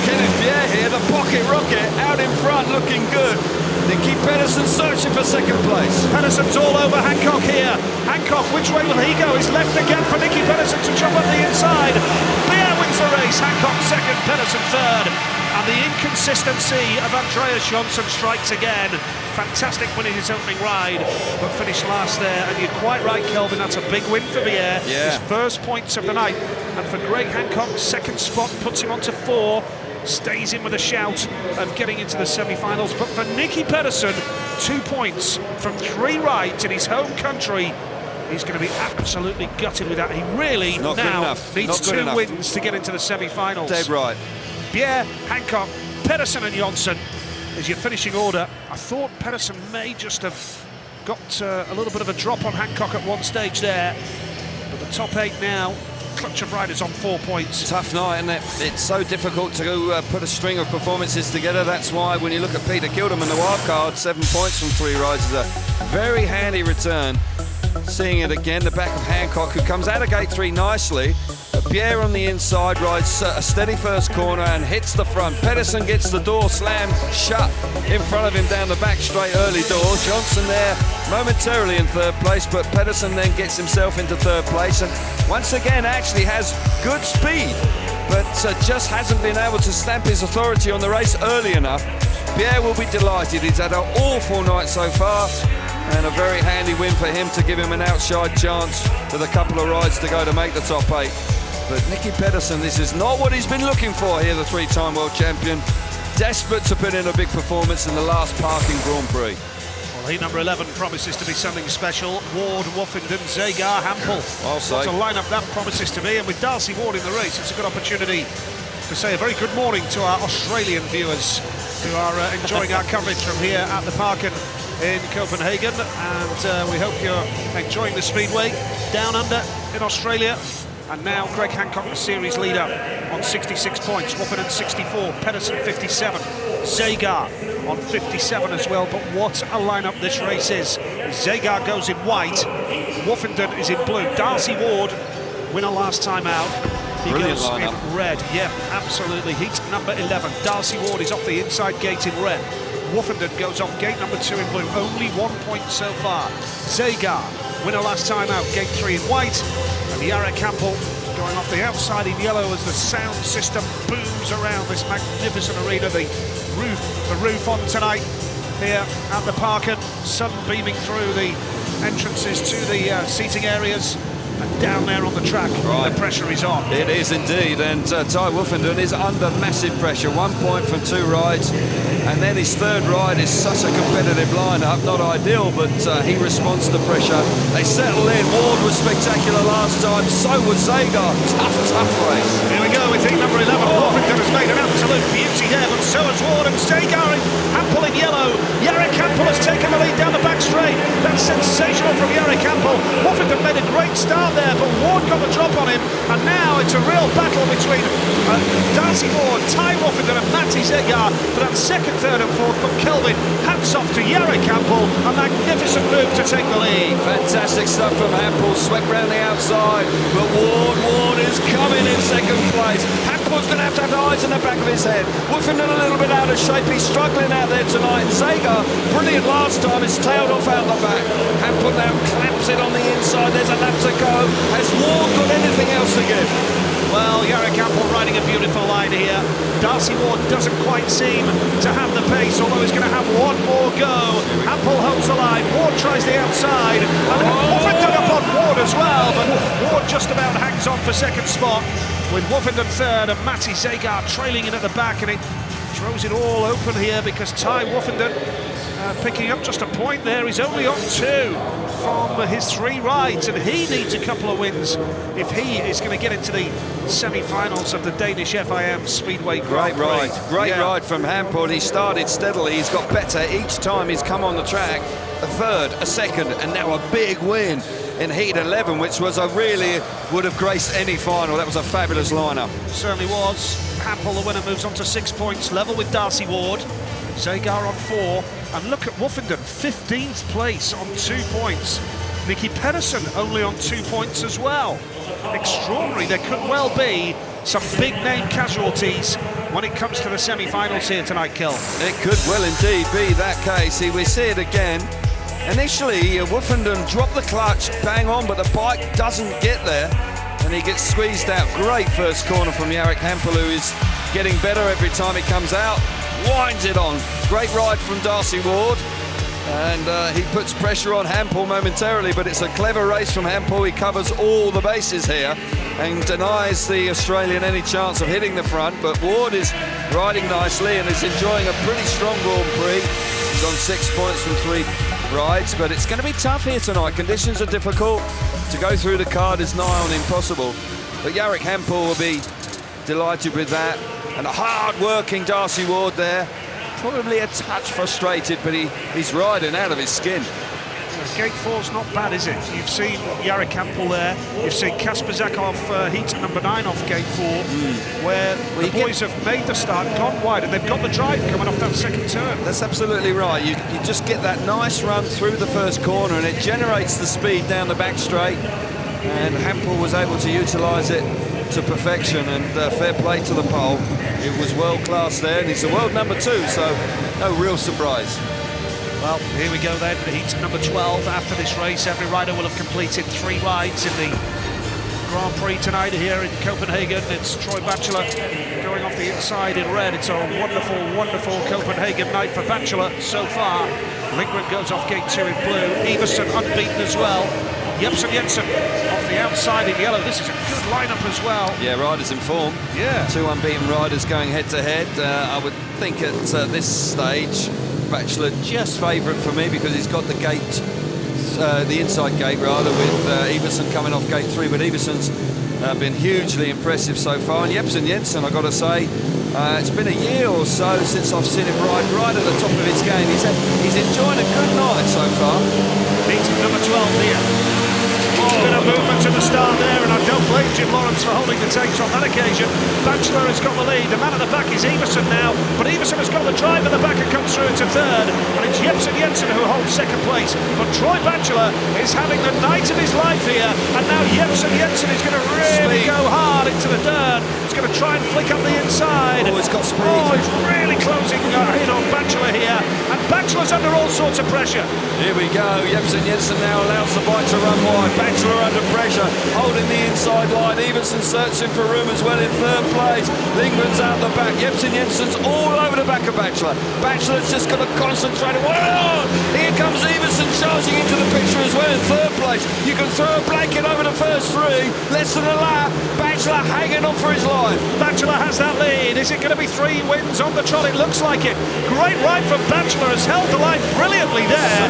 S8: Kenneth Pierre here. The pocket rocket out in front, looking good. Nicky Pedersen searching for second place.
S7: Pedersen's all over Hancock here. Hancock, which way will he go? He's left again for Nicky Pedersen to jump up the inside. Pierre wins the race. Hancock second, Pedersen third. And the inconsistency of Andreas Jonsson strikes again. Fantastic winning his opening ride, but finished last there. And you're quite right, Kelvin, that's a big win for Pierre.
S8: Yeah.
S7: His first points of the night. And for Greg Hancock, second spot puts him on to 4. Stays in with a shout of getting into the semi-finals. But for Nicky Pedersen, 2 points from 3 rides in his home country. He's going to be absolutely gutted with that. He really now needs 2 wins to get into the semi-finals.
S8: Dead right.
S7: Pierre, Hancock, Pedersen and Jonsson is your finishing order. I thought Pedersen may just have got a little bit of a drop on Hancock at one stage there. top 8 now. Clutch of riders on 4 points.
S8: Tough night, isn't it? It's so difficult to put a string of performances together. That's why when you look at Peter Kilderman, the wild card, 7 points from 3 rides is a very handy return. Seeing it again, the back of Hancock, who comes out of gate 3 nicely. Pierre on the inside rides a steady first corner and hits the front. Pedersen gets the door slammed shut in front of him down the back straight early doors. Johnson there momentarily in 3rd place, but Pedersen then gets himself into 3rd place and once again actually has good speed, but just hasn't been able to stamp his authority on the race early enough. Pierre will be delighted. He's had an awful night so far, and a very handy win for him to give him an outside chance with a couple of rides to go to make the top 8. But Nicky Pedersen, this is not what he's been looking for here, the 3-time world champion. Desperate to put in a big performance in the last parking Grand Prix.
S7: Well, heat number 11 promises to be something special. Ward, Woffington, Zagar, Hampel. What a lineup that promises to be. And with Darcy Ward in the race, it's a good opportunity to say a very good morning to our Australian viewers who are enjoying our coverage from here at the Parken in Copenhagen. And we hope you're enjoying the Speedway down under in Australia. And now Greg Hancock, the series leader, on 66 points. Woffington 64, Pedersen 57, Zagar on 57 as well. But what a lineup this race is. Zagar goes in white, Woffington is in blue. Darcy Ward, winner last time out. He
S8: Brilliant
S7: goes
S8: lineup.
S7: in red. Yeah, absolutely. Heat number 11. Darcy Ward is off the inside gate in red. Woffington goes off gate number 2 in blue. Only 1 point so far. Zagar, winner last time out, gate 3 in white. And Jarek Hampel going off the outside in yellow as the sound system booms around this magnificent arena. The roof on tonight here at the Parken. Sun beaming through the entrances to the seating areas. And down there on the track, the pressure is on.
S8: It is indeed, and Ty Woffington is under massive pressure. 1 point from 2 rides, and then his 3rd ride is such a competitive lineup. Not ideal, but he responds to pressure. They settle in. Ward was spectacular last time, so was Zagar. Tough race.
S7: Here we go with heat number 11. Woffington has made an absolute beauty there, but so has Ward and Zagar in Hampel in yellow. Jarek Hampel has taken the lead down the back straight. That's sensational from Jarek Hampel. Woffington made a great start there, but Ward got the drop on him, and now it's a real battle between Darcy Ward, Ty Woffington and Matty Zagar for that 2nd, 3rd and 4th. But Kelvin, hats off to Jarek Hampel, a magnificent move to take the lead.
S8: Fantastic stuff from Hampel, swept round the outside, but Ward is coming in 2nd place. Hampel's going to have eyes in the back of his head. Woffington a little bit out of shape, he's struggling out there tonight. Zagar, brilliant last time, is tailed off out the back. Hampel now clamps it on the inside, there's a lap to go. Has Ward got anything else to give?
S7: Well, Jarek Hampel riding a beautiful line here. Darcy Ward doesn't quite seem to have the pace, although he's going to have one more go. Hampel holds the line, Ward tries the outside, and Woffington up on Ward as well, but Ward just about hangs on for 2nd spot, with Woffington 3rd and Matty Zagar trailing in at the back, and it throws it all open here because Ty Woffington picking up just a point there. He's only on 2 from his 3 rides, and he needs a couple of wins if he is going to get into the semi-finals of the Danish FIM Speedway Grand Prix.
S8: Great ride from Hampel. He started steadily, he's got better each time he's come on the track. A 3rd, a 2nd, and now a big win in heat 11, which was really would have graced any final. That was a fabulous lineup.
S7: Certainly was. Hampel, the winner, moves on to 6 points, level with Darcy Ward. Zagar on 4, and look at Woffington, 15th place on 2 points. Nicky Pedersen only on 2 points as well. Extraordinary. There could well be some big name casualties when it comes to the semi-finals here tonight, Kel.
S8: It could well indeed be that case. We see it again. Initially, Woffington dropped the clutch, bang on, but the bike doesn't get there, and he gets squeezed out. Great first corner from Jarek Hampel, who is getting better every time he comes out. Winds it on. Great ride from Darcy Ward, and he puts pressure on Hampel momentarily, but it's a clever race from Hampel. He covers all the bases here and denies the Australian any chance of hitting the front, but Ward is riding nicely and is enjoying a pretty strong Grand Prix. He's on 6 points from 3 rides, but it's going to be tough here tonight. Conditions are difficult. To go through the card is nigh on impossible, but Jarek Hampel will be delighted with that. And a hard-working Darcy Ward there, probably a touch frustrated, but he's riding out of his skin.
S7: Gate 4's not bad, is it? You've seen Jari Campbell there. You've seen Kasper Zakov heat number 9 off Gate 4, where the boys have made the start, gone wide, and they've got the drive coming off that second turn.
S8: That's absolutely right. You just get that nice run through the first corner, and it generates the speed down the back straight. And Hampel was able to utilise it to perfection, and fair play to the pole. It was world class there, and he's the world number 2, so no real surprise.
S7: Well, here we go then, heat number 12. After this race, every rider will have completed 3 rides in the Grand Prix tonight here in Copenhagen. It's Troy Batchelor going off the inside in red. It's a wonderful, wonderful Copenhagen night for Batchelor so far. Lindgren goes off Gate 2 in blue. Everson unbeaten as well. Jepsen Jensen off the outside in yellow. This is a good lineup as well. Yeah,
S8: riders in form.
S7: Yeah.
S8: 2 unbeaten riders going head-to-head. I would think at this stage, Batchelor just favourite for me because he's got the gate, the inside gate rather, with Everson coming off Gate 3. But Everson's been hugely impressive so far. And Jepsen Jensen, I've got to say, it's been a year or so since I've seen him ride right at the top of his game. He's enjoying a good night so far.
S7: Meeting number 12 here. Bit of movement to the start there, and I don't blame Jim Lawrence for holding the tapes on that occasion. Batchelor has got the lead. The man at the back is Everson now, but Everson has got the drive at the back and comes through into 3rd, and it's Jepsen Jensen who holds 2nd place. But Troy Batchelor is having the night of his life here, and now Jepsen Jensen is going to really go hard into the dirt. He's going to try and flick up the inside.
S8: Oh, he's got speed.
S7: Oh, he's really closing in on Batchelor here, and Batchelor's under all sorts of pressure.
S8: Here we go. Jepsen Jensen now allows the bike to run wide. Batchelor under pressure, holding the inside line. Everson searching for room as well in 3rd place. Lindgren's out the back. Jepsen Jensen's all over the back of Batchelor. Batchelor's just got to concentrate. Whoa! Here comes Everson charging into the picture as well in 3rd place. You can throw a blanket over the first 3. Less than a lap. Batchelor hanging on for his life.
S7: Batchelor has that lead. Is it going to be 3 wins on the trot? It looks like it. Great ride from Batchelor, has held the line brilliantly there.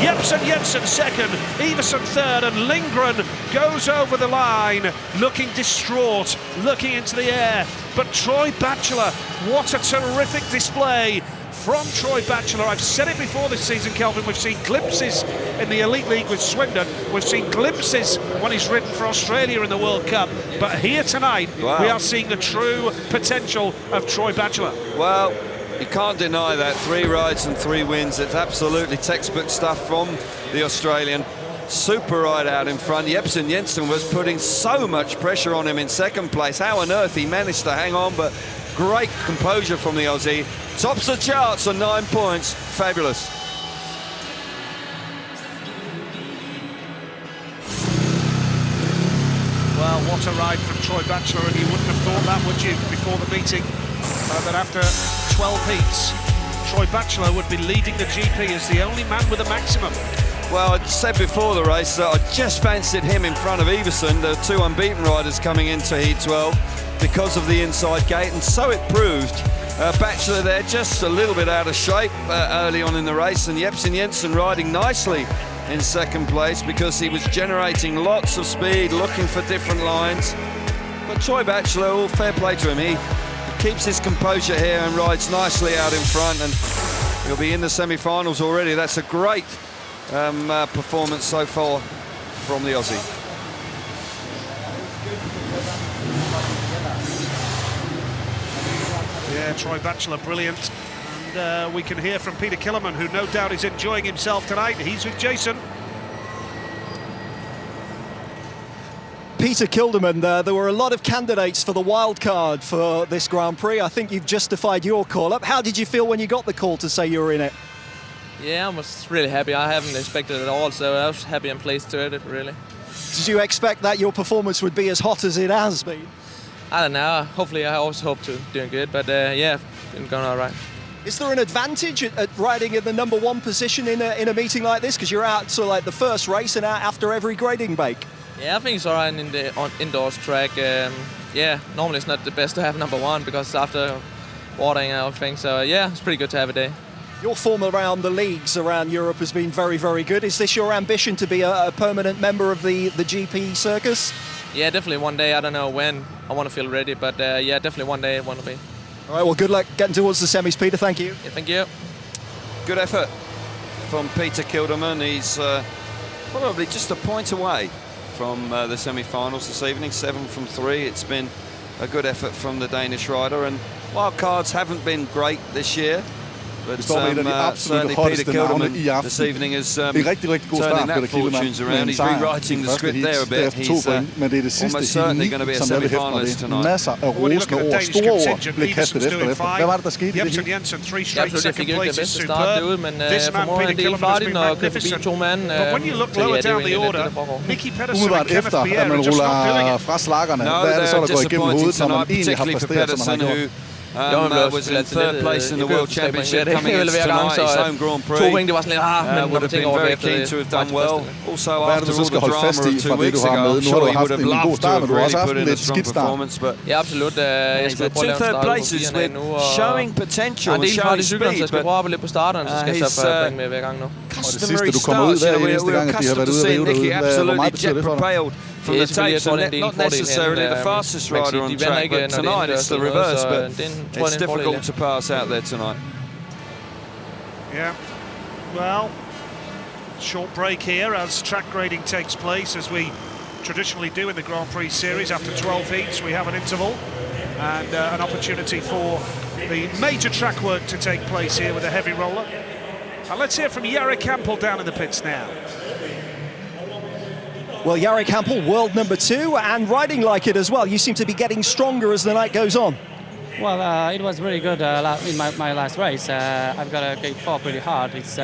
S7: Jepsen Jensen 2nd, Everson 3rd, and Lindgren goes over the line, looking distraught, looking into the air. But Troy Batchelor, what a terrific display from Troy Batchelor. I've said it before this season, Kelvin, we've seen glimpses in the Elite League with Swindon, we've seen glimpses when he's ridden for Australia in the World Cup, but here tonight we are seeing the true potential of Troy Batchelor.
S8: Well, you can't deny that. 3 rides and 3 wins. It's absolutely textbook stuff from the Australian. Super ride out in front. Jepsen Jensen was putting so much pressure on him in 2nd place. How on earth he managed to hang on, but great composure from the Aussie. Tops the charts on 9 points. Fabulous.
S7: Well, what a ride from Troy Batchelor, and you wouldn't have thought that, would you, before the meeting, that after 12 heats, Troy Batchelor would be leading the GP as the only man with a maximum.
S8: Well, I said before the race that I just fancied him in front of Everson, the 2 unbeaten riders coming into Heat 12, because of the inside gate, and so it proved. Batchelor there just a little bit out of shape early on in the race, and Jepsen Jensen riding nicely in 2nd place because he was generating lots of speed, looking for different lines. But Troy Batchelor, all fair play to him, he keeps his composure here and rides nicely out in front, and he'll be in the semi-finals already. That's a great performance so far from the Aussie.
S7: Yeah, Troy Batchelor, brilliant. And we can hear from Peter Killerman, who no doubt is enjoying himself tonight. He's with Jason.
S9: Peter Kilderman, there were a lot of candidates for the wild card for this Grand Prix. I think you've justified your call-up. How did you feel when you got the call to say you were in it?
S13: Yeah, I was really happy. I haven't expected it at all, so I was happy and pleased to it, really.
S9: Did you expect that your performance would be as hot as it has been?
S13: I don't know. Hopefully, I always hope to doing good, but yeah, been going all right.
S9: Is there an advantage at riding in the #1 position in a meeting like this? Because you're out to like the first race and out after every grading bake.
S13: Yeah, I think it's all right in the indoors track. Yeah, normally it's not the best to have #1 because after watering and everything. So yeah, it's pretty good to have a day.
S9: Your form around the leagues around Europe has been very, very good. Is this your ambition to be a permanent member of the GP circus?
S13: Yeah, definitely one day. I don't know when I want to feel ready, but yeah, definitely one day I want to be.
S9: All right, well, good luck getting towards the semis, Peter. Thank you.
S13: Yeah, thank you.
S8: Good effort from Peter Kilderman. He's probably just a point away from the semi-finals this evening. 7 from 3. It's been a good effort from the Danish rider, and wildcards haven't been great this year. But certainly Peter Kilderman this evening is turning that fortunes around. He's rewriting the script there a bit. He's almost certainly going to be a semi-finalist tonight.
S7: When you look at the Danish contingent, Levesen's doing fine. Jebsen Jensen, 3 straight second place is superb. This man, Peter Kilderman, has been magnificent. But when you look lower down the order, Nicky Pedersen and Kenneth Pierre are just not doing it.
S8: No, they're disappointing tonight, particularly for Pedersen, who was in third place in the World Championship coming into tonight, his home Grand Prix. Would have been very keen to have done well. Also, after all the drama of 2 weeks ago, I'm sure he would have loved to have really put in a strong performance. But he's got 2 third places with showing potential, showing speed, but his customary start, we're accustomed to seeing Nicky absolutely jet-propelled from the tapes, and not necessarily the fastest rider on track, but tonight it's the reverse, but it's difficult to pass out there tonight.
S7: Yeah, well, short break here as track grading takes place, as we traditionally do in the Grand Prix series. After 12 heats, we have an interval and an opportunity for the major track work to take place here with a heavy roller. And let's hear from Jarek Hampel down in the pits now.
S9: Well, Jarek Hampel, world number 2, and riding like it as well. You seem to be getting stronger as the night goes on.
S4: Well, it was really good in my last race. I've got a gate 4 pretty hard. It's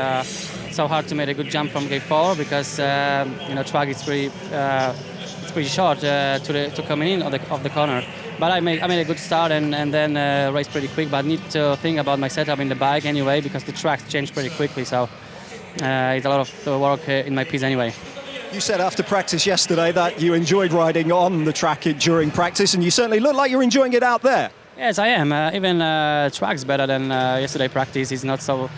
S4: so hard to make a good jump from gate 4 because track is pretty short to coming in of the corner. But I made a good start and then raced pretty quick. But I need to think about my setup in the bike anyway because the tracks change pretty quickly. So it's a lot of work in my piece anyway.
S9: You said after practice yesterday that you enjoyed riding on the track during practice, and you certainly look like you're enjoying it out there.
S4: Yes, I am. Even track's better than yesterday practice. It's not so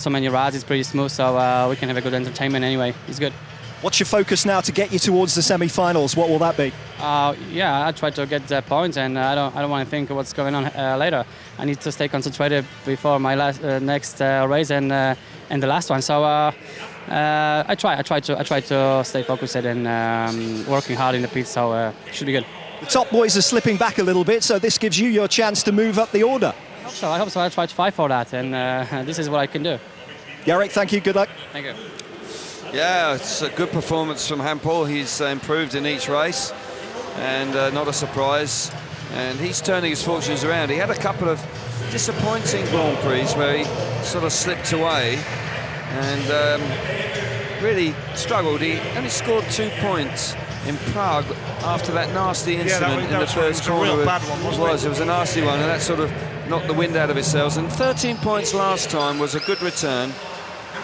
S4: many rides. It's pretty smooth, so we can have a good entertainment anyway. It's good.
S9: What's your focus now to get you towards the semi-finals? What will that be?
S4: Yeah, I try to get the points, and I don't want to think of what's going on later. I need to stay concentrated before my next race and the last one. So I try to stay focused and working hard in the pits. So should be good.
S9: The top boys are slipping back a little bit, so this gives you your chance to move up the order.
S4: I hope so. I try to fight for that, and this is what I can do.
S9: Jarek, thank you. Good luck.
S4: Thank you.
S8: Yeah, it's a good performance from Hampel. He's improved in each race, and not a surprise. And he's turning his fortunes around. He had a couple of disappointing Grand Prix where he sort of slipped away and really struggled. He only scored 2 points in Prague after that nasty incident in the first corner.
S7: It was a real bad one, wasn't it?
S8: It was a nasty one, and that sort of knocked the wind out of his sails. And 13 points last time was a good return.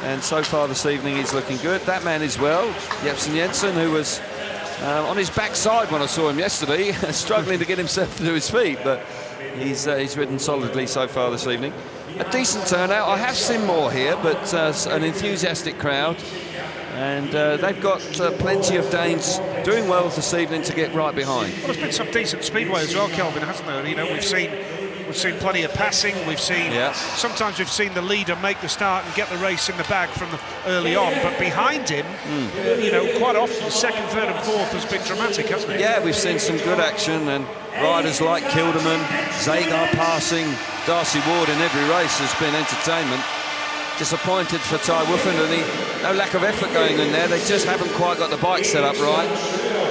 S8: And so far this evening he's looking good. That man is well, Jebsen Jensen, who was on his backside when I saw him yesterday, struggling to get himself to his feet, but he's ridden solidly so far this evening. A decent turnout. I have seen more here, but an enthusiastic crowd, and they've got plenty of Danes doing well this evening to get right behind.
S7: Well, there's been some decent speedway as well, Kelvin, hasn't there? You know, we've seen plenty of passing. We've seen sometimes we've seen the leader make the start and get the race in the bag from early on, but behind him, quite often the second, third, and fourth has been dramatic, hasn't it?
S8: Yeah, we've seen some good action, and riders like Kilderman, Zagar passing Darcy Ward in every race has been entertainment. Disappointed for Ty Woofenden. No lack of effort going in there. They just haven't quite got the bike set up right.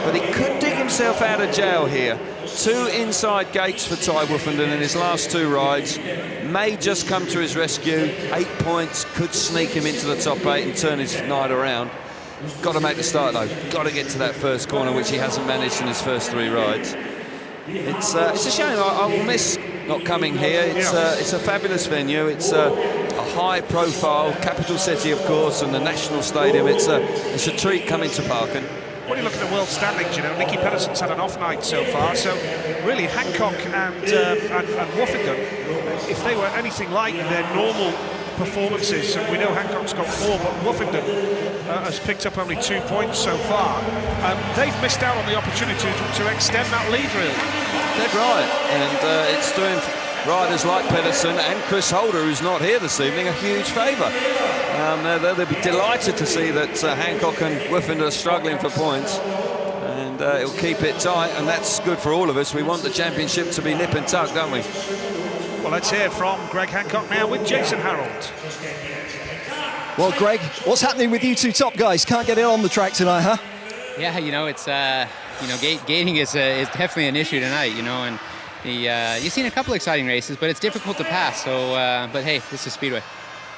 S8: But he could dig himself out of jail here. 2 inside gates for Ty Woofenden in his last 2 rides. May just come to his rescue. 8 points could sneak him into the top 8 and turn his night around. Got to make the start though. Got to get to that first corner, which he hasn't managed in his first 3 rides. It's a shame. I will miss not coming here. It's a fabulous venue. It's a high-profile capital city, of course, and the national stadium. It's a treat coming to Parken.
S7: When you look at the world standings, Nicky Pedersen's had an off night so far. So really, Hancock and Woofenden, if they were anything like their normal performances, and we know Hancock's got 4, but Woofenden has picked up only 2 points so far. They've missed out on the opportunity to extend that lead, really.
S8: That's right, and it's doing riders like Pedersen and Chris Holder, who's not here this evening, a huge favour. They'll be delighted to see that Hancock and Woffinger are struggling for points. And it'll keep it tight, and that's good for all of us. We want the championship to be nip and tuck, don't we?
S7: Well, let's hear from Greg Hancock now with Jason Harold.
S9: Well, Greg, what's happening with you two top guys? Can't get it on the track tonight, huh?
S14: Yeah, it's gating is definitely an issue tonight, and you've seen a couple exciting races, but it's difficult to pass. So, but hey, this is Speedway.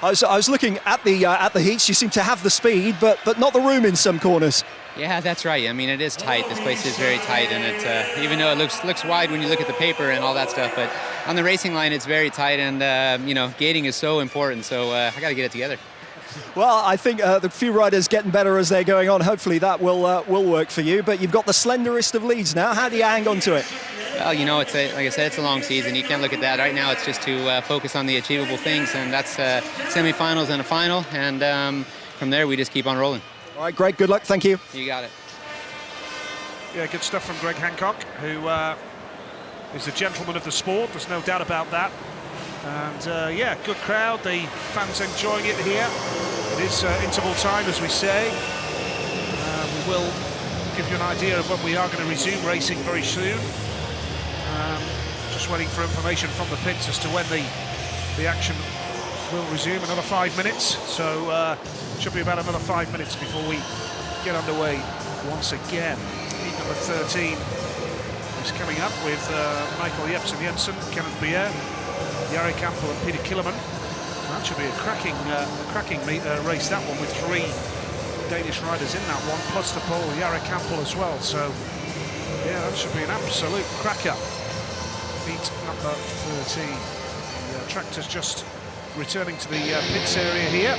S9: I was looking at the heats. You seem to have the speed, but not the room in some corners.
S14: Yeah, that's right. I mean, it is tight. This place is very tight, and it even though it looks wide when you look at the paper and all that stuff, but on the racing line, it's very tight, and gating is so important. So I got to get it together.
S9: Well, I think the few riders getting better as they're going on. Hopefully that will work for you. But you've got the slenderest of leads now. How do you hang on to it?
S14: Well, it's like I said, it's a long season. You can't look at that. Right now, it's just to focus on the achievable things, and that's semi-finals and a final. And from there, we just keep on rolling.
S9: All right, Greg, good luck. Thank you.
S14: You got it.
S7: Yeah, good stuff from Greg Hancock, who is the gentleman of the sport. There's no doubt about that. And yeah, good crowd. The fans enjoying it here. It is interval time, as we say. We will give you an idea of when we are going to resume racing very soon. Just waiting for information from the pits as to when the action will resume. Another 5 minutes, so should be about another 5 minutes before we get underway once again. Heat number 13 is coming up with Michael Jepsen Jensen, Kenneth Bier, Jari Campbell and Peter Killerman. So that should be a cracking race, that one, with 3 Danish riders in that one, plus the Pole Jari Campbell as well. So yeah, that should be an absolute cracker. Heat number 13. The tractor's just returning to the pits area here.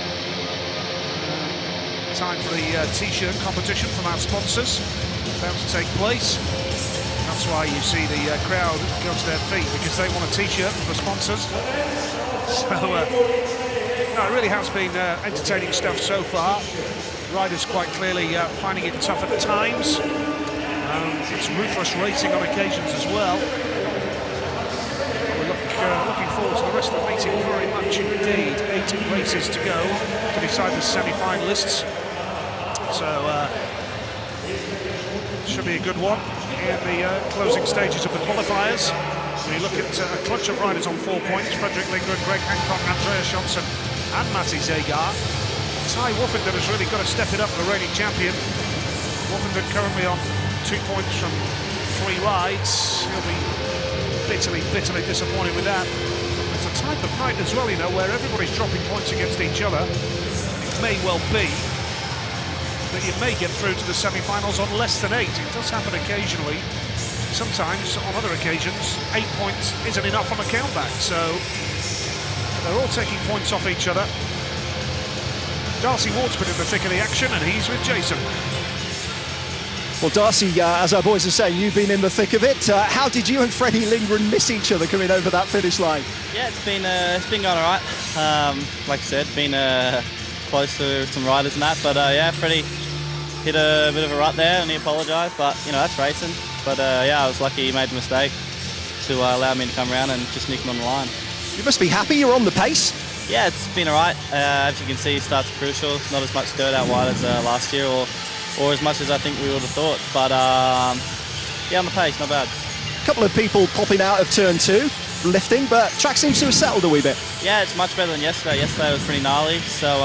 S7: Time for the t-shirt competition from our sponsors, about to take place. That's why you see the crowd go to their feet, because they want a t-shirt from the sponsors. So no, it really has been entertaining stuff so far. Riders quite clearly finding it tough at times. It's ruthless racing on occasions as well. We're looking forward to the rest of the meeting very much indeed. 8 races to go to decide the semi-finalists. So should be a good one in the closing stages of the qualifiers. We look at a clutch of riders on 4 points: Frederick Lindgren, Greg Hancock, Andreas Johnson and Matti Zegar. Ty Woffinger has really got to step it up, the reigning champion. Woffinger currently on 2 points from 3 rides. He'll be bitterly disappointed with that. It's a type of night as well, where everybody's dropping points against each other. It may well be that you may get through to the semi-finals on less than 8. It does happen occasionally. Sometimes, on other occasions, 8 points isn't enough on a countback. So they're all taking points off each other. Darcy Ward's been in the thick of the action, and he's with Jason.
S9: Well, Darcy, as our boys are saying, you've been in the thick of it. How did you and Freddie Lindgren miss each other coming over that finish line?
S15: Yeah, it's been going all right. Like I said, been close to some riders and that, but yeah, Freddie hit a bit of a rut there, and he apologised. But that's racing. But yeah, I was lucky he made the mistake to allow me to come around and just nick him on the line.
S9: You must be happy you're on the pace.
S15: Yeah, it's been all right. As you can see, starts crucial. Not as much dirt out wide as last year, or as much as I think we would have thought. But yeah, on the pace, not bad.
S9: A couple of people popping out of turn 2, lifting, but track seems to have settled a wee bit.
S15: Yeah, it's much better than yesterday. Yesterday was pretty gnarly, so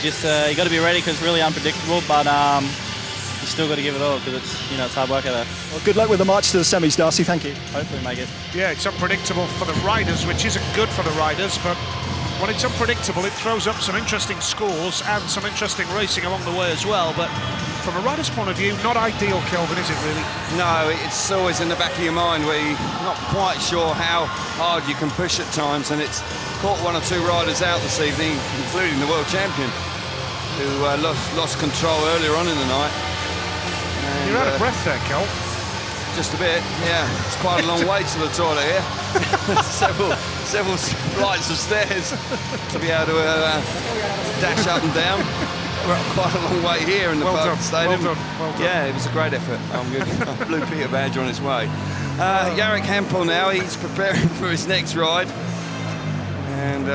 S15: you got to be ready because it's really unpredictable. But you still got to give it all because it's hard work out there.
S9: Well, good luck with the march to the semis, Darcy. Thank you.
S15: Hopefully make it.
S7: Yeah, it's unpredictable for the riders, which isn't good for the riders, but when it's unpredictable, it throws up some interesting scores and some interesting racing along the way as well. But from a rider's point of view, not ideal, Kelvin, is it really?
S8: No, it's always in the back of your mind where you're not quite sure how hard you can push at times, and it's caught 1 or 2 riders out this evening, including the world champion, who lost control earlier on in the night. And,
S7: you're out of breath there, Kel.
S8: Just a bit, yeah. It's quite a long way to the toilet here. several flights of stairs to be able to dash up and down. We're quite a long way here in the Park Stadium.
S7: Well done.
S8: Yeah, it was a great effort. I'm good. Blue Peter badge on his way. Jari Campbell now, he's preparing for his next ride. And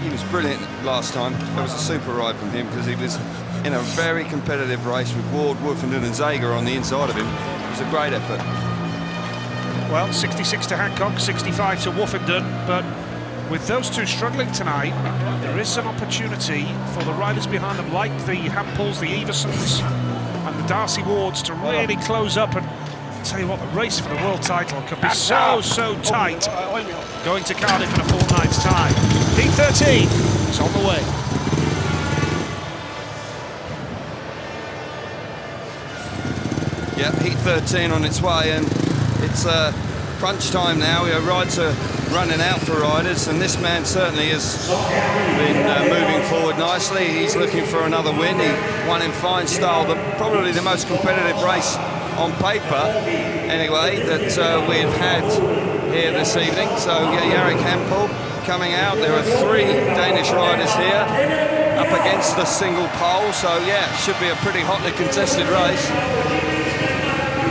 S8: He was brilliant last time. That was a super ride from him because he was in a very competitive race with Ward, Woofenden and Zager on the inside of him. It was a great effort.
S7: Well, 66 to Hancock, 65 to Woofenden, but with those two struggling tonight, there is an opportunity for the riders behind them, like the Hampels, the Eversons and the Darcy Wards, to really close up. And tell you what, the race for the world title could be so tight going to Cardiff in a fortnight's time. Heat 13 is on the way.
S8: Yeah, Heat 13 on its way, and it's crunch time now. Rides are running out for riders, and this man certainly has been moving forward nicely. He's looking for another win. He won in fine style, probably the most competitive race on paper, anyway, that we've had here this evening. So Jarek Hampel coming out. There are 3 Danish riders here up against the single pole. So yeah, should be a pretty hotly contested race.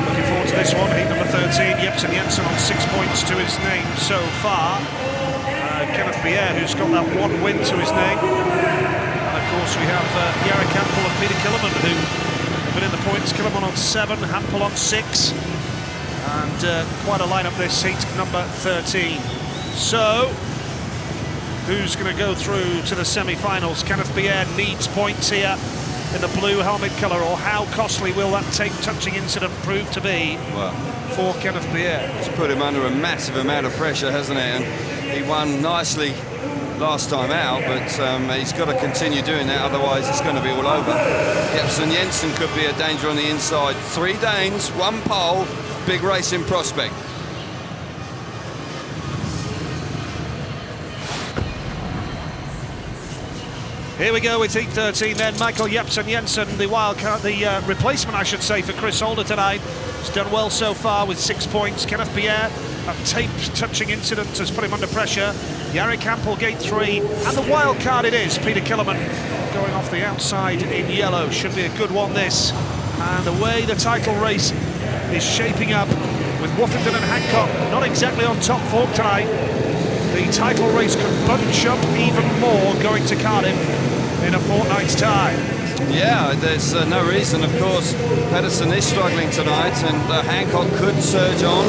S7: Looking forward to this one. Heat number 13, Jepsen Jensen on 6 points to his name so far. Kenneth Pierre, who's got that 1 win to his name. And of course we have Jarek Hampel and Peter Killerman, who have been in the points. Killerman on 7, Hampel on 6. And quite a lineup this heat number 13. So, who's going to go through to the semi-finals? Kenneth Pierre needs points here in the blue helmet colour, or how costly will that touching incident prove to be for Kenneth Pierre?
S8: It's put him under a massive amount of pressure, hasn't it? And he won nicely last time out, but he's got to continue doing that, otherwise it's going to be all over. Jepsen Jensen could be a danger on the inside. 3 Danes, 1 pole, big race in prospect.
S7: Here we go with Heat 13 then. Michael Jepsen Jensen, the wildcard, the replacement, I should say, for Chris Holder tonight. He's done well so far with 6 points. Kenneth Pierre, a tape-touching incident has put him under pressure. Jarek Hampel, gate 3, and the wild card it is. Peter Killerman going off the outside in yellow. Should be a good one, this. And the way the title race is shaping up, with Woofenden and Hancock not exactly on top form tonight, the title race could bunch up even more going to Cardiff in a fortnight's time.
S8: Yeah, there's no reason, of course. Pedersen is struggling tonight, and Hancock could surge on.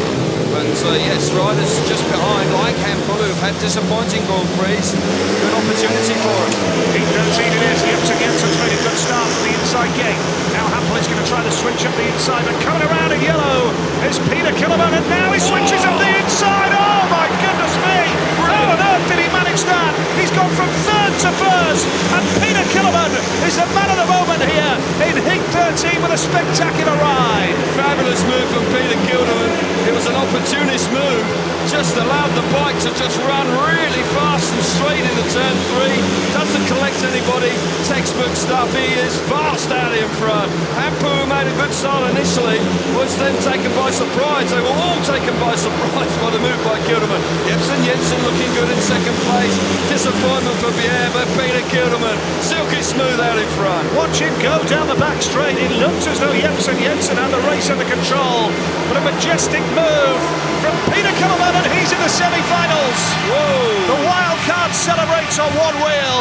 S8: But yes, riders just behind, like Hampel, who've had disappointing Grand Prix. Good opportunity for him.
S7: Heat 13 it is. Jepsen Jensen's made a good start from the inside gate. Now Hampel is going to try to switch up the inside, but coming around in yellow is Peter Killerman, and now he switches up the inside. Oh my goodness me! How on earth did he manage that? He's gone from 3rd to 1st, and Peter Killerman is the man of the moment here in Heat 13 with a spectacular ride.
S8: Fabulous move from Peter Killerman. It was an opportunist move, just allowed the bike to just run really fast and straight into turn 3. Doesn't collect anybody, textbook stuff. He is fast out in front. Hampel, who made a good start initially, was then taken by surprise. They were all taken by surprise by the move by Killerman. Jepsen Jensen looking good in 2nd place. Disappointment for Pierre, but Peter Killerman silky smooth out in front.
S7: Watch him go down the back straight. It looked as though Jepsen Jensen had the race under control, but a majestic move from Peter Killerman, and he's in the semi-finals.
S8: Whoa!
S7: The wild card celebrates on 1 wheel,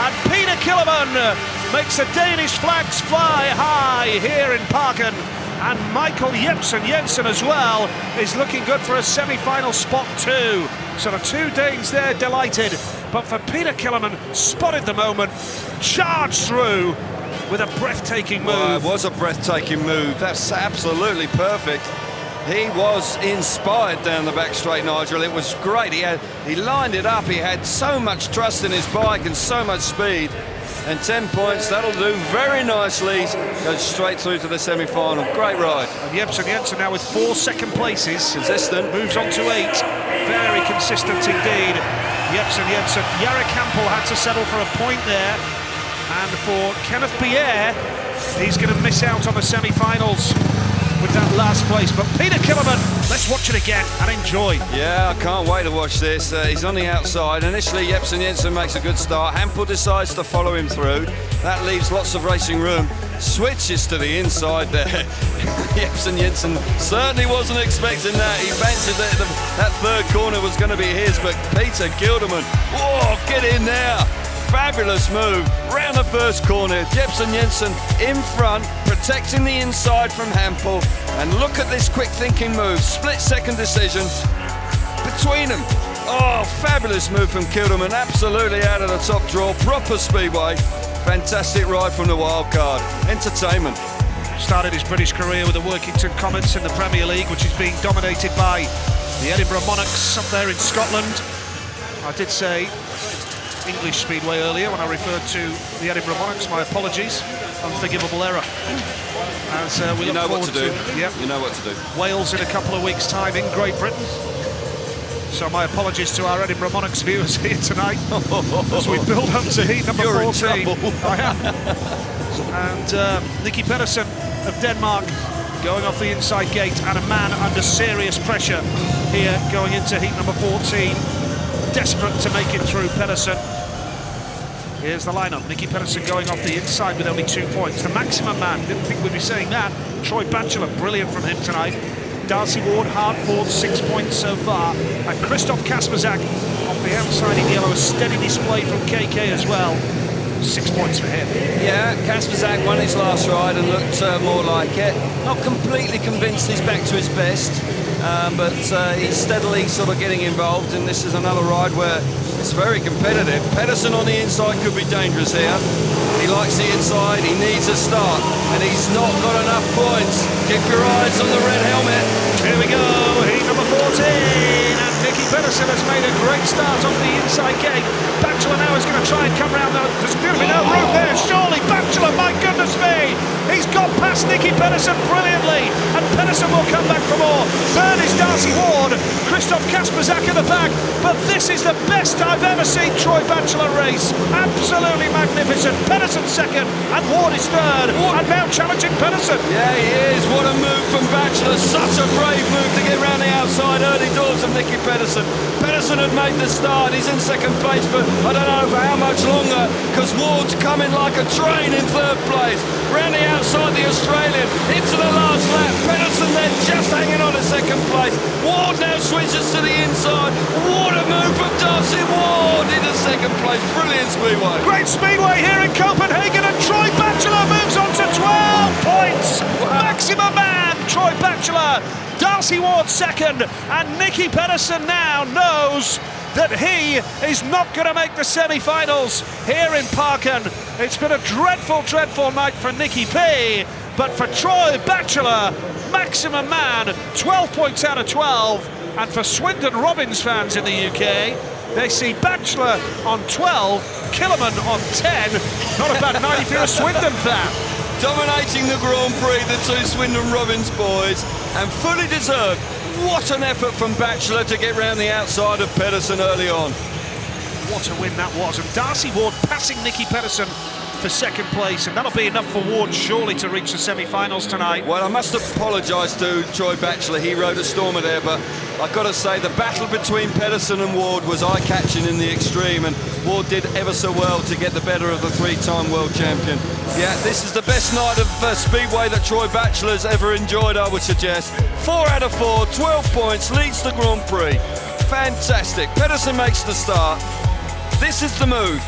S7: and Peter Killerman makes the Danish flags fly high here in Parken. And Michael Jepsen Jensen as well is looking good for a semi-final spot too. So the 2 Danes there delighted, but for Peter Killerman, spotted the moment, charged through with a breathtaking move.
S8: Well, it was a breathtaking move. That's absolutely perfect. He was inspired down the back straight, Nigel. It was great. He lined it up. He had so much trust in his bike and so much speed. And 10 points, that'll do very nicely. Goes straight through to the semi-final. Great ride.
S7: And Jepsen Jensen now with 4 second places.
S8: Consistent.
S7: Moves on to 8. Very consistent indeed. Jepsen Jensen. Jarek Hampel had to settle for a point there. And for Kenneth Pierre, he's going to miss out on the semi-finals with that last place. But Peter Killerman, let's watch it again and enjoy.
S8: Yeah, I can't wait to watch this. He's on the outside. Initially, Jepsen Jensen makes a good start. Hampel decides to follow him through. That leaves lots of racing room switches to the inside there. Jensen certainly wasn't expecting that. He fancied that third corner was going to be his, but Peter Gilderman, whoa, get in there. Fabulous move, round the first corner. Jensen in front, protecting the inside from Hampel. And look at this quick thinking move, split second decision between them. Oh, fabulous move from Gilderman, absolutely out of the top draw, proper speedway. Fantastic ride from the wild card. Entertainment.
S7: Started his British career with the Workington Comets in the Premier League, which is being dominated by the Edinburgh Monarchs up there in Scotland. I did say English Speedway earlier when I referred to the Edinburgh Monarchs. My apologies. Unforgivable error. As we look forward to
S8: You know what to do.
S7: Wales in a couple of weeks' time in Great Britain. So my apologies to our Edinburgh Monarchs viewers here tonight as we build up to heat number 14. I am. And Nicky Pedersen of Denmark going off the inside gate, and a man under serious pressure here going into heat number 14. Desperate to make it through. Pedersen. Here's the lineup. Nicky Pedersen going off the inside with only 2 points. The maximum man, didn't think we'd be saying that. Troy Batchelor, brilliant from him tonight. Darcy Ward, Hartford, 6 points so far. And Christoph Kasperzak off the outside in yellow. A steady display from KK as well. 6 points for him.
S8: Yeah, Kasperzak won his last ride and looked more like it. Not completely convinced he's back to his best, but he's steadily sort of getting involved, and this is another ride where it's very competitive. Pedersen on the inside could be dangerous here. He likes the inside, he needs a start, and he's not got enough points. Keep your eyes on the red helmet.
S7: Here we go, heat number 14, and Nicky Pedersen has made a great start off the inside gate. Batchelor now is going to try and come round. There's going to be no room there, surely. Batchelor, my goodness me! He's got past Nicky Pedersen brilliantly, and Pedersen will come back for more. Third is Darcy Ward, Christoph Kasperzak in the back, but this is the best I've ever seen Troy Batchelor race. Absolutely magnificent. Pedersen second, and Ward is third, and now challenging Pedersen.
S8: Yeah, he is. What a move from Batchelor. Such a brave move to get round the outside early doors of Nicky Pedersen. Pedersen had made the start. He's in second place, but I don't know for how much longer, because Ward's coming like a train in third place. Round the outside, the Australian into the last lap. Pedersen then just hanging on to second place. Ward now switches to the inside. What a move from Darcy Ward into second place. Brilliant speedway.
S7: Great speedway here in Copenhagen, and Troy Batchelor moves on to 12 points. Wow. Maximum man, Troy Batchelor. Darcy Ward second, and Nicky Pedersen now knows that he is not going to make the semi-finals here in Parken. It's been a dreadful, dreadful night for Nicky P, but for Troy Batchelor, maximum man, 12 points out of 12. And for Swindon Robins fans in the UK, they see Batchelor on 12, Killerman on 10. Not a bad night if you're a Swindon fan.
S8: Dominating the Grand Prix, the two Swindon Robins boys, and fully deserved. What an effort from Batchelor to get round the outside of Pedersen early on.
S7: What a win that was. And Darcy Ward passing Nicky Pedersen for second place, and that'll be enough for Ward surely to reach the semi-finals tonight.
S8: Well, I must apologise to Troy Batchelor. He rode a stormer there, but I've got to say the battle between Pedersen and Ward was eye-catching in the extreme, and Ward did ever so well to get the better of the three-time world champion. Yeah, this is the best night of Speedway that Troy Batchelor's ever enjoyed, I would suggest. 4 out of 4, 12 points, leads the Grand Prix. Fantastic. Pedersen makes the start. This is the move.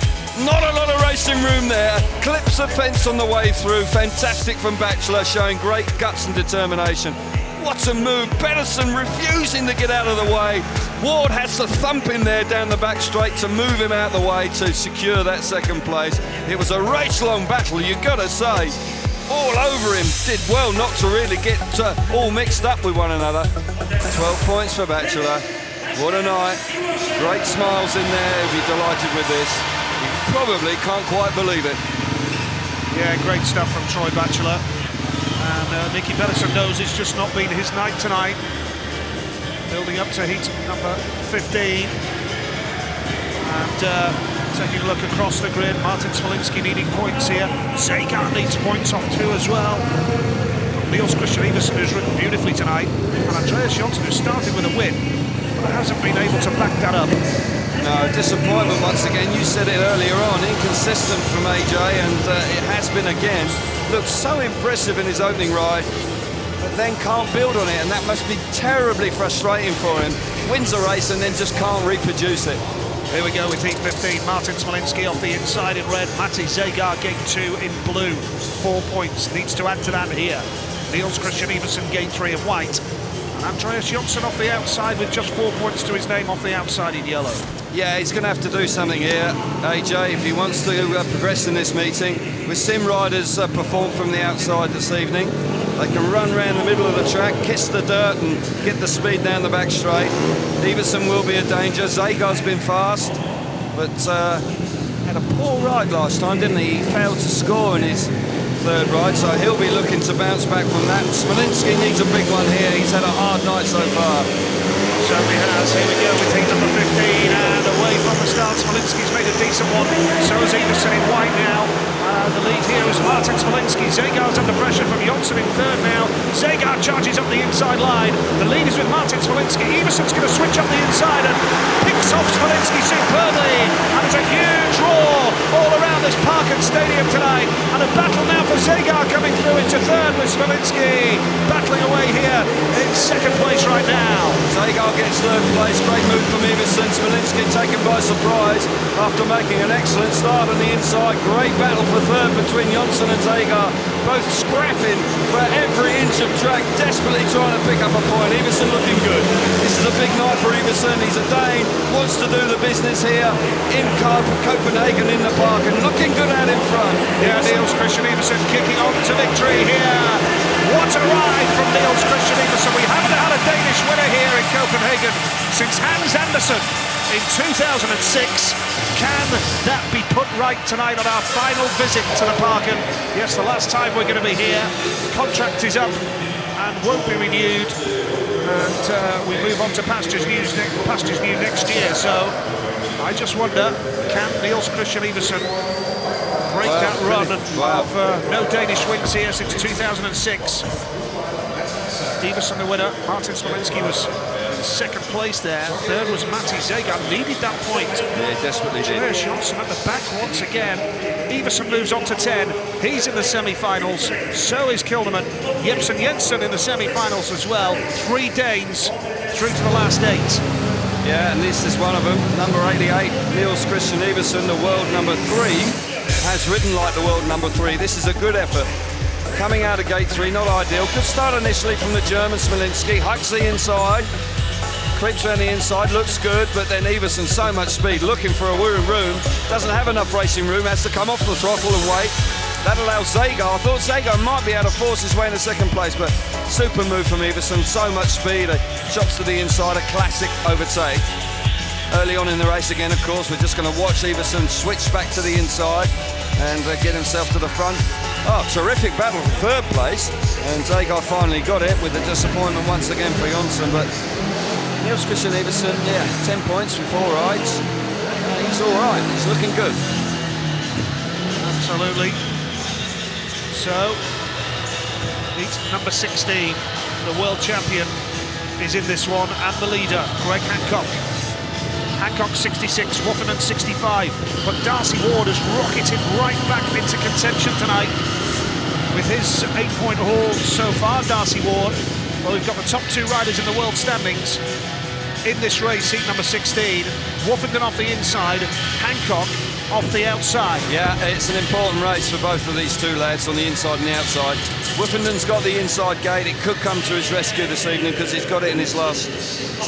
S8: Not a lot of racing room there. Clips the fence on the way through. Fantastic from Batchelor, showing great guts and determination. What a move. Pedersen refusing to get out of the way. Ward has to thump in there down the back straight to move him out of the way to secure that second place. It was a race-long battle, you've got to say. All over him. Did well not to really get all mixed up with one another. 12 points for Batchelor. What a night. Great smiles in there. He'll be delighted with this. He probably can't quite believe it.
S7: Yeah, great stuff from Troy Batchelor. And Nicky Pedersen knows it's just not been his night tonight. Building up to heat number 15. And taking a look across the grid, Martin Smolinski needing points here. Zagar needs points off too as well. Niels Christian Iversen, who's ridden beautifully tonight. And Andreas Johnson, who started with a win, but hasn't been able to back that up.
S8: No, disappointment once again. You said it earlier on, inconsistent from AJ, and it has been again. Looks so impressive in his opening ride, but then can't build on it, and that must be terribly frustrating for him. Wins a race and then just can't reproduce it.
S7: Here we go with heat 15. Martin Smolinski off the inside in red. Matti Zegar gate 2 in blue. 4 points. Needs to add to that here. Niels Christian Iversen gate 3 in white. And Andreas Jonsson off the outside with just 4 points to his name off the outside in yellow.
S8: Yeah, he's going to have to do something here, AJ, if he wants to progress in this meeting. With sim riders performed from the outside this evening, they can run around the middle of the track, kiss the dirt and get the speed down the back straight. Iversen will be a danger. Zegar's been fast, but had a poor ride last time, didn't he? He failed to score in his third ride, so he'll be looking to bounce back from that. Smolinski needs a big one here. He's had a hard night so far.
S7: Certainly has. Here we go with heat number 15, and away from the start, Smolinski's made a decent one. So is Iversen in white now. The lead here is Martin Smolinski. Zegar's under pressure from Jonsson in third now. Zegar charges up the inside line. The lead is with Martin Smolinski. Iversen's going to switch up the inside and picks off Smolinski superbly. And there's a huge roar all around this Parken Stadium tonight. And a battle now for Zegar coming through into third with Smolinski battling away here in second place right now.
S8: Zegar gets third place. Great move from Iversen. Smolinski taken by surprise after making an excellent start on the inside. Great battle for third between Jonsson and Zegar, both scrapping for every inch of track, desperately trying to pick up a point. Iversen looking good. This is a big night for Iversen. He's a Dane, wants to do the business here in Copenhagen in the park, and looking good out in front.
S7: Yeah, Niels Christian Iversen kicking on to victory here. What a ride from Niels Christian Iversen. We haven't had a Danish winner here in Copenhagen since Hans Andersen in 2006. Can that be put right tonight on our final visit to the Parken? Yes, the last time we're going to be here. Contract is up and won't be renewed. And we move on to Pastures New next year. So I just wonder, can Niels Christian Iversen break that run of no Danish wins here since 2006? Iversen the winner. Martin Smolinski was in second place there. Third was Matti Zegar. Needed that point.
S8: Yeah, desperately did.
S7: Andreas Jonsson at the back once again. Iversen moves on to 10. He's in the semi-finals. So is Kilderman. Jebsen Jensen in the semi-finals as well. 3 Danes through to the last 8.
S8: Yeah, and this is one of them. Number 88, Niels Christian Iversen, the world number 3, has ridden like the world number 3. This is a good effort. Coming out of gate 3, not ideal. Good start initially from the German Smolinski. Hucks the inside, creeps around the inside, looks good, but then Iversen, so much speed, looking for a room. Doesn't have enough racing room, has to come off the throttle and wait. That allows Zegar. I thought Zegar might be able to force his way into second place, but super move from Iversen, so much speed. Chops to the inside, a classic overtake. Early on in the race again, of course, we're just going to watch Iversen switch back to the inside and get himself to the front. Oh, terrific battle for third place, and Zegar finally got it with a disappointment once again for Jonsson, but Niels Christian Iversen, yeah, 10 points from 4 rides. He's all right, he's looking good.
S7: Absolutely. So, heat number 16, the world champion is in this one, and the leader, Greg Hancock. Hancock 66, Woffenden 65, but Darcy Ward has rocketed right back into contention tonight with his 8-point haul so far. Darcy Ward, well, we've got the top 2 riders in the world standings in this race, heat number 16. Woffenden off the inside, Hancock off the outside.
S8: Yeah, it's an important race for both of these 2 lads on the inside and the outside. Woffenden's got the inside gate. It could come to his rescue this evening because he's got it in his last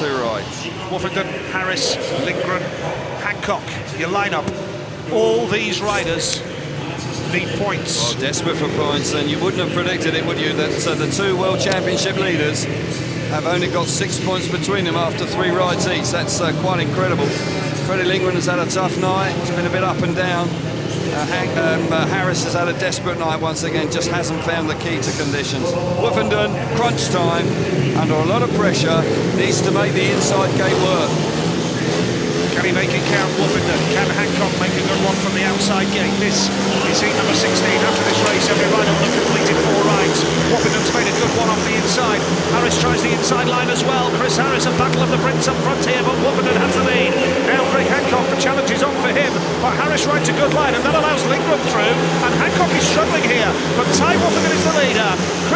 S8: 2 rides.
S7: Woffenden, Harris, Lindgren, Hancock, your lineup. All these riders need points.
S8: Well, desperate for points, and you wouldn't have predicted it, would you, that the 2 World Championship leaders have only got 6 points between them after 3 rides each. That's quite incredible. Freddie Lindgren has had a tough night. It's been a bit up and down. Harris has had a desperate night once again, just hasn't found the key to conditions. Woffenden, crunch time, under a lot of pressure, needs to make the inside gate work.
S7: Can he make it count, Woffenden? Can Hancock make a good one from the outside gate? This is heat number 16. After this race, every rider will have completed 4 rides. Woffenden's made a good one off the inside. Harris tries the inside line as well. Chris Harris, a battle of the Prince up front here, but Woffenden has the lead. Now Greg Hancock, the challenge is on for him, but Harris rides a good line, and that allows Lindgren through, and Hancock is struggling here, but time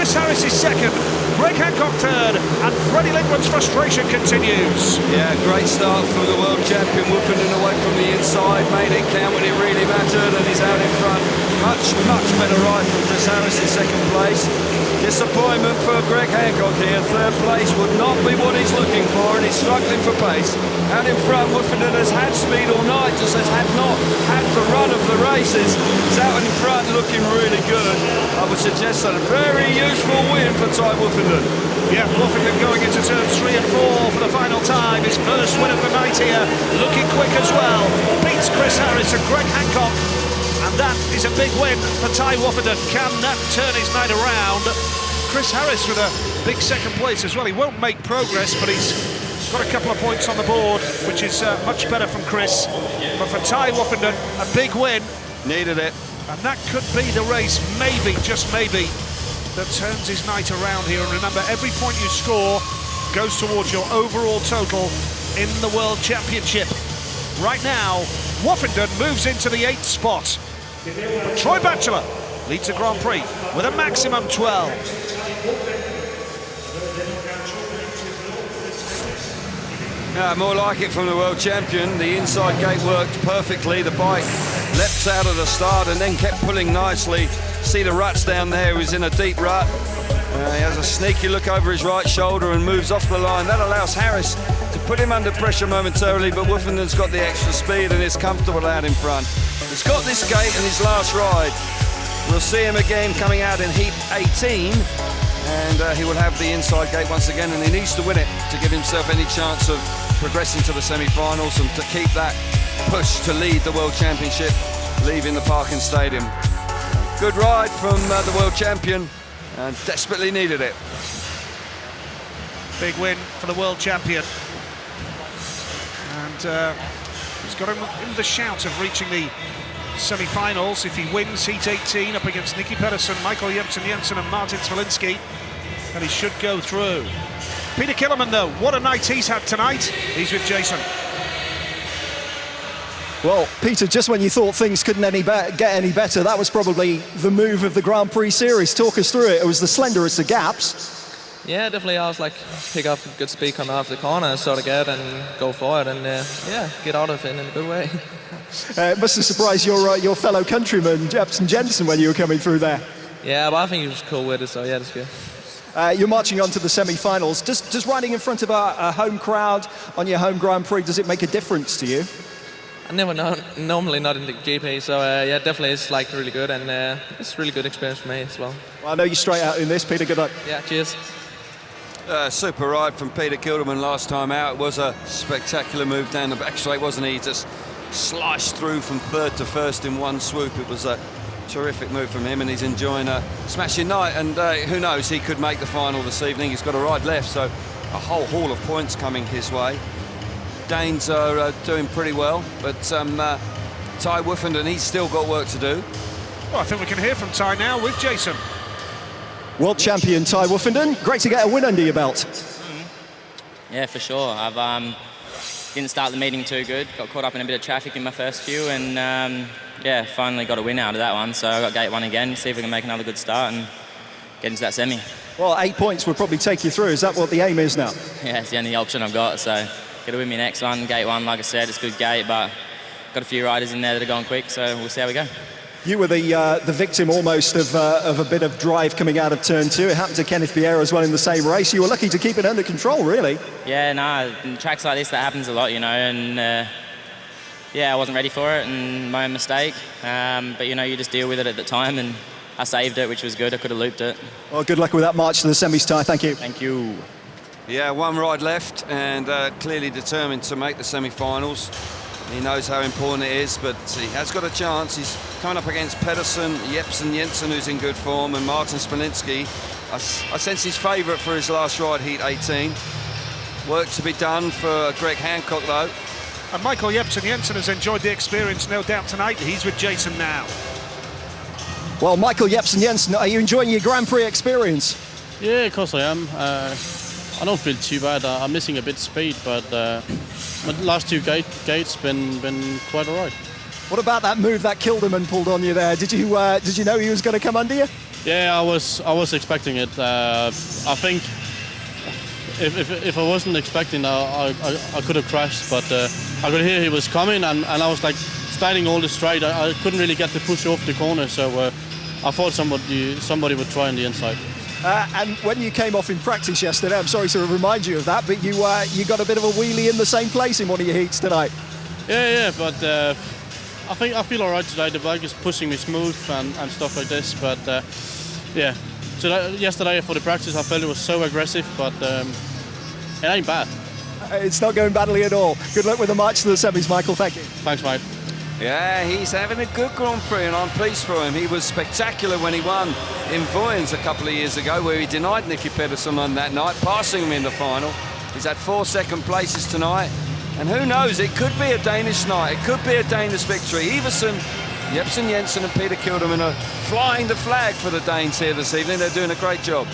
S7: Chris Harris is second, Greg Hancock third, and Freddie Lindgren's frustration continues.
S8: Yeah, great start from the world champion, Wolfenden away from the inside, made it count when it really mattered, and he's out in front. Much better ride from Chris Harris in second place. Disappointment for Greg Hancock here. Third place would not be what he's looking for, and he's struggling for pace. Out in front, Wolfenden has had speed all night, just has not had the run of the races. He's out in front looking really good. I would suggest a very useful win for Ty Wolfenden.
S7: Yeah, Wolfenden going into turns 3 and 4 for the final time. His first win of the night here, looking quick as well. Beats Chris Harris and Greg Hancock. And that is a big win for Ty Wolfenden. Can that turn his night around? Chris Harris with a big second place as well. He won't make progress, but he's got a couple of points on the board, which is much better from Chris. But for Ty Wolfenden, a big win.
S8: Needed it.
S7: And that could be the race, maybe, just maybe, that turns his night around here. And remember, every point you score goes towards your overall total in the World Championship. Right now, Wolfenden moves into the 8th spot. But Troy Batchelor leads the Grand Prix with a maximum 12.
S8: Yeah, more like it from the world champion. The inside gate worked perfectly. The bike leapt out of the start and then kept pulling nicely. See the ruts down there. He's in a deep rut. He has a sneaky look over his right shoulder and moves off the line. That allows Harris to put him under pressure momentarily, but Wolfenden's got the extra speed and is comfortable out in front. He's got this gate in his last ride. We'll see him again coming out in heat 18, and he will have the inside gate once again, and he needs to win it to give himself any chance of progressing to the semi-finals and to keep that push to lead the World Championship, leaving the Parkin Stadium. Good ride from the world champion, and desperately needed it.
S7: Big win for the world champion. And he's got him in the shout of reaching the semi-finals if he wins heat 18 up against Nicky Pedersen, Michael Jensen and Martin Smolinski, and he should go through. Peter Killerman, though, what a night he's had tonight. He's with Jason.
S9: Well, Peter, just when you thought things couldn't get any better, that was probably the move of the Grand Prix series. Talk us through it. It was the slenderest of gaps.
S13: Yeah, definitely. I was like, pick up good speed coming out of the corner and sort of get and go for it and yeah, get out of it in a good way.
S9: It must have surprised your fellow countryman, Jensen, when you were coming through there.
S13: Yeah, but I think he was cool with it, so yeah, that's good.
S9: You're marching on to the semi-finals. Does riding in front of a home crowd on your home Grand Prix, does it make a difference to you?
S13: I never know, normally not in the GP, so yeah, definitely it's like really good, and it's a really good experience for me as well.
S9: Well, I know you're straight out in this, Peter. Good luck.
S13: Yeah, cheers.
S8: Super ride from Peter Kilderman last time out. It was a spectacular move down the back straight, wasn't he? He just sliced through from third to first in one swoop. It was a terrific move from him, and he's enjoying a smashing night, and who knows, he could make the final this evening. He's got a ride left, so a whole haul of points coming his way. Danes are doing pretty well, but Ty Wolfenden, he's still got work to do.
S7: Well, I think we can hear from Ty now with Jason.
S9: World champion Ty Wolfenden, great to get a win under your belt.
S1: Yeah, for sure. I've didn't start the meeting too good, got caught up in a bit of traffic in my first few, and yeah, finally got a win out of that one. So I got gate 1 again, see if we can make another good start and get into that semi.
S9: Well, 8 points would probably take you through. Is that what the aim is now?
S1: Yeah, it's the only option I've got, so got to win my next one. Gate 1, like I said, it's a good gate, but got a few riders in there that are going quick, so we'll see how we go.
S9: You were the victim almost of a bit of drive coming out of turn 2. It happened to Kenneth Pierre as well in the same race. You were lucky to keep it under control, really.
S1: Yeah, no, in tracks like this, that happens a lot, you know, and yeah, I wasn't ready for it, and my own mistake. But, you know, you just deal with it at the time, and I saved it, which was good. I could have looped it.
S9: Well, good luck with that march to the semis, Ty. Thank you.
S1: Thank you.
S8: Yeah, one ride left, and clearly determined to make the semi-finals. He knows how important it is, but he has got a chance. He's coming up against Pedersen, Jensen, who's in good form, and Martin Smolinski. I sense his favourite for his last ride, heat 18. Work to be done for Greg Hancock, though.
S7: And Michael Jensen has enjoyed the experience, no doubt, tonight. He's with Jason now.
S9: Well, Michael Jensen, are you enjoying your Grand Prix experience?
S16: Yeah, of course I am. I don't feel too bad. I'm missing a bit of speed, but my last two gates been quite all right.
S9: What about that move that Kilderman pulled on you there? Did you know he was going to come under you?
S16: Yeah, I was expecting it. I think if I wasn't expecting, I could have crashed. But I could hear he was coming, and I was like sliding all the straight. I couldn't really get the push off the corner, so I thought somebody would try on the inside.
S9: And when you came off in practice yesterday, I'm sorry to remind you of that, but you got a bit of a wheelie in the same place in one of your heats tonight.
S16: Yeah, but I feel all right today. The bike is pushing me smooth and stuff like this. But yeah, yesterday for the practice, I felt it was so aggressive, but it ain't bad.
S9: It's not going badly at all. Good luck with the march to the semis, Michael. Thank you.
S16: Thanks, mate.
S8: Yeah, he's having a good Grand Prix, and I'm pleased for him. He was spectacular when he won in Voyens a couple of years ago, where he denied Nicky Pedersen on that night, passing him in the final. He's had 4 second places tonight, and who knows, it could be a Danish night. It could be a Danish victory. Iversen, Jebsen Jensen and Peter Kilderman are flying the flag for the Danes here this evening. They're doing a great job.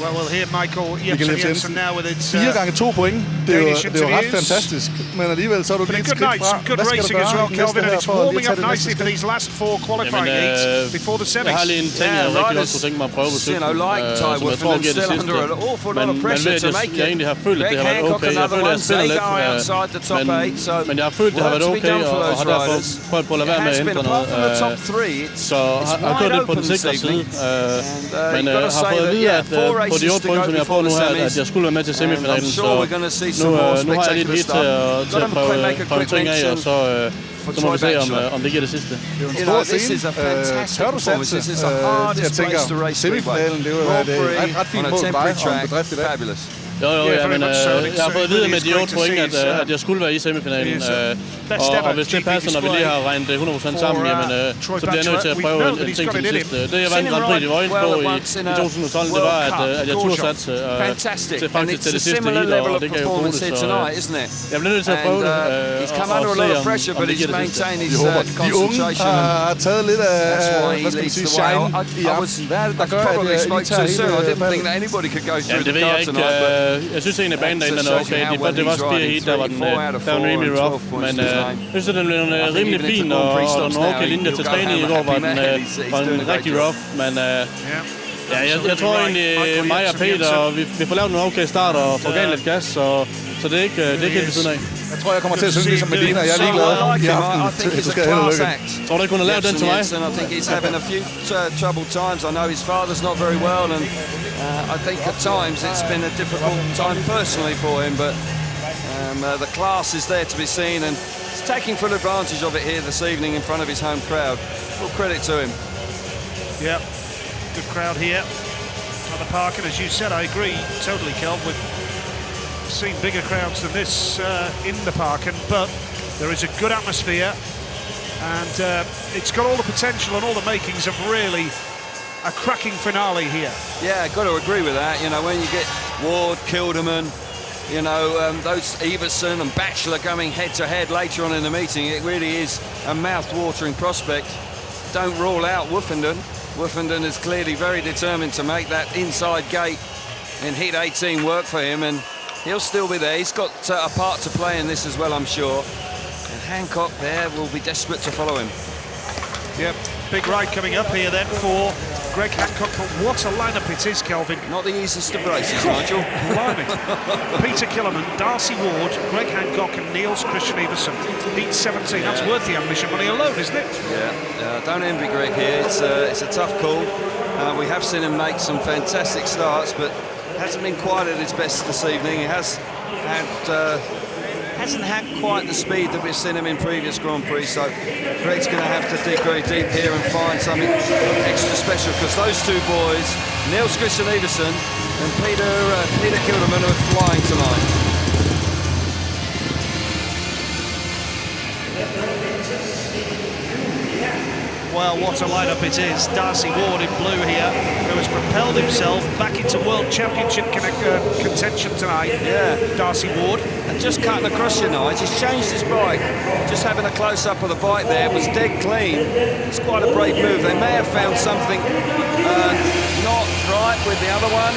S7: Well, we'll hear Michael Jensen now with its
S11: 4 gange 2 point. Det er jo ret fantastisk, men alligevel så er du lige et skridt fra.
S7: Some good racing as well, Kelvin, and it's warming up nicely for these last 4 qualifying heats before the semis.
S16: Jeg har lige en ting, jeg rigtig godt kunne tænke mig at prøve på cyklen, som jeg tror giver det sidste. Men jeg egentlig har følt, at det har været okay. Jeg føler, at jeg spiller lidt, men jeg har følt, at det har været okay, og har derfor prøvet på at lade være med at ændre noget. Så har kørt lidt på den sikre side, men har fået at vide, at på de 8 point, som jeg får nu her, at jeg skulle være med til semifinalen, så nu har jeg lige et hit til at prøve ting af, og så må vi se, om det giver det sidste.
S11: Det er jo en stor scene. Tør du satse? Jeg tænker, semifinalen, det er jo et ret fint mål for dig og en bedrift i dag.
S16: Jo, men jeg har fået at vide med de 8 point, at jeg skulle være i semifinalen. Og hvis det passer, når vi lige har regnet det 100% sammen, jamen, så bliver jeg nødt til at prøve en ting til det sidste. Det jeg vandt Grand Prix i Voyens på i 2012, det var, at jeg turde satse til faktisk til det sidste heat, og det kan jo bruge det. Så jeg bliver nødt til at prøve det, og se om det giver det sidste.
S11: Vi håber, de unge har taget lidt af, hvad skal man sige, shine i aften. Hvad er det, der gør, at I tager hele...
S16: Det ved jeg ikke. Jeg synes egentlig, at banen derinde er okay. Det var også 4 heat, der var en rimelig rough, men jeg synes, at den blev rimelig fin, og nogle okay linjer til træning i går var den rigtig rough, men jeg tror egentlig, mig og Peter, vi får lavet nogle okay start og får gav lidt gas, så det er ikke helt ved siden af.
S11: Jeg tror, jeg kommer til at synge ligesom Medina. Jeg er ligeglad i aften. Så skal jeg held og lykke.
S16: Tror du ikke, hun har lavet den til mig?
S8: I think he's having a few troubled times. I know his father's not very well, and I think at times it's been a difficult time personally for him, but the class is there to be seen, and he's taking full advantage of it here this evening in front of his home crowd. Full credit to him.
S7: Yeah, good crowd here at the park, and as you said, I agree totally, Kel, with seen bigger crowds than this in the Parken, but there is a good atmosphere, and it's got all the potential and all the makings of really a cracking finale here.
S8: Yeah, got to agree with that. You know, when you get Ward, Kilderman, you know, those Iversen and Batchelor going head-to-head later on in the meeting, it really is a mouth-watering prospect. Don't rule out Woofenden. Woofenden is clearly very determined to make that inside gate in heat 18 work for him, and he'll still be there. He's got a part to play in this as well, I'm sure. And Hancock there will be desperate to follow him.
S7: Yep, big ride coming up here then for Greg Hancock, but what a lineup it is, Kelvin.
S8: Not the easiest of races, Nigel.
S7: Peter Killerman, Darcy Ward, Greg Hancock and Niels Christian Iversen. Heat 17, that's worth the admission money alone, isn't it?
S8: Yeah, don't envy Greg here. It's a tough call. We have seen him make some fantastic starts, but hasn't been quite at his best this evening. He hasn't had quite the speed that we've seen him in previous Grand Prix, so Greg's going to have to dig very deep here and find something extra special, because those two boys, Niels Christian Iversen and Peter Kilderman, are flying tonight.
S7: Well, what a lineup it is. Darcy Ward in blue here, who has propelled himself back into World Championship contention tonight.
S8: Yeah.
S7: Darcy Ward.
S8: And just cutting across your night, he's changed his bike. Just having a close-up of the bike there, was dead clean. It's quite a brave move. They may have found something not right with the other one.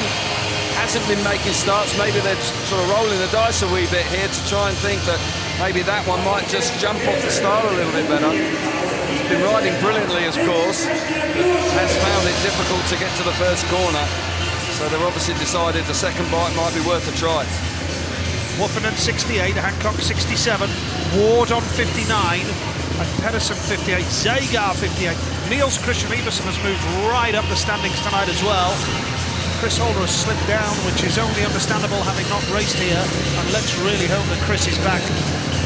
S8: Hasn't been making starts. Maybe they're sort of rolling the dice a wee bit here to try and think that maybe that one might just jump off the start a little bit better. He's been riding brilliantly, of course, but has found it difficult to get to the first corner. So they've obviously decided the second bike might be worth a try.
S7: Woffinden 68, Hancock 67, Ward on 59, and Pedersen 58, Zagar 58. Niels Christian Iversen has moved right up the standings tonight as well. Chris Holder has slipped down, which is only understandable having not raced here, and let's really hope that Chris is back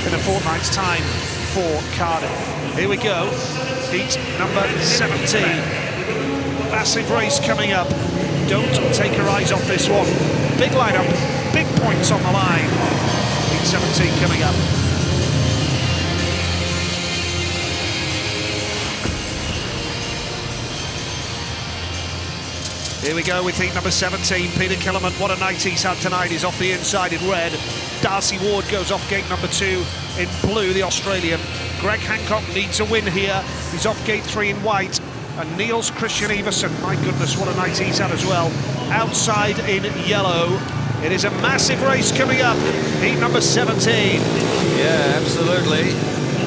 S7: in a fortnight's time for Cardiff. Here we go, heat number 17. Massive race coming up. Don't take your eyes off this one. Big lineup, big points on the line. Heat 17 coming up. Here we go with heat number 17. Peter Killerman, what a night he's had tonight. He's off the inside in red. Darcy Ward goes off gate number 2 in blue, the Australian. Greg Hancock needs a win here. He's off gate 3 in white. And Niels Christian Iversen, my goodness, what a night he's had as well, outside in yellow. It is a massive race coming up, heat number 17.
S8: Yeah, absolutely.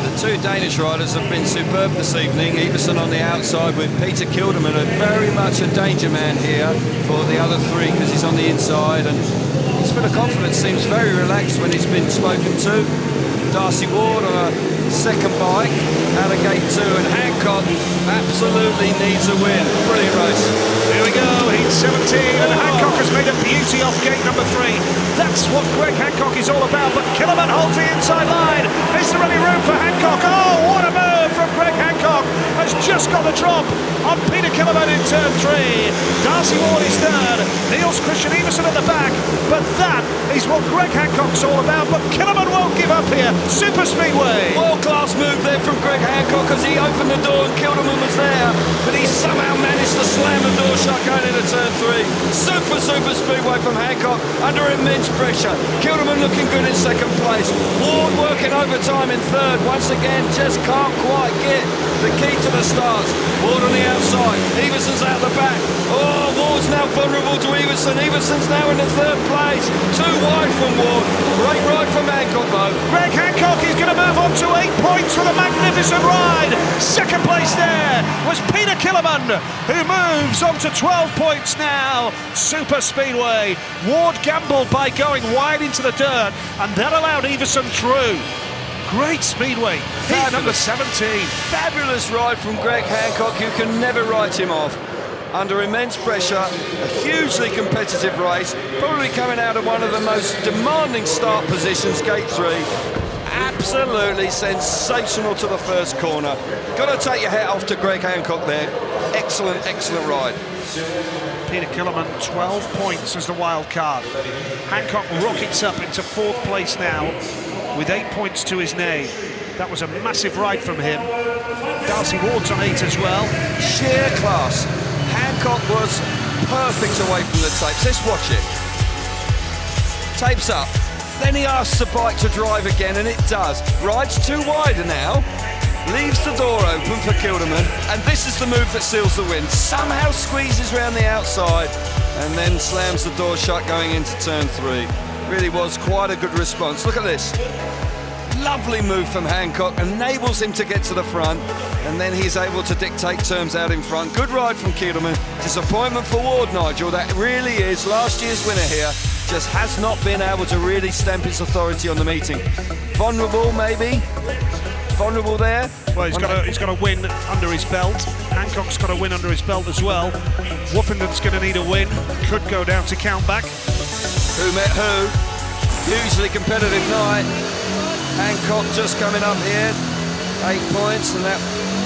S8: The two Danish riders have been superb this evening. Iversen on the outside with Peter Kilderman, very much a danger man here for the other three because he's on the inside, and his bit of confidence seems very relaxed when he's been spoken to. Darcy Ward on a second bike out of gate 2, and Hancock absolutely needs a win. Brilliant race.
S7: Here we go, heat 17, and Hancock has made a beauty off gate number 3. That's what Greg Hancock is all about, but Killerman holds the inside line. Is there any room for Hancock? Oh, what a move from Greg Hancock. Has just got the drop on Peter Killerman in turn 3. Darcy Ward is third. Niels Christian Iversen at the back, but that is what Greg Hancock's all about, but Killerman won't give up here. Super Speedway.
S8: Class move there from Greg Hancock as he opened the door and Kilderman was there, but he somehow managed to slam the door shut going into turn 3. Super Speedway from Hancock under immense pressure. Kilderman looking good in second place. Ward working overtime in third. Once again, just can't quite get the key to the starts. Ward on the outside. Iversen's out the back. Oh, Ward's now vulnerable to Iversen. Iversen's now in the third place. Too wide from Ward. Great ride from Hancock though.
S7: Greg Hancock is going to move on to 8 points with a magnificent ride. Second place there was Peter Killerman, who moves on to 12 points now. Super Speedway. Ward gambled by going wide into the dirt, and that allowed Iversen through. Great Speedway. Heat number 17.
S8: Fabulous ride from Greg Hancock. You can never write him off. Under immense pressure, a hugely competitive race, probably coming out of one of the most demanding start positions, gate 3. Absolutely sensational to the first corner. Got to take your hat off to Greg Hancock there. Excellent ride.
S7: Peter Killerman, 12 points as the wild card. Hancock rockets up into 4th place now with 8 points to his name. That was a massive ride from him. Darcy Ward's on 8 as well.
S8: Sheer class. Hancock was perfect away from the tapes. Let's watch it. Tapes up. Then he asks the bike to drive again, and it does. Rides too wide now. Leaves the door open for Kilderman, and this is the move that seals the win. Somehow squeezes around the outside, and then slams the door shut going into turn 3. Really was quite a good response. Look at this. Lovely move from Hancock, enables him to get to the front, and then he's able to dictate terms out in front. Good ride from Kilderman. Disappointment for Ward, Nigel. That really is last year's winner here. Just has not been able to really stamp his authority on the meeting. Vulnerable, maybe. Vulnerable there.
S7: Well, he's got a win under his belt. Hancock's got a win under his belt as well. Woffenden's going to need a win. Could go down to countback.
S8: Who met who? Hugely competitive night. Hancock just coming up here. 8 points, and that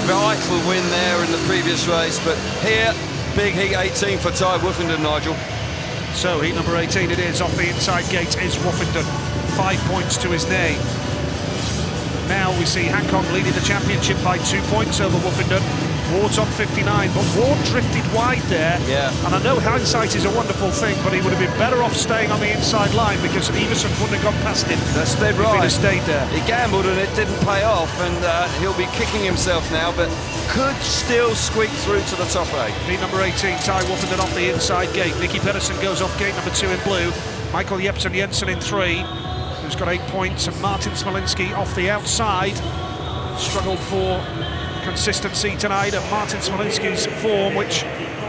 S8: vital win there in the previous race. But here, big heat 18 for Ty Woffenden, Nigel.
S7: So heat number 18 it is. Off the inside gate is Woffenden. 5 points to his name. Now we see Hancock leading the championship by 2 points over Woffenden. Ward's on 59, but Ward drifted wide there.
S8: Yeah.
S7: And I know hindsight is a wonderful thing, but he would have been better off staying on the inside line because Iversen wouldn't have gone past him.
S8: That's dead
S7: right.
S8: right.
S7: If he'd have stayed there.
S8: He gambled and it didn't pay off, and he'll be kicking himself now, but could still squeak through to the top 8.
S7: Heat number 18, Ty Woffenden off the inside gate. Nicky Pedersen goes off gate number 2 in blue. Michael Jepsen Jensen in 3. who's got 8 points, and Martin Smolinski off the outside. Struggled for consistency tonight, and Martin Smolinski's form, which,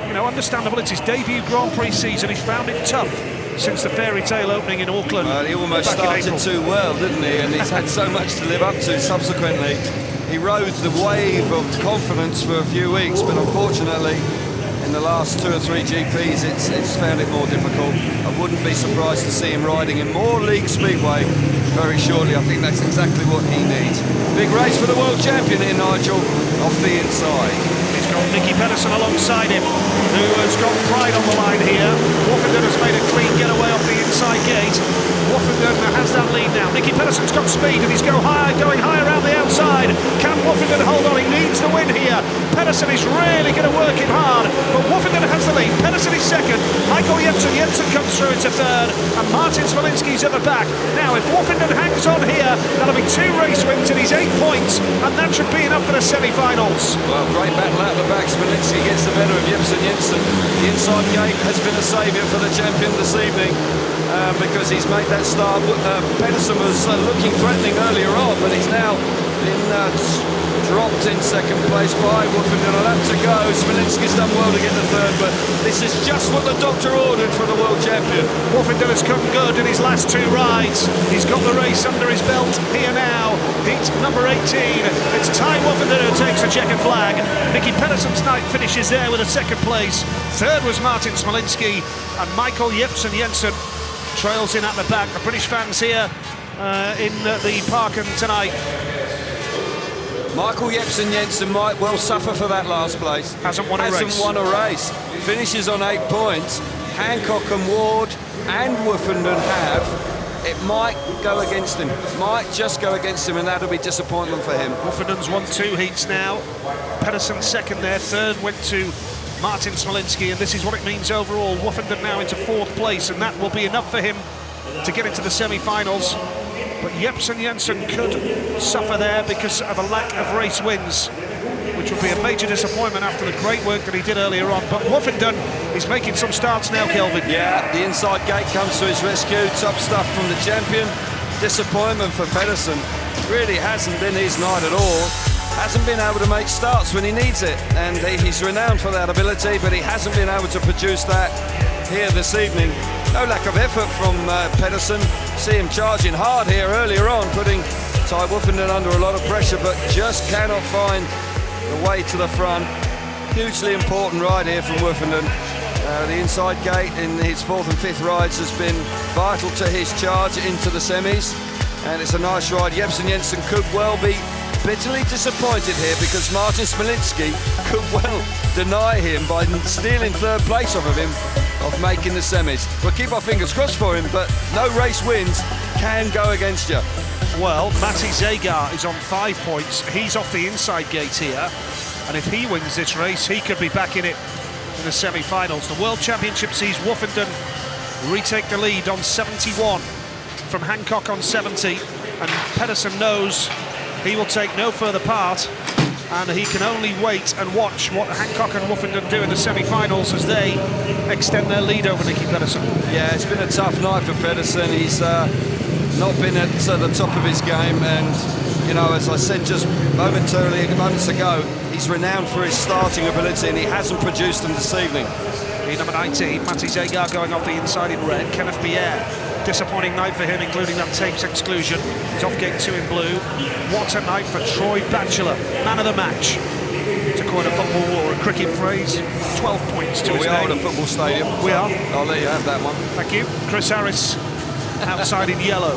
S7: you know, understandable, it's his debut Grand Prix season. He's found it tough since the fairy tale opening in Auckland.
S8: Well, he almost started too well, didn't he? And he's had so much to live up to subsequently. He rode the wave of confidence for a few weeks, but unfortunately, in the last 2 or 3 GPs, it's found it more difficult. I wouldn't be surprised to see him riding in more league speedway very shortly. I think that's exactly what he needs. Big race for the world champion here, Nigel, off the inside.
S7: He's got Nicky Pedersen alongside him, who has got pride on the line here. Woffenden has made a clean getaway off the inside gate. Woffenden has that lead now. Nicky Pedersen's got speed, and he's going high around the outside. Can Woffenden hold on? He needs the win here. Pedersen is really going to work it hard, but Woffenden has the lead. Pedersen is second. Michael Jensen comes through into third, and Martin Smolinski's at the back. Now, if Woffenden hangs on here, that'll be 2 race wins and he's 8 points, and that should be enough for the semi-finals.
S8: Well, great battle out the back. Smolinski gets the better of Jensen. The inside gate has been a saviour for the champion this evening, because he's made that start. Pedersen was looking threatening earlier on, but he's now been dropped in second place by Woffenden. A lap to go. Smolinski's done well to get the third, but this is just what the doctor ordered for the world champion.
S7: Woffenden has come good in his last 2 rides. He's got the race under his belt here now. Heat number 18. It's Ty Woffenden who takes the checkered flag. Nicky Pedersen's night finishes there with a second place. Third was Martin Smolinski, and Michael Jensen trails in at the back. The British fans here in the Parken tonight.
S8: Michael Jensen might well suffer for that last place.
S7: Hasn't won a race.
S8: Finishes on 8 points. Hancock and Ward and Woffenden have. It might go against him. Might just go against him, and that'll be disappointment for him.
S7: Woffenden's won 2 heats now. Pedersen second there. Third went to Martin Smolinski, and this is what it means overall. Woffenden now into 4th place, and that will be enough for him to get into the semi-finals. But Jensen could suffer there because of a lack of race wins, which would be a major disappointment after the great work that he did earlier on. But Woffenden is making some starts now, Kelvin.
S8: Yeah, the inside gate comes to his rescue. Top stuff from the champion. Disappointment for Pedersen. Really hasn't been his night at all. Hasn't been able to make starts when he needs it, and he's renowned for that ability, but he hasn't been able to produce that here this evening. No lack of effort from Pedersen. See him charging hard here earlier on, putting Ty Woffenden under a lot of pressure, but just cannot find the way to the front. Hugely important ride here from Woffenden. The inside gate in his 4th and 5th rides has been vital to his charge into the semis, and it's a nice ride. Jensen could well be bitterly disappointed here, because Martin Smolinski could well deny him by stealing 3rd place off of him of making the semis. We'll keep our fingers crossed for him, but no race wins can go against you.
S7: Well, Matty Zagar is on 5 points. He's off the inside gate here, and if he wins this race, he could be back in it in the semi-finals. The World Championship sees Woffenden retake the lead on 71 from Hancock on 70, and Pedersen knows he will take no further part, and he can only wait and watch what Hancock and Woffenden do in the semi-finals as they extend their lead over Nicky Pedersen.
S8: Yeah, it's been a tough night for Pedersen. He's not been at the top of his game, and, you know, as I said just moments ago, he's renowned for his starting ability, and he hasn't produced them this evening.
S7: Number 19, Matty Zagar going off the inside in red. Kenneth Pierre, disappointing night for him, including that tapes exclusion. He's off gate 2 in blue. What a night for Troy Batchelor, man of the match. To coin a football or a cricket phrase, 12 points to his name.
S8: We are at a football stadium.
S7: We are.
S8: I'll let you have that one.
S7: Thank you. Chris Harris, outside in yellow.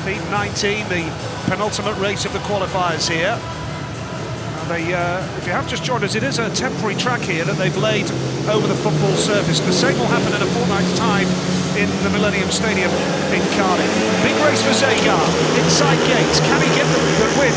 S7: Heat 19, the penultimate race of the qualifiers here. If you have just joined us, it is a temporary track here that they've laid over the football surface. The same will happen in a fortnight's time in the Millennium Stadium in Cardiff. Big race for Zagar, inside gate. Can he get the win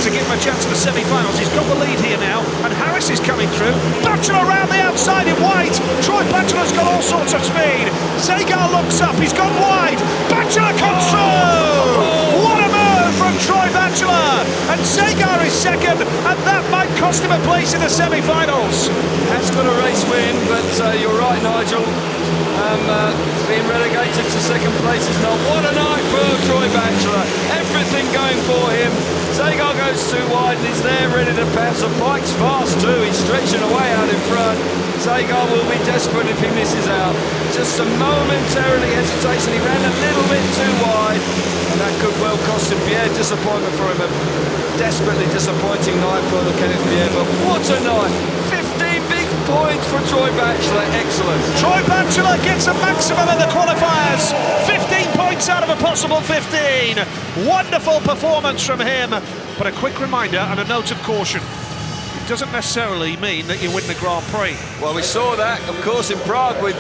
S7: to give him a chance at the semi-finals? He's got the lead here now, and Harris is coming through. Batchelor around the outside in white. Troy Batchelor's got all sorts of speed. Zagar looks up, he's gone wide. Batchelor comes through! What a move from Troy Batchelor! And Zagar is second, and that might cost him a place in the semi-finals.
S8: Has got a race win, but you're right, Nigel. Being relegated to second place is not. What a night for Troy Batchelor. Everything going for him. Zagar goes too wide and he's there ready to pounce. The bike's fast too. He's stretching away out in front. Zagar will be desperate if he misses out. Just a momentarily hesitation. He ran a little bit too wide, and that could well cost him. Pierre, disappointment for him. A desperately disappointing night for the Kenneth Pierre, but what a night! 15 big points for Troy Batchelor. Excellent.
S7: Troy Batchelor gets a maximum in the qualifiers. 15 points out of a possible 15. Wonderful performance from him. But a quick reminder and a note of caution. It doesn't necessarily mean that you win the Grand Prix.
S8: Well, we saw that, of course, in Prague with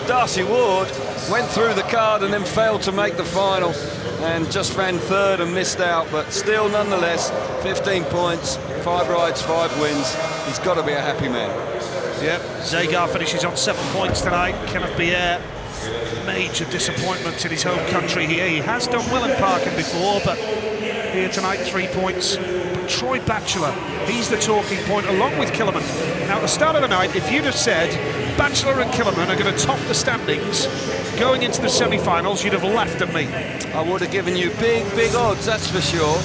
S8: Darcy Ward. Went through the card and then failed to make the final. And just ran third and missed out, but still, nonetheless, 15 points, 5 rides, 5 wins. He's got to be a happy man.
S7: Yep, Zagar finishes on 7 points tonight. Kenneth Pierre, major disappointment in his home country here. He has done well in Parkin before, but here tonight, 3 points. But Troy Batchelor, he's the talking point, along with Killerman. Now, at the start of the night, if you'd have said Batchelor and Killerman are going to top the standings going into the semi-finals, you'd have laughed at me.
S8: I would have given you big, big odds, that's for sure.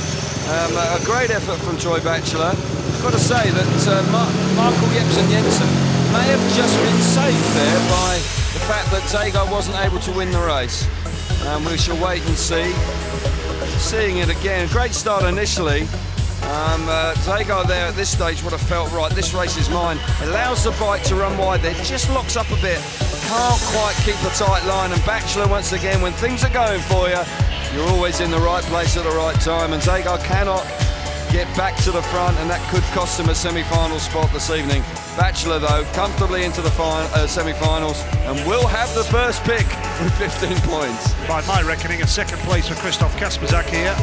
S8: A great effort from Troy Batchelor. I've got to say that Michael Jepsen-Jensen may have just been saved there by the fact that Zagar wasn't able to win the race. We shall wait and see. Seeing it again, great start initially. Zagar there at this stage would have felt, right, this race is mine. Allows the bike to run wide there, just locks up a bit. Can't quite keep a tight line, and Batchelor once again, when things are going for you, you're always in the right place at the right time, and Zagar cannot get back to the front, and that could cost him a semi-final spot this evening. Batchelor, though, comfortably into the semi-finals, and will have the first pick with 15 points.
S7: By my reckoning, a second place for Christoph Kasperzak here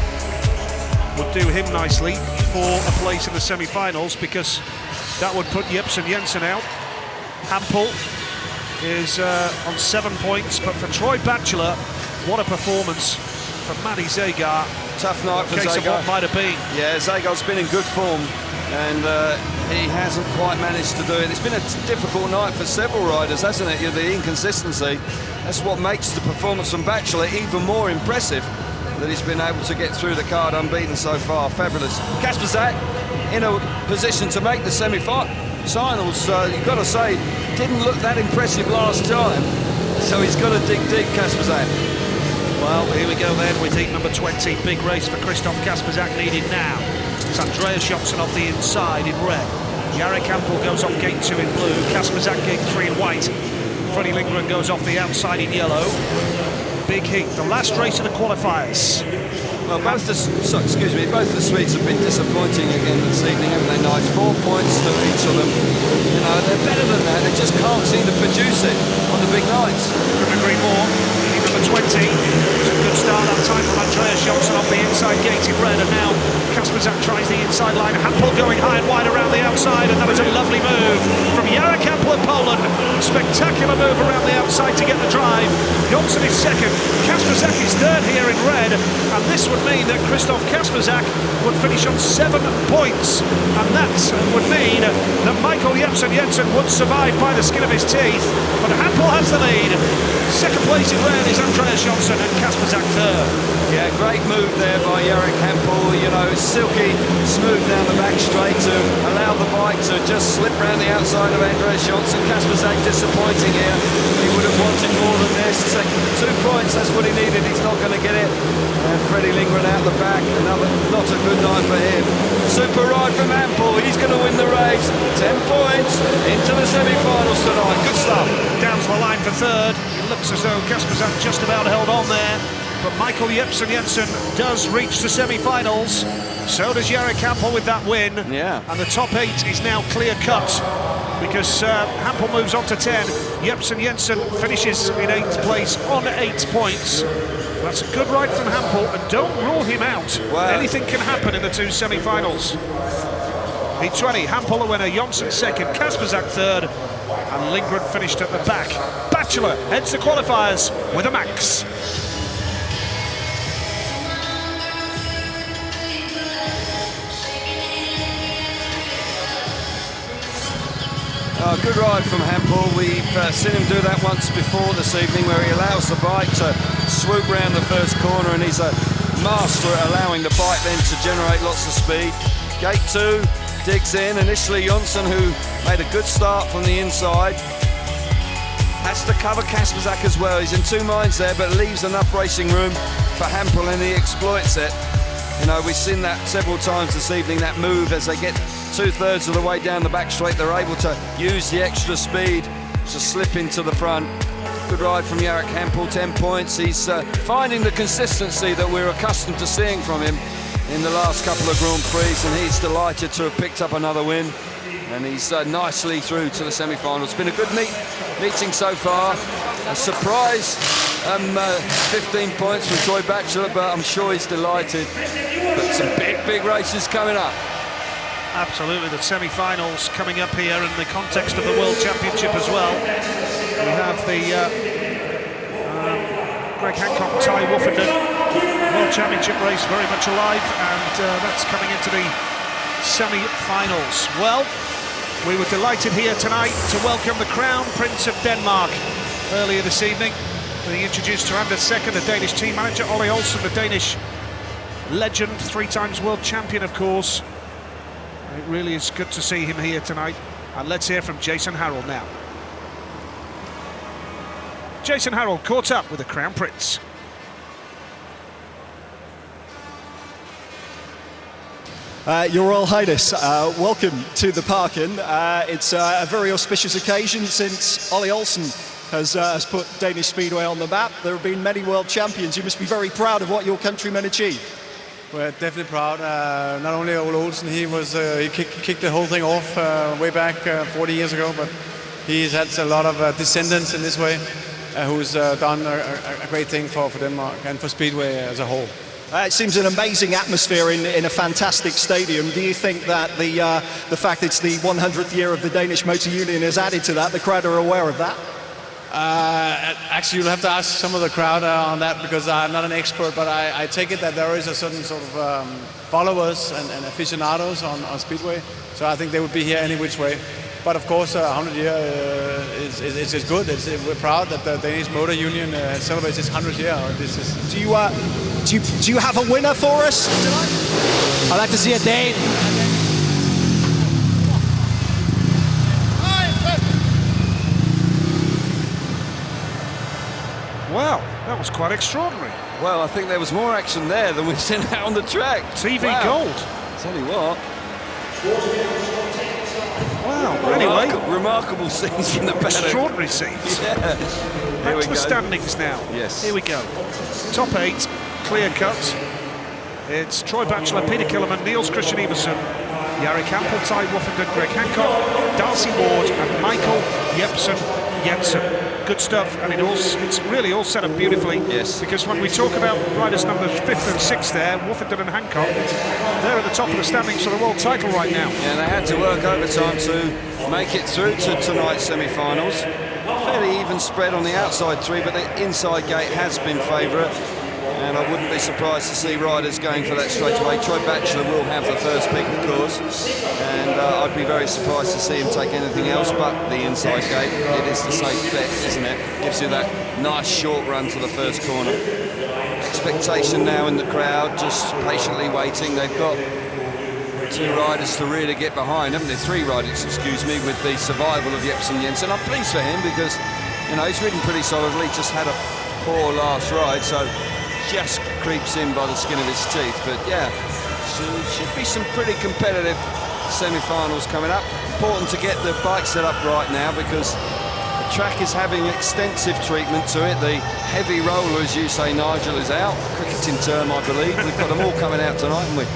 S7: would do him nicely for a place in the semi-finals, because that would put Jepsen-Jensen out. Hampel is on 7 points, but for Troy Batchelor, what a performance from Matty Zagar.
S8: Tough night for
S7: Zagar. Case of what might have been.
S8: Yeah, Zagar's been in good form, and he hasn't quite managed to do it. It's been a difficult night for several riders, hasn't it? The inconsistency. That's what makes the performance from Batchelor even more impressive, that he's been able to get through the card unbeaten so far. Fabulous. Kasperzak in a position to make the semi-finals. You've got to say, didn't look that impressive last time, so he's got to dig deep, Kasperzak.
S7: Well, here we go then with heat number 20. Big race for Christoph Kasperzak needed now. It's Andreas Johnson off the inside in red. Jarek Hampel goes off gate 2 in blue. Kasperzak gate 3 in white. Freddie Lindgren goes off the outside in yellow. Big heat, the last race of the qualifiers.
S8: Well, both the Swedes have been disappointing again this evening, haven't they, Nigel? 4 points to each of them. You know, they're better than that. They just can't seem to produce it on the big nights.
S7: Couldn't agree more. Number 20. It's a good start that time from Andreas Johnson off the inside gate in red, and now Kasperzak tries the inside line. Hampel going high and wide around the outside, and that was a lovely move from Jarek Hampel of Poland. Spectacular move around the outside to get the drive. Johnson is second. Kasperzak is third here in red, and this would mean that Christoph Kasperzak would finish on 7 points, and that would mean that Michael Jepsen-Jensen would survive by the skin of his teeth, but Hampel has the lead. Second place in red is Andreas Johnson, and Kasperzak third.
S8: Yeah, great move there by Jarek Hampel. You know, silky, smooth down the back straight to allow the bike to just slip round the outside of Andreas Johnson. Kasperzak disappointing here. He would have wanted more than this. 2 points, that's what he needed. He's not going to get it. And Freddie Lindgren out the back. Another not a good night for him. Super ride from Hampel. He's going to win the race. 10 points into the semi-finals tonight. Good stuff.
S7: Down to the line for third. It looks as though Kasperzak just about held on there. But Michael Jepsen-Jensen does reach the semi-finals. So does Jarek Hampel with that win.
S8: Yeah.
S7: And the top 8 is now clear-cut, because Hampel moves on to 10. Jepsen-Jensen finishes in 8th place on 8 points. That's a good ride from Hampel, and don't rule him out.
S8: Wow.
S7: Anything can happen in the 2 semi-finals. Heat 20, Hampel the winner, Johnson second, Kasperzak third, and Lindgren finished at the back. Batchelor heads the qualifiers with a max.
S8: Good ride from Hampel. We've seen him do that once before this evening, where he allows the bike to swoop round the first corner, and he's a master at allowing the bike then to generate lots of speed. Gate 2 digs in. Initially Jonsson, who made a good start from the inside, has to cover Kasperzak as well. He's in two minds there, but leaves enough racing room for Hampel, and he exploits it. You know, we've seen that several times this evening, that move as they get 2/3 of the way down the back straight, they're able to use the extra speed to slip into the front. Good ride from Jarek Hampel, 10 points. He's finding the consistency that we're accustomed to seeing from him in the last couple of Grand Prix, and he's delighted to have picked up another win. And he's nicely through to the semi-finals. It's been a good meeting so far. A surprise 15 points from Troy Batchelor, but I'm sure he's delighted. But some big races coming up.
S7: Absolutely, the semi-finals coming up here in the context of the World Championship as well. We have the Greg Hancock, Ty Woofenden World Championship race very much alive, and that's coming into the semi-finals. Well, we were delighted here tonight to welcome the Crown Prince of Denmark earlier this evening, being introduced to Anders Secker, the Danish team manager, Ollie Olsen, the Danish legend, 3 times world champion, of course. It really is good to see him here tonight. And let's hear from Jason Harrell now. Jason Harrell caught up with the Crown Prince.
S9: Your Royal Highness, welcome to the Parken. It's a very auspicious occasion since Ollie Olsen has put Danish Speedway on the map. There have been many world champions. You must be very proud of what your countrymen achieved.
S17: We're definitely proud. Not only Ole Olsen, he kicked the whole thing off way back 40 years ago, but he's had a lot of descendants in this way who's done a great thing for Denmark and for Speedway as a whole.
S9: It seems an amazing atmosphere in a fantastic stadium. Do you think that the fact it's the 100th year of the Danish Motor Union has added to that? The crowd are aware of that?
S17: Actually, you'll have to ask some of the crowd on that, because I'm not an expert, but I take it that there is a certain sort of followers and aficionados on Speedway, so I think they would be here any which way. But of course, 100 years is good. We're proud that the Danish Motor Union celebrates its 100th year.
S9: Do you have a winner for us tonight?
S18: I'd like to see a date.
S7: Wow, that was quite extraordinary.
S8: Well, I think there was more action there than we've seen out on the track.
S7: TV gold.
S8: Tell you what.
S7: Wow, anyway.
S8: Remarkable scenes from the paddock.
S7: Extraordinary scenes.
S8: Yeah.
S7: Back to the standings now.
S8: Yes.
S7: Here we go. Top 8, clear cut. It's Troy Batchelor, Peter Killerman, Niels Christian Iversen, Jarek Hampel, Ty Woofenden, Greg Hancock, Darcy Ward and Michael Jepsen Jensen. Good stuff, and it's really all set up beautifully.
S8: Yes.
S7: Because when we talk about riders numbers 5th and 6th there, Woofenden and Hancock, they're at the top of the standings for the world title right now.
S8: Yeah, and they had to work overtime to make it through to tonight's semi-finals. Fairly even spread on the outside 3, but the inside gate has been favourite. And I wouldn't be surprised to see riders going for that straight away. Troy Batchelor will have the first pick, of course, and I'd be very surprised to see him take anything else but the inside gate. It is the safe bet, isn't it? Gives you that nice short run to the first corner. Expectation now in the crowd, just patiently waiting. They've got 2 riders to really get behind, haven't they? 3 riders, excuse me, with the survival of Jepsen Jensen. I'm pleased for him because, you know, he's ridden pretty solidly, just had a poor last ride, so just creeps in by the skin of his teeth. But yeah, so should be some pretty competitive semi-finals coming up. Important to get the bike set up right now because the track is having extensive treatment to it. The heavy roller, as you say, Nigel, is out. Cricketing term, I believe. We've got them all coming out tonight, haven't we?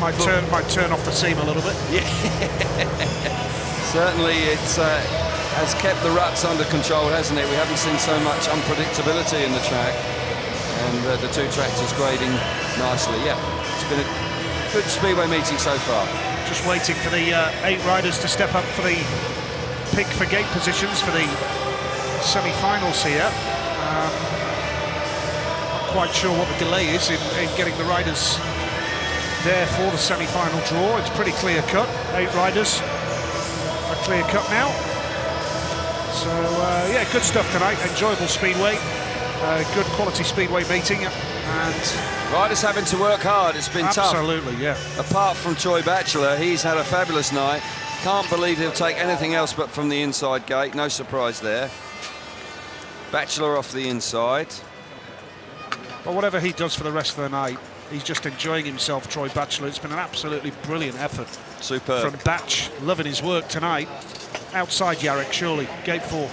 S7: Might turn off the seam a little bit.
S8: Yeah. Certainly it's has kept the ruts under control, hasn't it? We haven't seen so much unpredictability in the track. And the 2 tractors grading nicely. Yeah, it's been a good Speedway meeting so far.
S7: Just waiting for the 8 riders to step up for the pick for gate positions for the semi-finals here. Not quite sure what the delay is in getting the riders there for the semi-final draw. It's pretty clear cut. 8 riders are clear cut now. So, yeah, good stuff tonight. Enjoyable speedway. Good quality speedway meeting. And
S8: riders having to work hard. It's been tough.
S7: Absolutely, yeah.
S8: Apart from Troy Batchelor, he's had a fabulous night. Can't believe he'll take anything else but from the inside gate. No surprise there. Batchelor off the inside.
S7: Well, whatever he does for the rest of the night, he's just enjoying himself, Troy Batchelor. It's been an absolutely brilliant effort.
S8: Superb.
S7: From Batch, loving his work tonight. Outside Yarrick, surely, gate 4.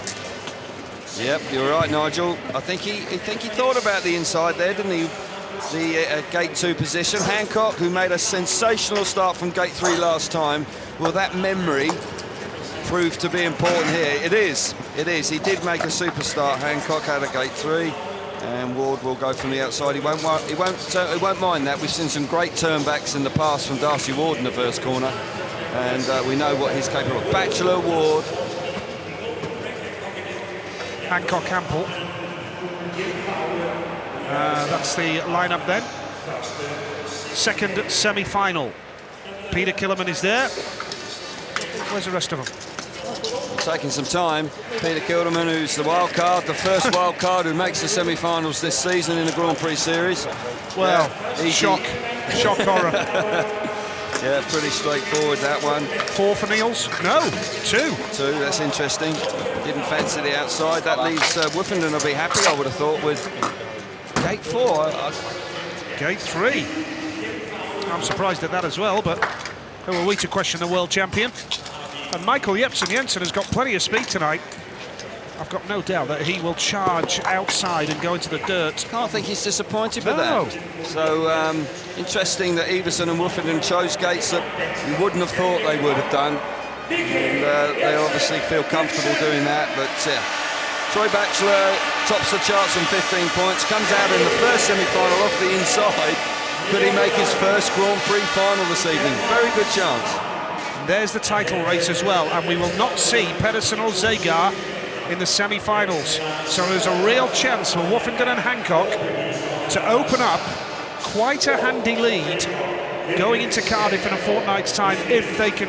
S8: Yep, you're right, Nigel. I think he thought about the inside there, didn't he? The gate 2 position. Hancock, who made a sensational start from gate 3 last time. Will that memory prove to be important here? It is. It is. He did make a super start. Hancock out of gate 3, and Ward will go from the outside. He won't mind that. We've seen some great turnbacks in the past from Darcy Ward in the first corner, and we know what he's capable of. Batchelor, Ward,
S7: Hancock, Campbell. That's the lineup then. Second semi-final. Peter Killerman is there. Where's the rest of them?
S8: Taking some time. Peter Kilderman, who's the wild card, the first wild card who makes the semi-finals this season in the Grand Prix series.
S7: Well, shock horror.
S8: Yeah, pretty straightforward, that one.
S7: 4 for Niels? No, 2.
S8: 2, that's interesting. Didn't fancy the outside. That leaves Woofenden will be happy, I would have thought, with gate 4.
S7: Gate 3. I'm surprised at that as well, but who are we to question the world champion? And Michael Jensen has got plenty of speed tonight. I've got no doubt that he will charge outside and go into the dirt.
S8: Can't think he's disappointed with that. So interesting that Everson and Woofenden chose gates that you wouldn't have thought they would have done. And they obviously feel comfortable doing that. But Troy Batchelor tops the charts on 15 points, comes out in the first semi-final off the inside. Could he make his first Grand Prix final this evening? Very good chance.
S7: There's the title race as well, and we will not see Pedersen or Zagar in the semi-finals. So there's a real chance for Woofenden and Hancock to open up quite a handy lead going into Cardiff in a fortnight's time if they can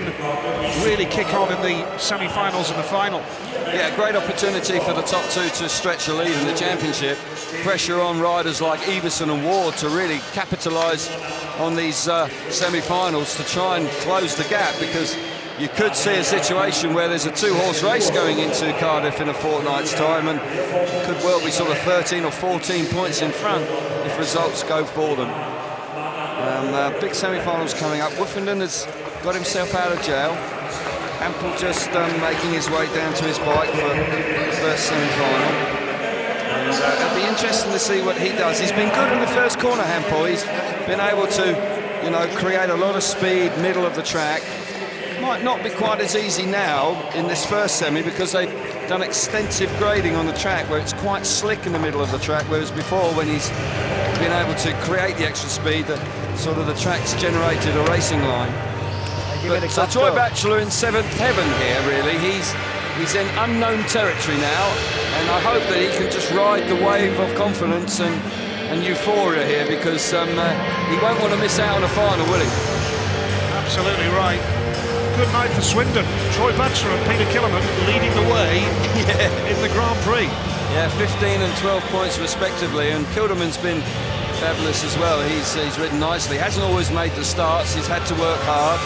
S7: really kick on in the semi-finals and the final.
S8: Yeah, great opportunity for the top 2 to stretch a lead in the championship. Pressure on riders like Everson and Ward to really capitalise on these semi-finals to try and close the gap, because you could see a situation where there's a 2-horse race going into Cardiff in a fortnight's time, and could well be sort of 13 or 14 points in front if results go for them. Big semi-finals coming up. Woofenden has got himself out of jail. Hampel just making his way down to his bike for the first semi-final. And it'll be interesting to see what he does. He's been good in the first corner, Hampel. He's been able to, create a lot of speed middle of the track. Might not be quite as easy now in this first semi, because they've done extensive grading on the track where it's quite slick in the middle of the track, whereas before, when he's been able to create the extra speed, that sort of the track's generated a racing line. But so Troy Batchelor in 7th heaven here, really. He's in unknown territory now, and I hope that he can just ride the wave of confidence and euphoria here, because he won't want to miss out on a final, will he?
S7: Absolutely right. Good night for Swindon. Troy Batchelor and Peter Killerman leading the way in the Grand Prix.
S8: Yeah, 15 and 12 points respectively, and Kilderman's been fabulous as well. He's ridden nicely. Hasn't always made the starts. He's had to work hard,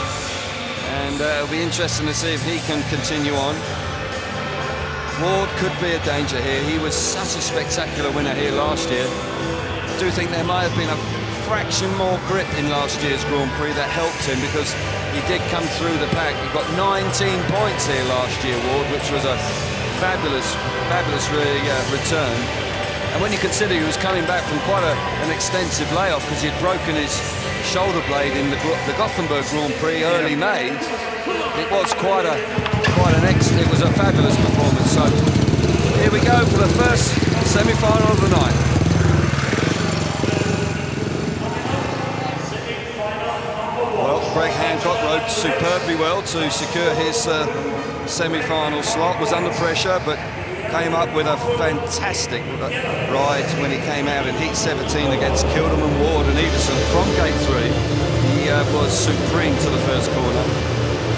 S8: and it'll be interesting to see if he can continue on. Ward could be a danger here. He was such a spectacular winner here last year. I do think there might have been a fraction more grip in last year's Grand Prix that helped him, because he did come through the pack. He got 19 points here last year, Ward, which was a fabulous return. And when you consider he was coming back from quite an extensive layoff, because he'd broken his shoulder blade in the Gothenburg Grand Prix early May, it was it was a fabulous performance. So here we go for the first semi-final of the night. Well, Greg Hancock rode superbly well to secure his semi-final slot. Was under pressure, but came up with a fantastic ride when he came out in heat 17 against Kilderman, Ward and Everson from gate 3. He was supreme to the first corner.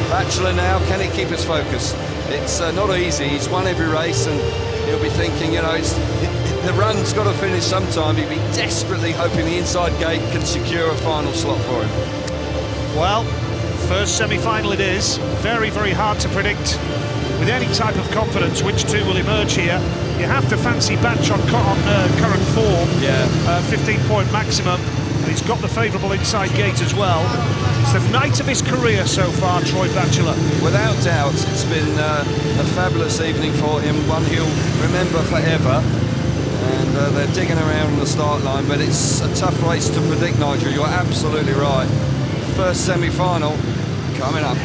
S8: Batchelor now, can he keep his focus? It's not easy. He's won every race, and he'll be thinking, you know, the run's got to finish sometime. He'll be desperately hoping the inside gate can secure a final slot for him.
S7: Well, first semi-final it is. Very, very hard to predict with any type of confidence which two will emerge here. You have to fancy Batch on current form. Yeah. 15-point maximum. And he's got the favourable inside gate as well. It's the night of his career so far, Troy Batchelor.
S8: Without doubt, it's been a fabulous evening for him, one he'll remember forever. And they're digging around on the start line, but it's a tough race to predict, Nigel. You're absolutely right. First semi-final coming up.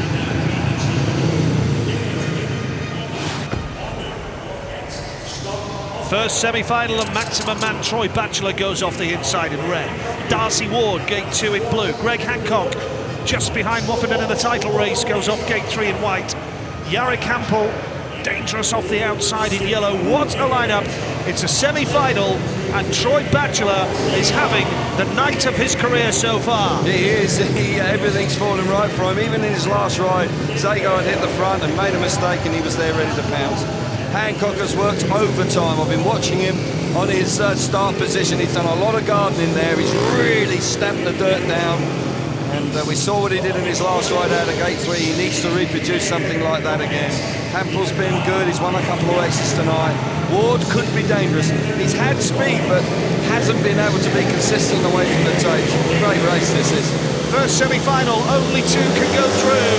S7: First semi-final and maximum man Troy Batchelor goes off the inside in red. Darcy Ward, gate 2 in blue. Greg Hancock, just behind Woffenden in the title race, goes off gate 3 in white. Jarek Hampel, dangerous off the outside in yellow. What a lineup. It's a semi-final, and Troy Batchelor is having the night of his career so far.
S8: He is. Everything's falling right for him. Even in his last ride, Zagar had hit the front and made a mistake, and he was there ready to pounce. Hancock has worked overtime. I've been watching him on his start position. He's done a lot of gardening there. He's really stamped the dirt down. And we saw what he did in his last ride out of gate 3. He needs to reproduce something like that again. Hampel's been good. He's won a couple of races tonight. Ward could be dangerous. He's had speed, but hasn't been able to be consistent away from the tape. Great race this is.
S7: First semi-final, only two can go through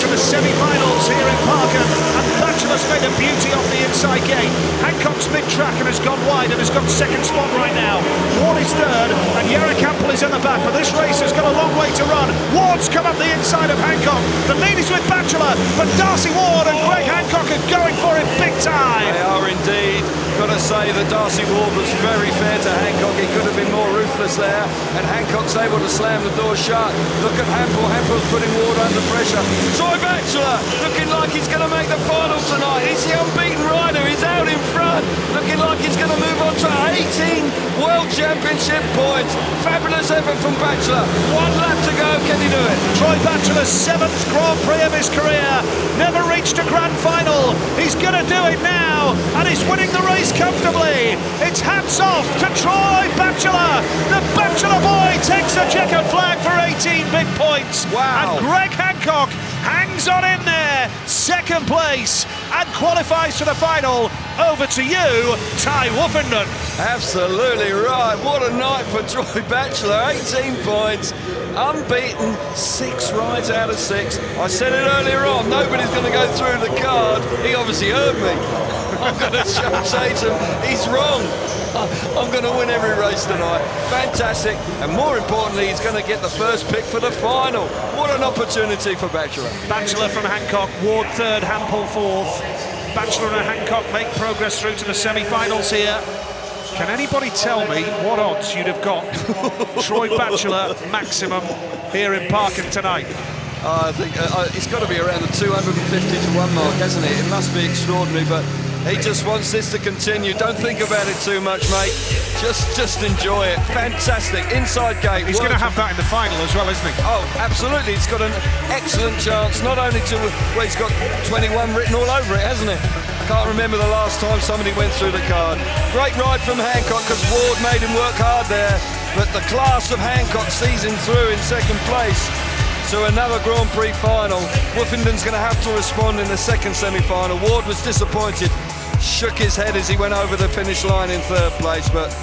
S7: to the semi-finals here in Parken, and Batchelor's made a beauty off the inside gate. Hancock's mid-track and has gone wide and has got second spot right now. Ward is third and Jarek Hampel is in the back, but this race has got a long way to run. Ward's come up the inside of Hancock. The lead is with Batchelor, but Darcy Ward and Greg Hancock are going for it big time.
S8: They are indeed. Got to say that Darcy Ward was very fair to Hancock. He could have been more ruthless there, and Hancock's able to slam the door shut. Look at Hampel. Hampel's putting Ward under pressure. Troy Batchelor looking like he's going to make the final tonight. He's the unbeaten rider. He's out in front, looking like he's going to move on to 18 World Championship points. Fabulous effort from Batchelor. One lap to go. Can he do it?
S7: Troy Batchelor's 7th Grand Prix of his career. Never reached a grand final. He's going to do it now, and he's winning the race comfortably. It's hats off to Troy Batchelor. The Batchelor boy takes the checkered flag for 18 big points.
S8: Wow.
S7: And Greg Hancock hangs on in there, second place, and qualifies for the final. Over to you, Ty Woffenden.
S8: Absolutely right. What a night for Troy Batchelor. 18 points, unbeaten, 6 rides out of 6. I said it earlier on, nobody's going to go through the card. He obviously heard me. I'm going to say to him, he's wrong. I'm going to win every race tonight. Fantastic. And more importantly, he's going to get the first pick for the final. What an opportunity for Batchelor.
S7: Batchelor from Hancock, Ward third, Hampel fourth. Batchelor and Hancock make progress through to the semi-finals here. Can anybody tell me what odds you'd have got Troy Batchelor maximum here in Parken tonight?
S8: I think it's got to be around the 250 to 1 mark, hasn't it? It must be extraordinary, but he just wants this to continue. Don't think about it too much, mate. Just enjoy it. Fantastic. Inside gate.
S7: He's going to have that in the final as well, isn't he?
S8: Oh, absolutely. He's got an excellent chance, not only to... Well, he's got 21 written all over it, hasn't it? Can't remember the last time somebody went through the card. Great ride from Hancock, because Ward made him work hard there. But the class of Hancock sees him through in second place to another Grand Prix final. Woffenden's going to have to respond in the second semi-final. Ward was disappointed, shook his head as he went over the finish line in third place, but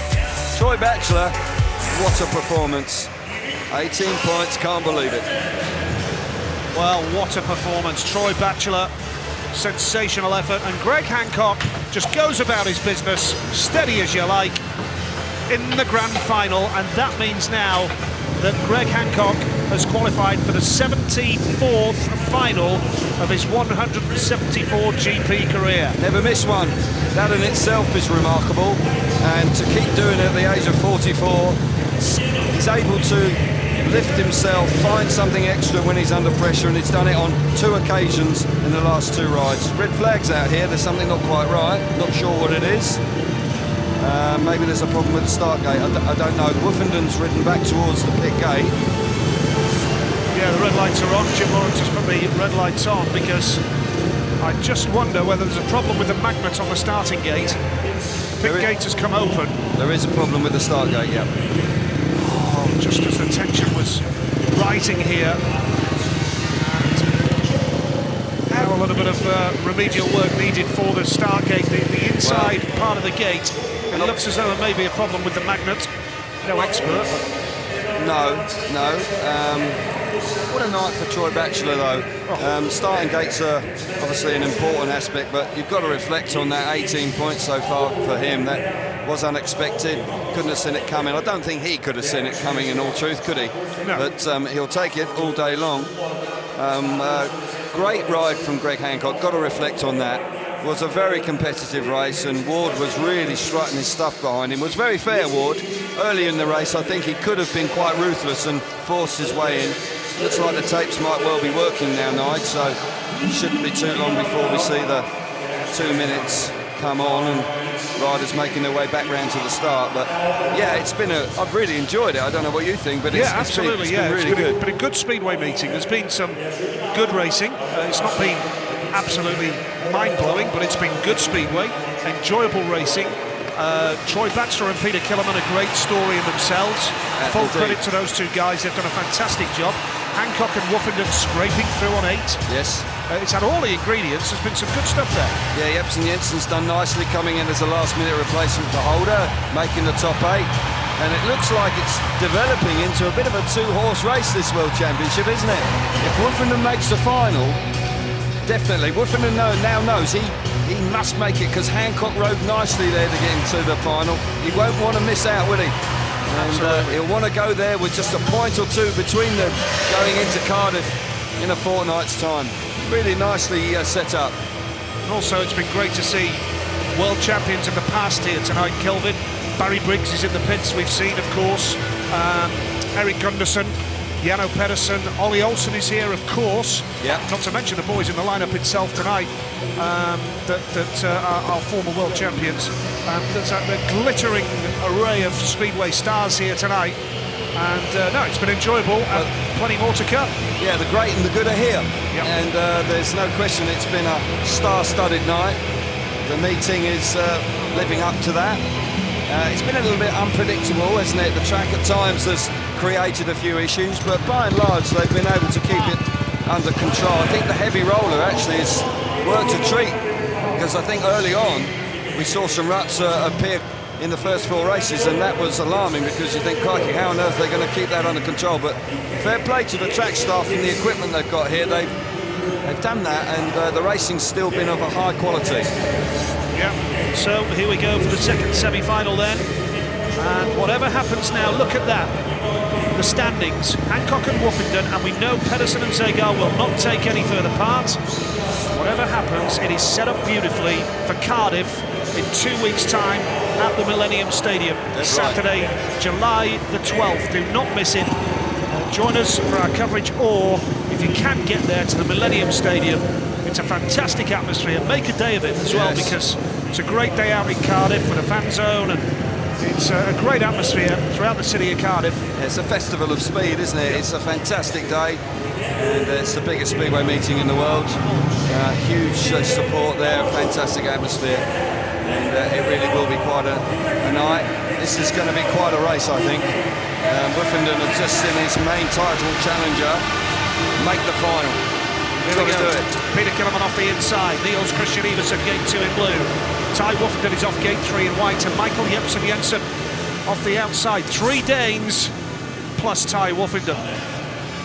S8: Troy Batchelor, what a performance. 18 points, can't believe it.
S7: Well, what a performance. Troy Batchelor, sensational effort, and Greg Hancock just goes about his business, steady as you like, in the grand final, and that means now that Greg Hancock has qualified for the 74th final of his 174 GP career.
S8: Never missed one. That in itself is remarkable, and to keep doing it at the age of 44, he's able to lift himself, find something extra when he's under pressure, and he's done it on 2 occasions in the last 2 rides. Red flags out here, there's something not quite right, not sure what it is. Maybe there's a problem with the start gate, I don't know. Woffenden's ridden back towards the pit gate.
S7: Yeah, the red lights are on. Jim Lawrence has put the red lights on because I just wonder whether there's a problem with the magnet on the starting gate. The pit gate has come open.
S8: There is a problem with the start gate, yeah.
S7: Oh, just as the tension was rising here. And now a little bit of remedial work needed for the start gate, the inside part of the gate. It looks as though there may be a problem with the magnet. No expert.
S8: No. What a night for Troy Batchelor, though. Starting gates are obviously an important aspect, but you've got to reflect on that 18 points so far for him. That was unexpected. Couldn't have seen it coming. I don't think he could have seen it coming, in all truth, could he? No. But he'll take it all day long. Great ride from Greg Hancock. Got to reflect on that. It was a very competitive race, and Ward was really strutting his stuff behind him. It was very fair, Ward. Early in the race, I think he could have been quite ruthless and forced his way in. Looks like the tapes might well be working now, Nigel, so it shouldn't be too long before we see the 2 minutes come on and riders making their way back round to the start. But yeah, I've really enjoyed it. I don't know what you think, but it's been really good.
S7: But a good speedway meeting. There's been some good racing. It's not been absolutely mind-blowing, but it's been good speedway, enjoyable racing. Troy Batchelor and Peter Killerman, a great story in themselves. Full credit to those two guys. They've done a fantastic job. Hancock and Woofenden scraping through on 8.
S8: Yes.
S7: It's had all the ingredients. There's been some good stuff there.
S8: Yeah, Jepsen Jensen's done nicely, coming in as a last-minute replacement for Holder, making the top 8. And it looks like it's developing into a bit of a 2-horse race, this World Championship, isn't it? If Woofenden makes the final, definitely. Woofenden now knows he must make it, because Hancock rode nicely there to get into the final. He won't want to miss out, will he? And he'll want to go there with just a point or two between them going into Cardiff in a fortnight's time. Really nicely set up.
S7: Also, it's been great to see world champions of the past here tonight, Kelvin. Barry Briggs is in the pits, we've seen, of course. Eric Gunderson, Jano Pedersen, Ollie Olsen is here, of course.
S8: Yeah.
S7: Not to mention the boys in the lineup itself tonight that are former world champions. There's a glittering array of speedway stars here tonight. And no, it's been enjoyable and plenty more to come.
S8: Yeah, the great and the good are here.
S7: Yep.
S8: And there's no question it's been a star-studded night. The meeting is living up to that. It's been a little bit unpredictable, hasn't it? The track at times has created a few issues, but by and large they've been able to keep it under control. I think the heavy roller actually has worked a treat, because I think early on we saw some ruts appear in the first 4 races, and that was alarming, because you think, crikey, how on earth they're going to keep that under control. But fair play to the track staff and the equipment they've got here. They've done that, and the racing's still been of a high quality.
S7: Yeah, so here we go for the second semi-final then. And whatever happens now, look at that. The standings, Hancock and Woofenden, and we know Pedersen and Zagar will not take any further part. Whatever happens, it is set up beautifully for Cardiff in 2 weeks' time at the Millennium Stadium.
S8: That's
S7: Saturday,
S8: right.
S7: July the 12th. Do not miss it. Join us for our coverage, or if you can get there to the Millennium Stadium, it's a fantastic atmosphere. Make a day of it as well, because it's a great day out in Cardiff with a fan zone, and it's a great atmosphere throughout the city of Cardiff.
S8: It's a festival of speed, isn't it? It's a fantastic day, and it's the biggest speedway meeting in the world. Huge support there, fantastic atmosphere, and it really will be quite a night. This is going to be quite a race, I think. Woofenden has just seen his main title challenger make the final.
S7: Here we go. Peter Killerman off the inside. Niels Christian Everson, gate 2 in blue. Ty Woofenden is off gate 3 in white, and Michael Jepsen Jensen off the outside. 3 Danes plus Ty Woofenden.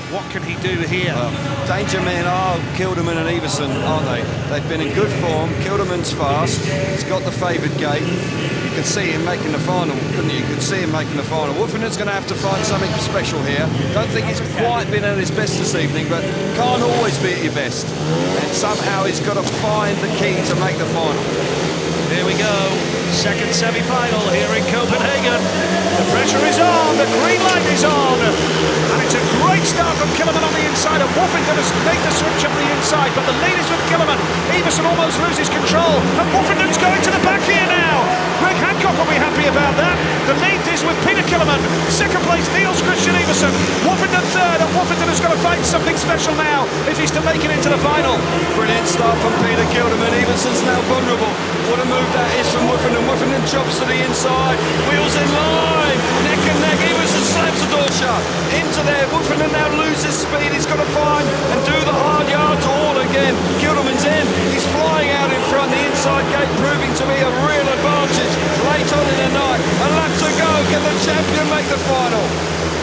S7: What can he do here?
S8: Well, danger men are Kilderman and Everson, aren't they? They've been in good form. Kilderman's fast. He's got the favoured gate. You could see him making the final, couldn't you? You could see him making the final. Woofenden's going to have to find something special here. Don't think he's quite been at his best this evening, but can't always be at your best. And somehow he's got to find the key to make the final.
S7: Here we go. Second semi-final here in Copenhagen. The pressure is on. The green light is on. And it's a great start from Killerman on the inside, and Woofenden has made the switch up the inside, but the lead is with Killerman. Everson almost loses control, and Woofenden's going to the back here now. Greg Hancock will be happy about that. The lead is with Peter Killerman. Second place, Niels Christian Iversen. Woffington third, and Woffington has got to find something special now if he's to make it into the final.
S8: Brilliant start from Peter Kilderman. Iversen's now vulnerable. What a move that is from Woffington. Woffington chops to the inside. Wheels in line. Neck and neck. Iversen slams the door shut. Into there. Woffington now loses speed. He's got to find and do the hard yards all again. Kilderman's in. He's flying out in front. The inside gate proving to be a real advantage late on in the night. A lap to go. Can the champion make the final?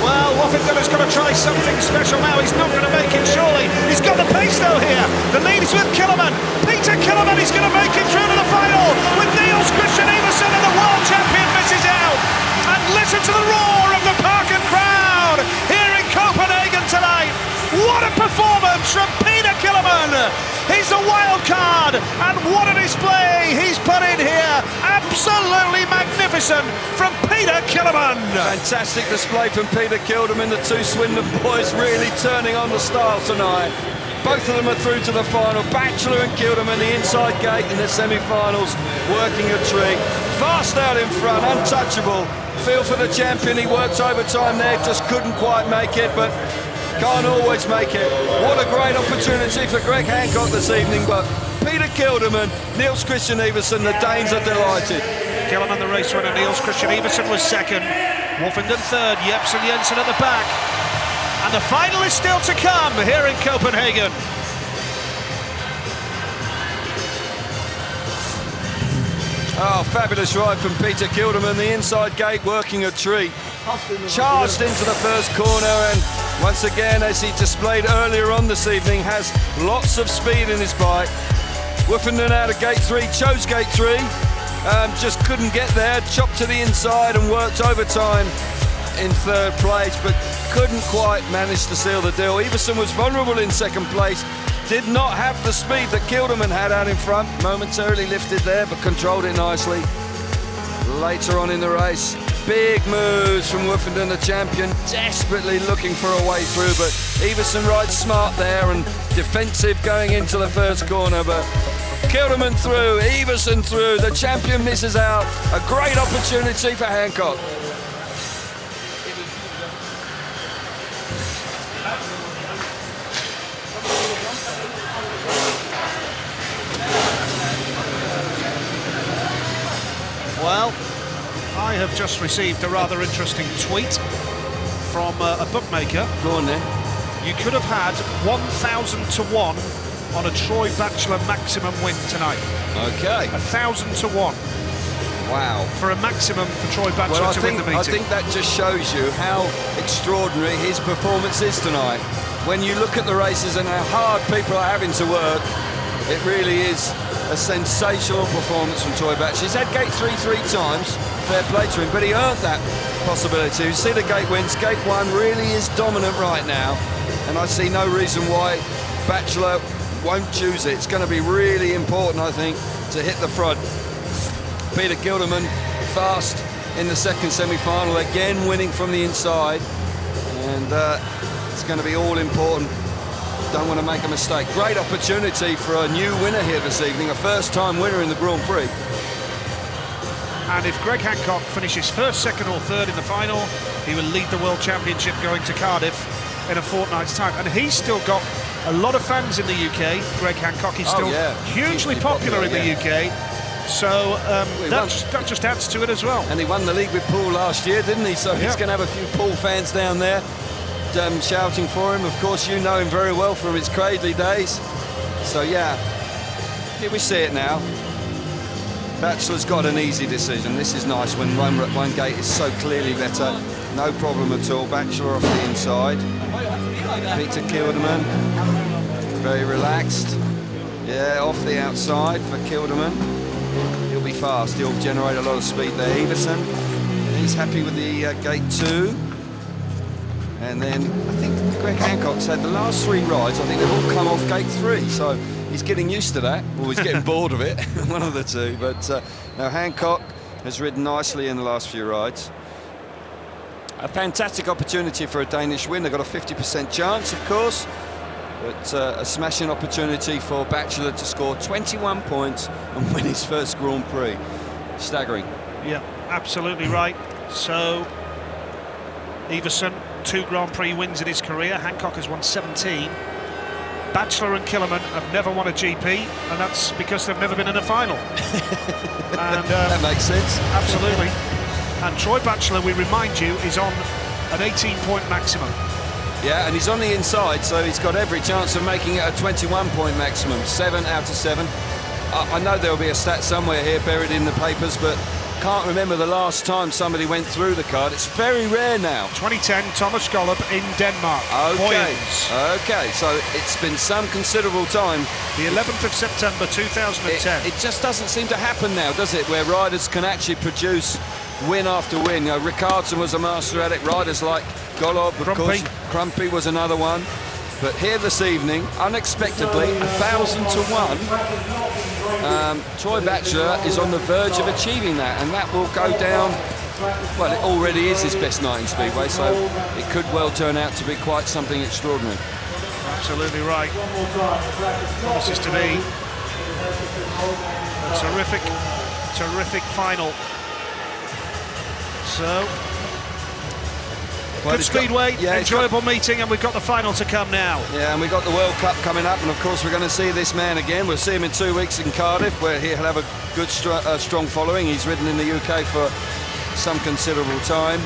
S7: Well, Woffington has got to try something special now. He's not going to make it, surely. He's got the pace, though, here. The lead is with Killerman. Peter Killerman is going to make it through to the final with Niels Christian Iversen, and the world champion misses out. And listen to the roar of the Parken crowd here in Copenhagen tonight. What a performance from Peter Killerman. He's a wild card, and what a display he's put in here. Absolutely magnificent from Peter Killerman.
S8: Fantastic display from Peter Kilderman. The two Swindon boys really turning on the style tonight. Both of them are through to the final. Batchelor and Kilderman, the inside gate in the semi-finals, working a treat. Fast out in front, untouchable. Feel for the champion. He worked overtime there, just couldn't quite make it, but can't always make it. What a great opportunity for Greg Hancock this evening, but Peter Kilderman, Niels Christian Iversen, the Danes are delighted.
S7: Killerman the race winner, Niels Christian Iversen was second. Woffington third, Jepsen Jensen at the back. And the final is still to come here in Copenhagen.
S8: Oh, fabulous ride from Peter Kilderman, the inside gate working a treat. Charged into the first corner, and once again, as he displayed earlier on this evening, has lots of speed in his bike. Woffington out of gate 3, chose gate 3, just couldn't get there, chopped to the inside and worked overtime in third place, but couldn't quite manage to seal the deal. Iversen was vulnerable in second place, did not have the speed that Kilderman had out in front, momentarily lifted there, but controlled it nicely. Later on in the race, big moves from Woffington, the champion, desperately looking for a way through, but Iversen rides smart there and defensive going into the first corner, but Kilderman through, Iversen through, the champion misses out. A great opportunity for Hancock.
S7: Well, I have just received a rather interesting tweet from a bookmaker.
S8: Go on then.
S7: You could have had 1,000 to 1 on a Troy Batchelor maximum win tonight.
S8: Okay.
S7: 1,000 to 1.
S8: Wow.
S7: For a maximum for Troy Batchelor to win the meeting.
S8: I think that just shows you how extraordinary his performance is tonight. When you look at the races and how hard people are having to work, it really is a sensational performance from Troy Batchelor. He's had gate 3 times, fair play to him, but he earned that possibility. You see the gate wins. Gate 1 really is dominant right now, and I see no reason why Batchelor won't choose it. It's going to be really important, I think, to hit the front. Peter Kilderman fast in the second semi-final, again winning from the inside, and it's going to be all important. Don't want to make a mistake. Great opportunity for a new winner here this evening, a first-time winner in the Grand Prix.
S7: And if Greg Hancock finishes first, second or third in the final, he will lead the World Championship going to Cardiff in a fortnight's time. And he's still got a lot of fans in the UK. Greg Hancock is still hugely popular in the UK. So that just adds to it as well.
S8: And he won the league with Paul last year, didn't he? So he's going to have a few Paul fans down there shouting for him. Of course, you know him very well from his Cradley days. So yeah, here we see it now. Batchelor's got an easy decision. This is nice when one gate is so clearly better. No problem at all. Batchelor off the inside. Peter Kilderman, very relaxed. Yeah, off the outside for Kilderman. He'll be fast. He'll generate a lot of speed there. Iversen, he's happy with the gate 2. And then I think Greg Hancock's had the last 3 rides. I think they've all come off gate 3. So he's getting used to that, or he's getting bored of it, one of the two. But now Hancock has ridden nicely in the last few rides. A fantastic opportunity for a Danish win. They've got a 50% chance, of course, but a smashing opportunity for Batchelor to score 21 points and win his first Grand Prix. Staggering.
S7: Yeah. absolutely right. So, Iversen, 2 Grand Prix wins in his career. Hancock has won 17. Batchelor and Killerman have never won a GP, and that's because they've never been in a final. And
S8: that makes sense.
S7: Absolutely. And Troy Batchelor, we remind you, is on an 18-point maximum.
S8: Yeah, and he's on the inside, so he's got every chance of making it a 21-point maximum. 7 out of 7. I know there'll be a stat somewhere here buried in the papers, but can't remember the last time somebody went through the card. It's very rare now.
S7: 2010, Thomas Gollop in Denmark.
S8: Okay, so it's been some considerable time.
S7: The 11th of September 2010.
S8: It just doesn't seem to happen now, does it, where riders can actually produce win after win. You know, Ricardson was a master at it, riders like Gollop, of course. Crumpy was another one. But here this evening, unexpectedly, 1,000 to 1. Troy Batchelor is on the verge of achieving that, and that will go down. Well, it already is his best night in Speedway, so it could well turn out to be quite something extraordinary.
S7: Absolutely right. Promises to be a terrific final. So, good Speedway, enjoyable meeting, and we've got the final to come now.
S8: Yeah, and we've got the World Cup coming up, and of course we're going to see this man again. We'll see him in 2 weeks in Cardiff, where he'll have a good, strong following. He's ridden in the UK for some considerable time,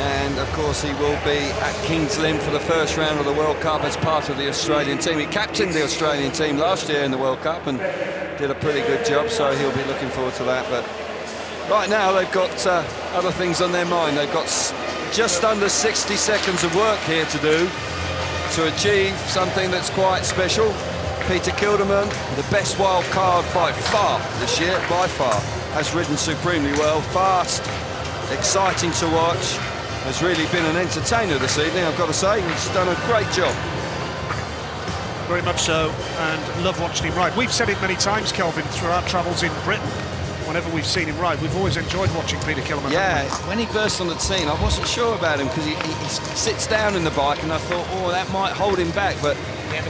S8: and of course he will be at King's Lynn for the first round of the World Cup as part of the Australian team. He captained the Australian team last year in the World Cup and did a pretty good job, so he'll be looking forward to that. But right now they've got other things on their mind. They've got just under 60 seconds of work here to do to achieve something that's quite special. Peter Kilderman, the best wild card by far this year, by far, has ridden supremely well, fast, exciting to watch, has really been an entertainer this evening, I've got to say. He's done a great job.
S7: Very much so, and love watching him ride. We've said it many times, Kelvin, through our travels in Britain. Whenever we've seen him ride, we've always enjoyed watching Peter Kilderman.
S8: Yeah, when he burst on the scene, I wasn't sure about him because he sits down in the bike, and I thought, oh, that might hold him back, but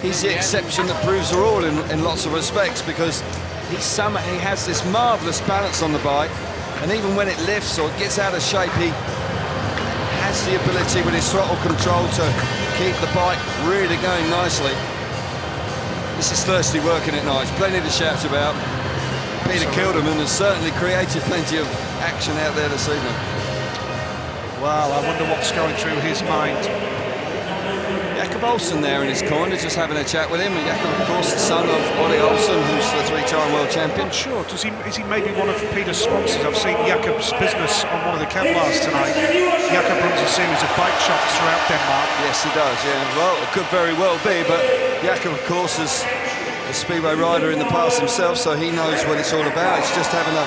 S8: he's the exception that proves the rule in lots of respects, because he has this marvellous balance on the bike, and even when it lifts or gets out of shape, he has the ability with his throttle control to keep the bike really going nicely. This is Thirsty working at night. Plenty to shout about. Peter Kilderman has certainly created plenty of action out there this evening.
S7: Well, I wonder what's going through his mind.
S8: Jakob Olsen there in his corner, just having a chat with him. And Jakob, of course, the son of Ollie Olsen, who's the 3-time world champion.
S7: I'm not sure. Is he maybe one of Peter's sponsors? I've seen Jakob's business on one of the Kevlars tonight. Jakob runs a series of bike shops throughout Denmark.
S8: Yes, he does, yeah. Well, it could very well be, but Jakob, of course, is a Speedway rider in the past himself, so he knows what it's all about. He's just having a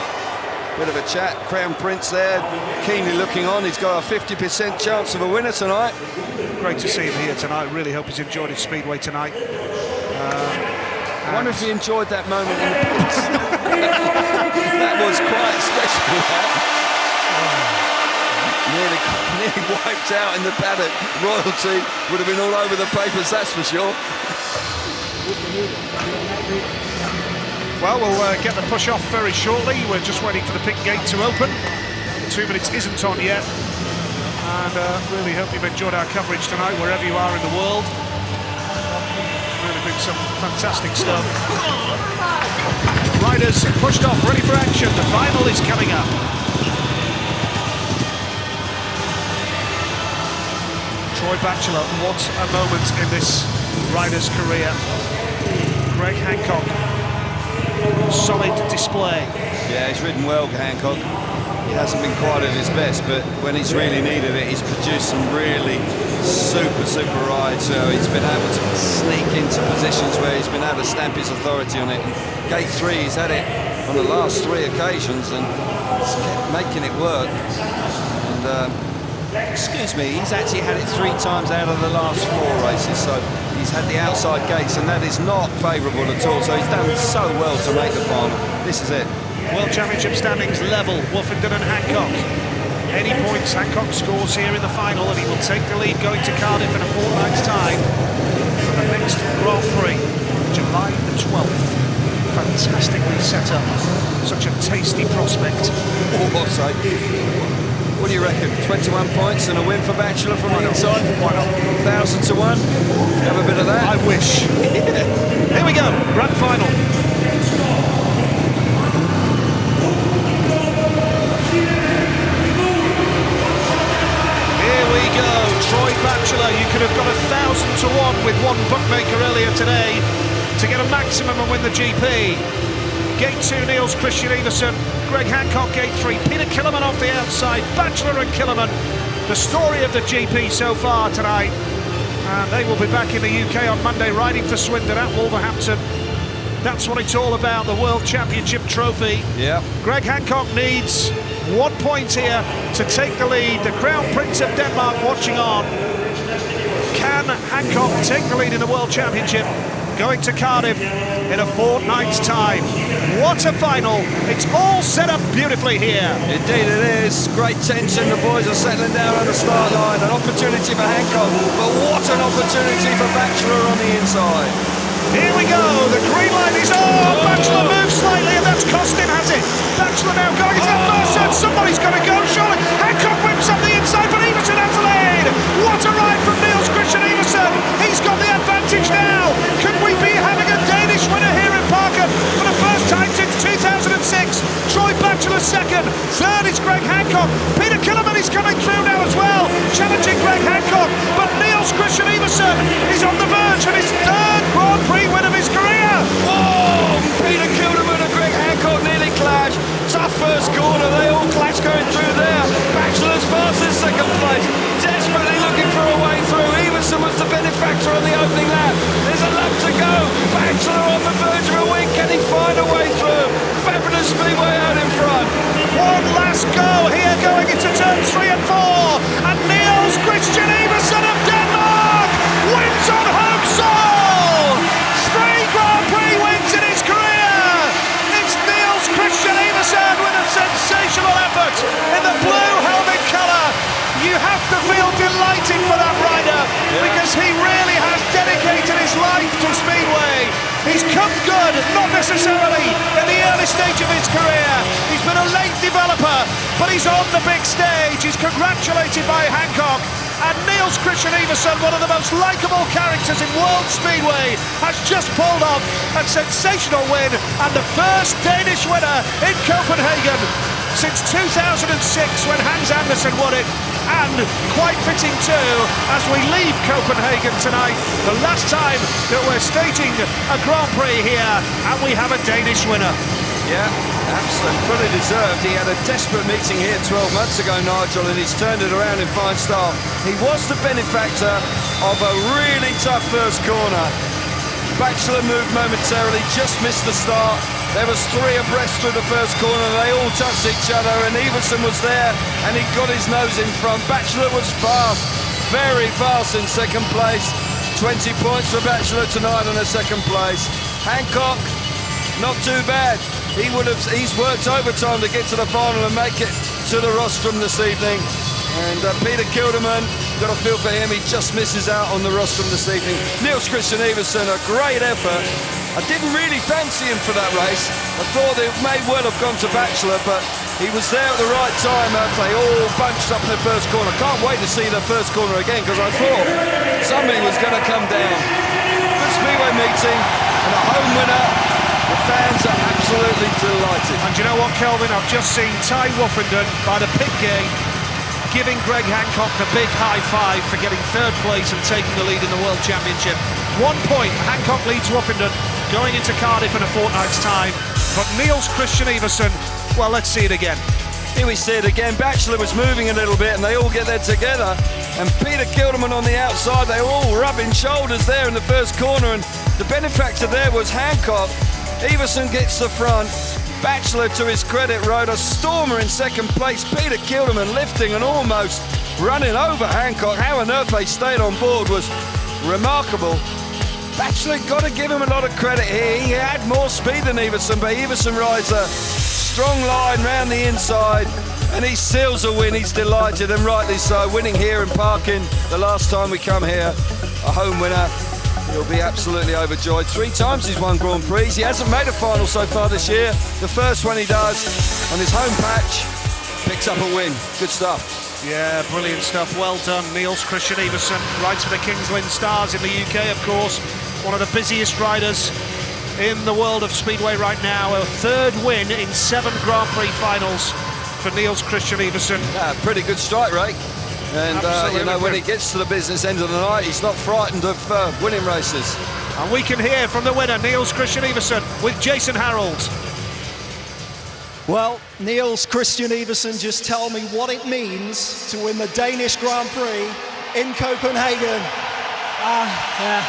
S8: bit of a chat. Crown Prince there, keenly looking on. He's got a 50% chance of a winner tonight.
S7: Great to see him here tonight. Really hope he's enjoyed his Speedway tonight.
S8: I wonder if he enjoyed that moment in the pits. That was quite special. Nearly wiped out in the paddock. Royalty would have been all over the papers, that's for sure.
S7: Well, we'll get the push off very shortly. We're just waiting for the pit gate to open. 2 minutes isn't on yet. And really hope you've enjoyed our coverage tonight, wherever you are in the world. Really been some fantastic stuff. Riders pushed off, ready for action. The final is coming up. Troy Batchelor, what a moment in this rider's career. Greg Hancock, solid display.
S8: Yeah, he's ridden well, Hancock. He hasn't been quite at his best, but when he's really needed it, he's produced some really super rides. So he's been able to sneak into positions where he's been able to stamp his authority on it. And Gate 3, he's had it on the last 3 occasions and he's kept making it work. And excuse me, he's actually had it 3 times out of the last 4 races, so he's had the outside gates, and that is not favourable at all. So he's done so well to make the final. This is it.
S7: World Championship standings level, Wolfenden and Hancock. Any points Hancock scores here in the final, and he will take the lead going to Cardiff in a fortnight's time for the next Grand Prix, July the 12th. Fantastically set up. Such a tasty prospect.
S8: What do you reckon? 21 points and a win for Bachelor from the inside?
S7: Why not?
S8: 1,000 to 1. Have a bit of that.
S7: I wish. Here we go, grand final. Here we go, Troy Bachelor. You could have got 1,000 to 1 with one bookmaker earlier today to get a maximum and win the GP. Gate 2, Niels Christian Everson. Greg Hancock, Gate 3. Peter Killerman off the outside. Bachelor and Killerman. The story of the GP so far tonight. And they will be back in the UK on Monday, riding for Swindon at Wolverhampton. That's what it's all about, the World Championship trophy.
S8: Yeah.
S7: Greg Hancock needs 1 point here to take the lead. The Crown Prince of Denmark watching on. Can Hancock take the lead in the World Championship? Going to Cardiff in a fortnight's time. What a final. It's all set up beautifully here.
S8: Indeed it is. Great tension. The boys are settling down on the start line. An opportunity for Hancock, but what an opportunity for Bachelor on the inside.
S7: Here we go. The green line is on. Bachelor moves slightly, and that's cost him, has it? Bachelor now going into that first turn. Somebody's got to go, surely. Hancock whips up the inside, but Everson has the lead. What a ride from Niels Christian Everson. He's got the advantage now. Could we be having a Danish winner here in Parken for the first time since 2006? Troy Bachelor second. Third is Greg Hancock. Peter Killerman is coming through now as well, challenging Greg Hancock. But Niels Christian Everson is on the verge of his third Grand Prix win of his career.
S8: Oh, Peter Kilderman and Greg Hancock nearly clashed. Tough first corner, they all clash going through there. Bachelor's fast in second place, desperately looking for a way through. Everson was the benefactor on the opening lap. There's a lap to go. Bachelor on the verge of a win. Can he find a way through? Fabulous Speedway out in front.
S7: One last go here going into turns 3 and 4. And Niels Christian Everson of Denmark wins on home soil. 3 Grand Prix wins in his career. It's Niels Christian Everson with a sensational effort in the blue helmet colour. You have to feel delighted for that rider because he really has dedicated his life to Speedway. He's come good, not necessarily in the early stage of his career. He's been a late developer, but he's on the big stage. He's congratulated by Hancock. And Niels Christian Everson, one of the most likeable characters in World Speedway, has just pulled off a sensational win and the first Danish winner in Copenhagen since 2006 when Hans Andersen won it. And quite fitting too, as we leave Copenhagen tonight, the last time that we're staging a Grand Prix here, and we have a Danish winner.
S8: Yeah, absolutely, fully deserved. He had a desperate meeting here 12 months ago, Nigel, and he's turned it around in fine style. He was the benefactor of a really tough first corner. Bachelor moved momentarily, just missed the start. There was 3 abreast through the first corner. They all touched each other, and Everson was there, and he got his nose in front. Bachelor was fast, very fast in second place. 20 points for Bachelor tonight in a second place. Hancock, not too bad. He's worked overtime to get to the final and make it to the rostrum this evening. And Peter Kilderman, got a feel for him, he just misses out on the rostrum this evening. Niels Christian Everson, a great effort. I didn't really fancy him for that race. I thought it may well have gone to Bachelor, but he was there at the right time as they all bunched up in the first corner. Can't wait to see the first corner again, because I thought somebody was going to come down. Good Speedway meeting and a home winner. The fans are absolutely delighted.
S7: And you know what, Kelvin? I've just seen Ty Woffenden by the pit gate giving Greg Hancock the big high five for getting third place and taking the lead in the World Championship. 1 point, Hancock leads Woffenden going into Cardiff in a fortnight's time. But Niels Christian Everson, well, let's see it again.
S8: Here we see it again. Bachelor was moving a little bit and they all get there together. And Peter Kilderman on the outside, they were all rubbing shoulders there in the first corner. And the benefactor there was Hancock. Everson gets the front. Bachelor, to his credit, rode a stormer in second place. Peter Kilderman lifting and almost running over Hancock. How on earth they stayed on board was remarkable. Bachelor, got to give him a lot of credit here. He had more speed than Everson, but Everson rides a strong line round the inside and he seals a win. He's delighted, and rightly so, winning here in Parken the last time we come here. A home winner. He'll be absolutely overjoyed. 3 times he's won Grand Prix. He hasn't made a final so far this year. The first one he does on his home patch, picks up a win. Good stuff.
S7: Yeah, brilliant stuff. Well done, Niels Christian Iversen. Rides for the Kings Lynn Stars in the UK, of course. One of the busiest riders in the world of Speedway right now. A 3rd win in 7 Grand Prix finals for Niels Christian Iversen.
S8: Yeah, pretty good strike rate. And you know, when he gets to the business end of the night, he's not frightened of winning races.
S7: And we can hear from the winner, Niels Christian Iversen, with Jason Harold.
S9: Well, Niels Christian Iversen, just tell me what it means to win the Danish Grand Prix in Copenhagen.
S6: Yeah.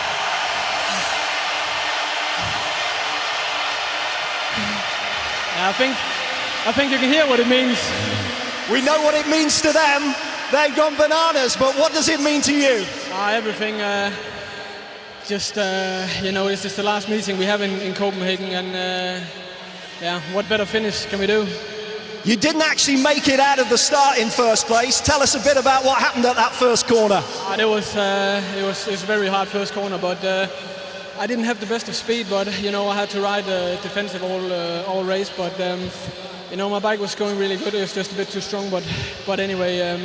S6: I think you can hear what it means.
S9: We know what it means to them. They've gone bananas, but what does it mean to you?
S6: Everything. You know, this is the last meeting we have in Copenhagen, and yeah, what better finish can we do?
S9: You didn't actually make it out of the start in first place. Tell us a bit about what happened at that first corner.
S6: It was a very hard first corner, but I didn't have the best of speed. But you know, I had to ride defensive all race. But you know, my bike was going really good. It was just a bit too strong. But anyway,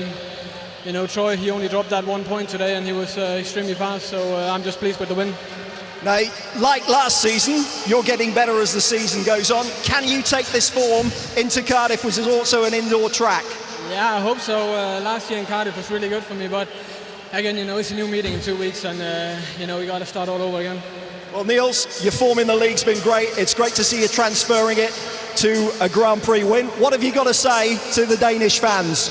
S6: you know, Troy, he only dropped that 1 point today, and he was extremely fast. So I'm just pleased with the win.
S9: Now, like last season, you're getting better as the season goes on. Can you take this form into Cardiff, which is also an indoor track?
S6: Yeah, I hope so. Last year in Cardiff was really good for me, but again, you know, it's a new meeting in 2 weeks, and you know, we got to start all over again.
S9: Well, Niels, your form in the league's been great. It's great to see you transferring it to a Grand Prix win. What have you got to say to the Danish fans?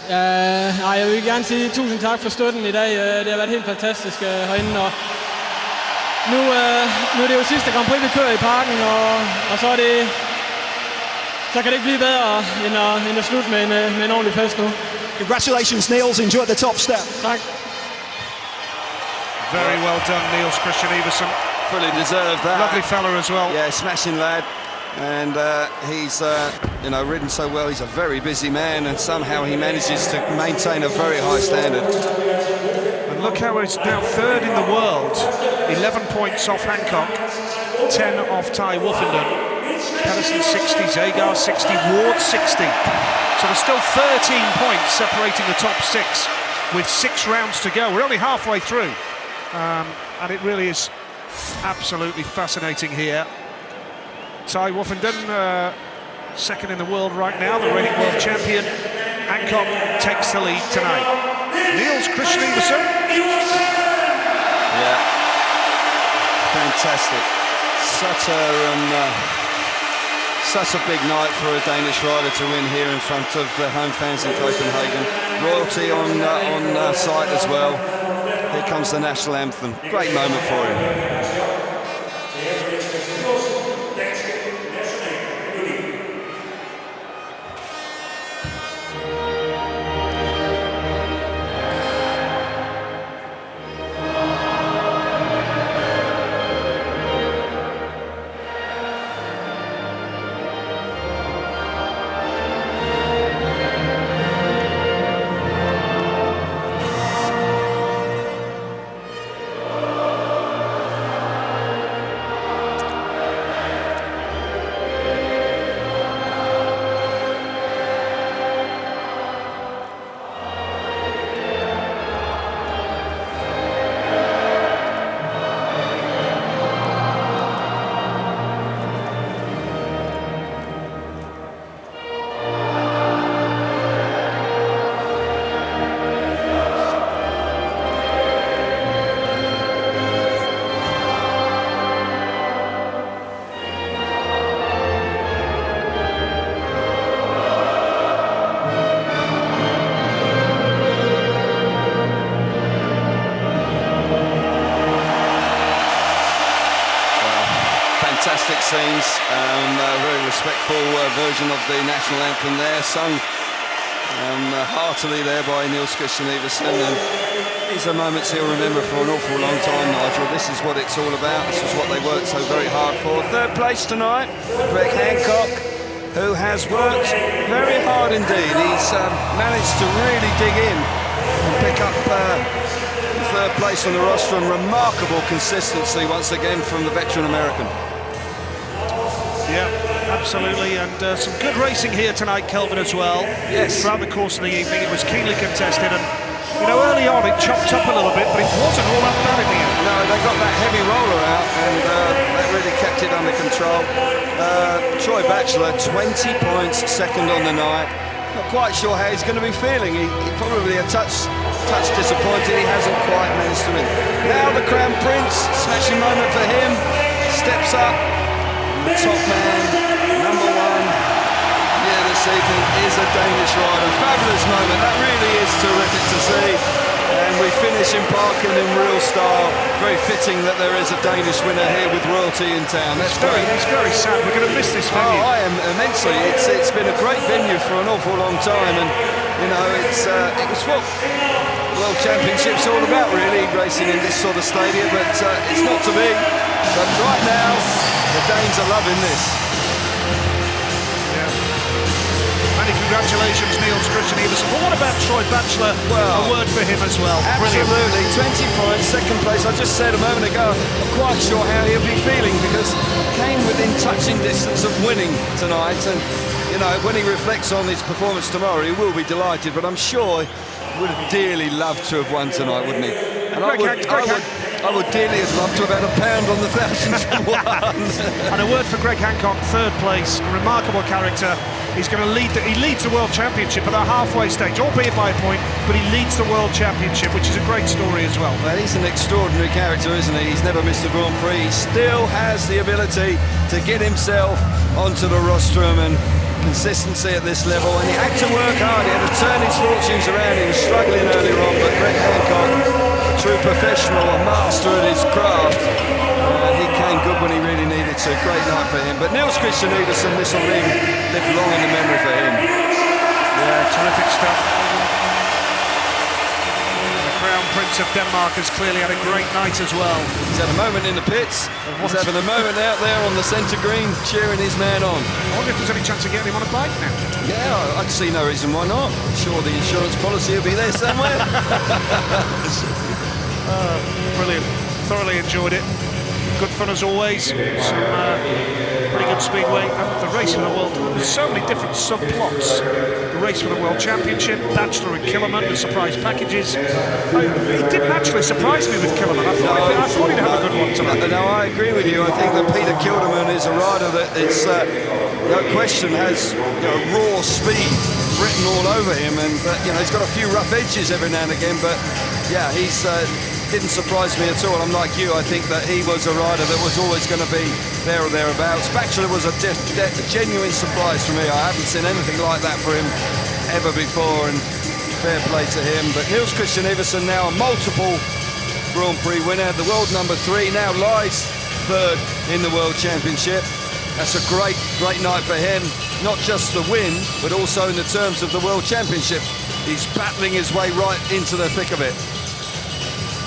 S6: Jeg vil gerne sige tusind tak for støtten i dag. Det har været helt fantastisk herinde, og nu er det jo sidste Grand Prix, vi kører i parken, og så kan det ikke blive bedre end at slutte med en ordentlig fest nu.
S9: Congratulations, Niels. Enjoy the top step.
S6: Tak.
S7: Very well done, Niels Christian Iversen.
S8: Fully deserved that.
S7: Lovely fella as well.
S8: Yeah, smashing lad. And he's you know, ridden so well. He's a very busy man, and somehow he manages to maintain a very high standard.
S7: And look how he's now 3rd in the world, 11 points off Hancock, 10 off Ty Wolfenden. Pedersen 60, Zagar 60, Ward 60. So there's still 13 points separating the top 6 with 6 rounds to go. We're only halfway through, and it really is absolutely fascinating here. Ty Wolfenden, 2nd in the world right now, the reigning world champion. Hancock takes the lead tonight. Niels Christian Iversen.
S8: Yeah, fantastic. Such a big night for a Danish rider to win here in front of the home fans in Copenhagen. Royalty on site as well. Here comes the national anthem. Great moment for him. Fantastic scenes, a very respectful version of the national anthem there, sung heartily there by Niels Christian Iversen, and these are moments he'll remember for an awful long time, Nigel. This is what it's all about, this is what they worked so very hard for. 3rd place tonight, Greg Hancock, who has worked very hard indeed. He's managed to really dig in and pick up third place on the roster, and remarkable consistency once again from the veteran American.
S7: Yeah, absolutely, and some good racing here tonight, Kelvin, as well.
S8: Yes.
S7: Throughout the course of the evening, it was keenly contested, and you know, early on it chopped up a little bit, but it wasn't all that bad in the end.
S8: No, they got that heavy roller out, and that really kept it under control. Troy Batchelor, 20 points, second on the night. Not quite sure how he's going to be feeling. He probably a touch disappointed. He hasn't quite managed to win. Now the Crown Prince, smashing moment for him. Steps up. The top man, number one, this evening is a Danish rider. Fabulous moment, that really is terrific to see. And we finish in Parken in real style. Very fitting that there is a Danish winner here with royalty in town. That's great.
S7: It's very sad, we're going to miss this venue.
S8: Oh, I am immensely. It's been a great venue for an awful long time, and you know, it was what World Championship's all about, really, racing in this sort of stadium, but it's not to be. But right now, the Danes are loving this.
S7: Yeah. Many congratulations, Niels Christian Everson. But what about Troy Batchelor? Well, a word for him as well.
S8: Absolutely, 20 points, second place. I just said a moment ago, I'm quite sure how he'll be feeling, because he came within touching distance of winning tonight, and you know, when he reflects on his performance tomorrow, he will be delighted, but I'm sure he would have dearly loved to have won tonight, wouldn't he? And I would dearly have loved to have had £1 on the 1,000
S7: And a word for Greg Hancock, third place, a remarkable character. He's going to lead. He leads the World Championship at the halfway stage, albeit by a point, but he leads the World Championship, which is a great story as well.
S8: Well, he's an extraordinary character, isn't he? He's never missed a Grand Prix. He still has the ability to get himself onto the rostrum, and consistency at this level, and he had to work hard. He had to turn his fortunes around. He was struggling earlier on, but Greg Hancock, a true professional, a master at his craft, he came good when he really needed to. Great night for him. But Niels Christian Everson, this will live long in the memory for him.
S7: Yeah, terrific stuff. The Crown Prince of Denmark has clearly had a great night as well.
S8: He's had a moment in the pits. He's having a moment out there on the centre green, cheering his man on.
S7: I wonder if there's any chance of getting him on a bike now.
S8: Yeah, I can see no reason why not. I'm sure the insurance policy will be there somewhere.
S7: Brilliant. Thoroughly enjoyed it. Good fun as always. Some pretty good speedway. And the race for the world. There's so many different subplots. The race for the World Championship, Batchelor and Killerman, the surprise packages. He didn't actually surprise me with Killerman. I thought he'd have a good one tonight.
S8: No, I agree with you. I think that Peter Kilderman is a rider that is, no question, has raw speed written all over him, and he's got a few rough edges every now and again. But yeah, he's didn't surprise me at all. I'm like you. I think that he was a rider that was always going to be there or thereabouts. Batchelor was a genuine surprise for me. I haven't seen anything like that for him ever before, and fair play to him. But Niels Christian Everson, now a multiple Grand Prix winner, the world number 3, now lies third in the World Championship. That's a great night for him. Not just the win, but also in the terms of the World Championship. He's battling his way right into the thick of it.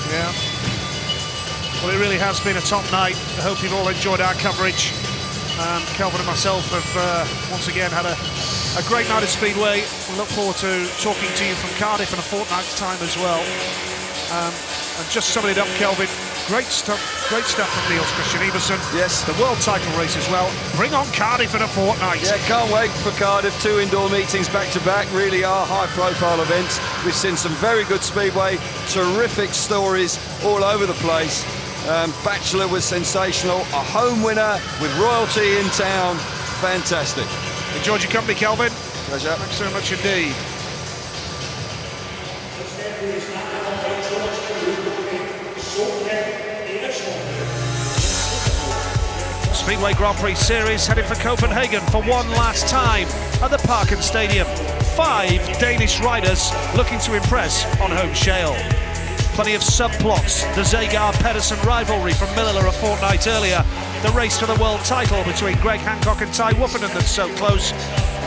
S7: Yeah. Well, it really has been a top night. I hope you've all enjoyed our coverage. Kelvin and myself have once again had a great night at Speedway. We look forward to talking to you from Cardiff in a fortnight's time as well. And just summing it up, Kelvin, great stuff from Niels Christian Everson.
S8: Yes.
S7: The world title race as well. Bring on Cardiff in a fortnight.
S8: Yeah, can't wait for Cardiff. 2 indoor meetings back to back. Really are high-profile events. We've seen some very good speedway, terrific stories all over the place. Batchelor was sensational. A home winner with royalty in town. Fantastic.
S7: Enjoyed your company, Kelvin.
S8: Pleasure.
S7: Thanks so much indeed. Speedway Grand Prix Series heading for Copenhagen for one last time at the Parken Stadium. 5 Danish riders looking to impress on home shale. Plenty of subplots. The Zagar-Pedersen rivalry from Millila a fortnight earlier. The race for the world title between Greg Hancock and Ty Wupperton that's so close.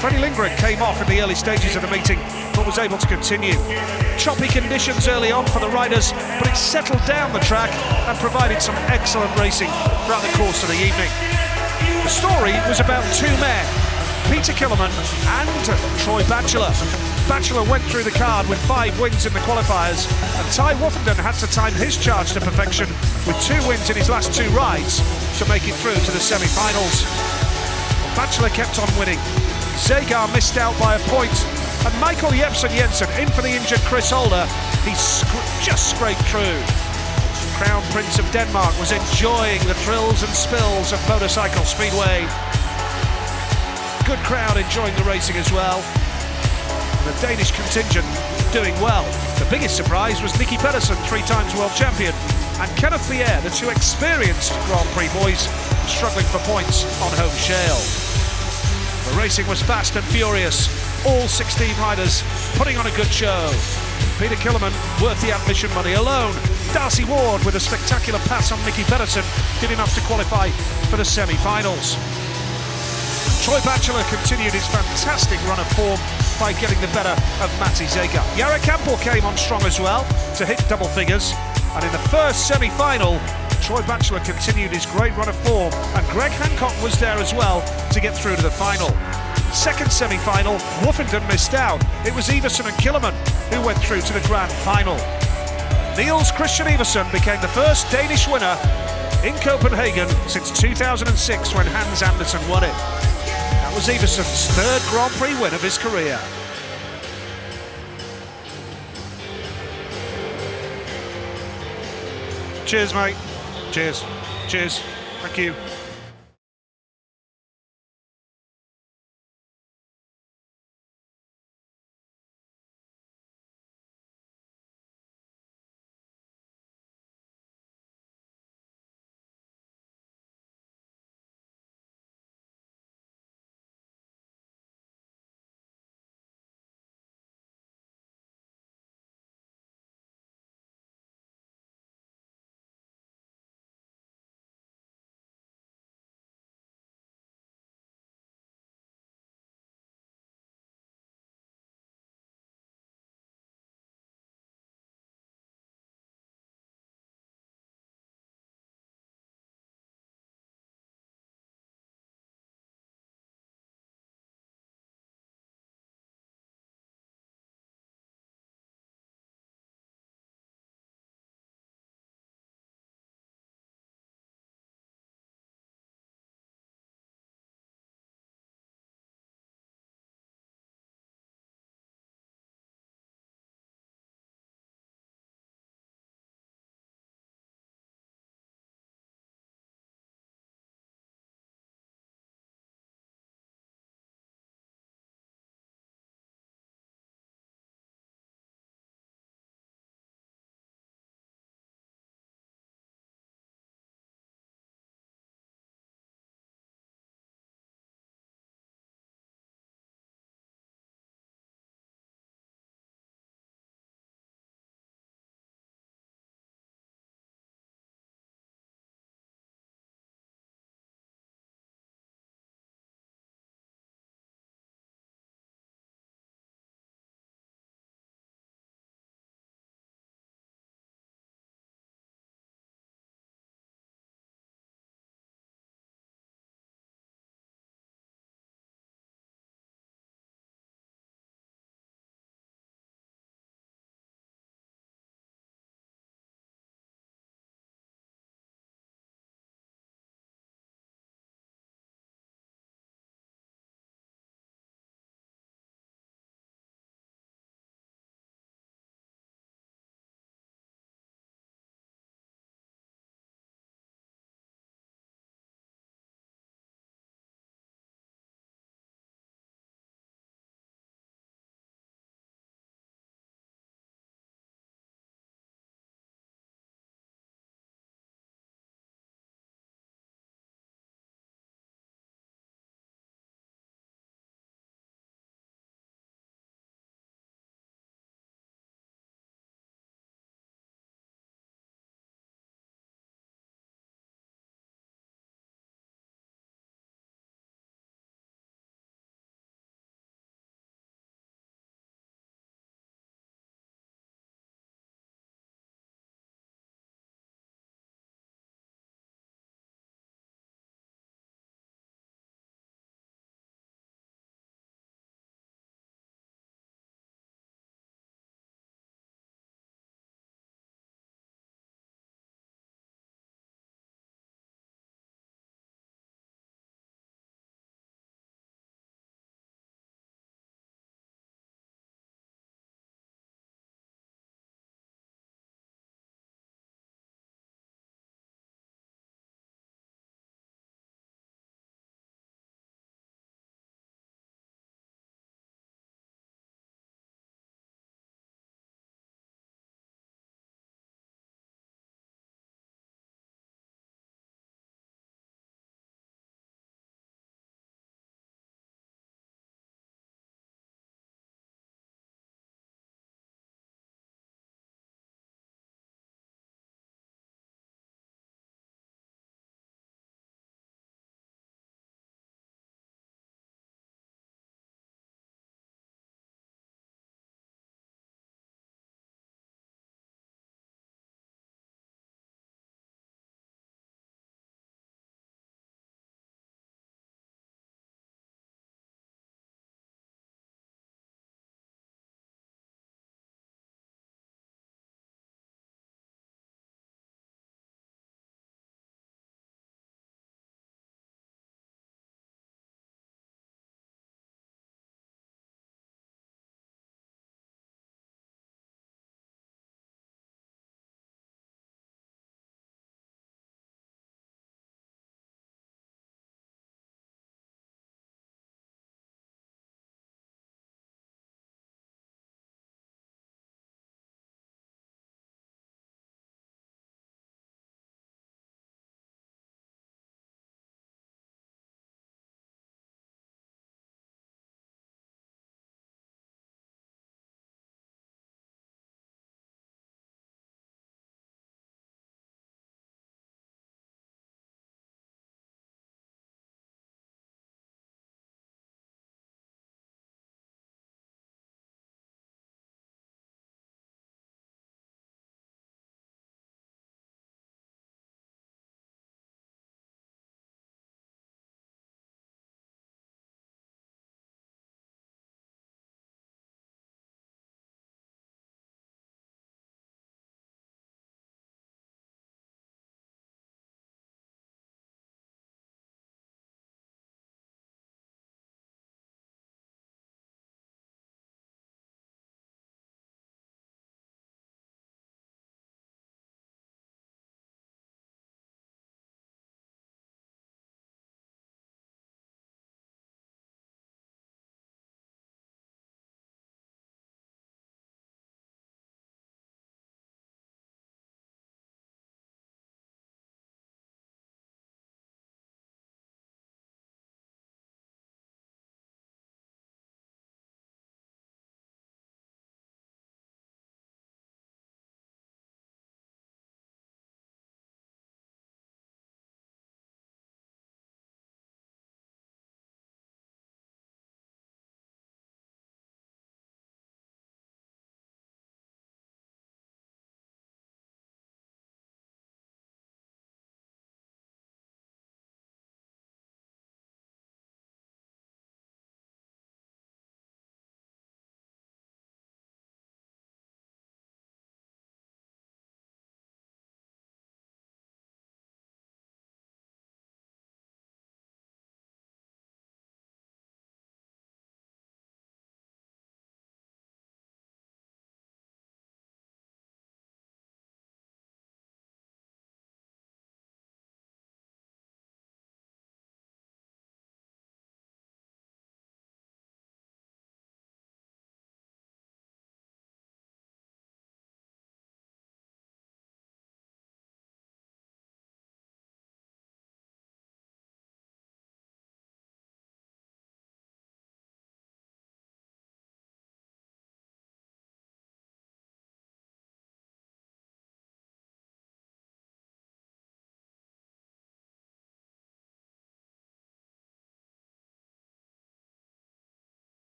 S7: Freddie Lindgren came off in the early stages of the meeting, but was able to continue. Choppy conditions early on for the riders, but it settled down the track and provided some excellent racing throughout the course of the evening. The story was about 2 men, Peter Killerman and Troy Batchelor. Batchelor went through the card with 5 wins in the qualifiers, and Ty Woffenden had to time his charge to perfection with 2 wins in his last 2 rides to make it through to the semi-finals. Batchelor kept on winning. Zagar missed out by a point, and Michael Jepsen Jensen, in for the injured Chris Holder, he just scraped through. Crown Prince of Denmark was enjoying the thrills and spills of motorcycle speedway. Good crowd enjoying the racing as well. And the Danish contingent doing well. The biggest surprise was Nicky Pedersen, 3 times world champion, and Kenneth Pierre, the 2 experienced Grand Prix boys, struggling for points on home shale. The racing was fast and furious. All 16 riders putting on a good show. Peter Killerman worth the admission money alone. Darcy Ward with a spectacular pass on Nicky Pedersen did enough to qualify for the semi-finals. Troy Batchelor continued his fantastic run of form by getting the better of Matti Zagar. Jari Campbell came on strong as well to hit double figures, and in the first semi-final Troy Batchelor continued his great run of form, and Greg Hancock was there as well to get through to the final. Second semi-final, Woffenden missed out. It was Iversen and Killerman who went through to the grand final. Niels Christian Iversen became the first Danish winner in Copenhagen since 2006 when Hans Andersen won it. That was Iversen's 3rd Grand Prix win of his career. Cheers, mate. Cheers. Cheers. Thank you.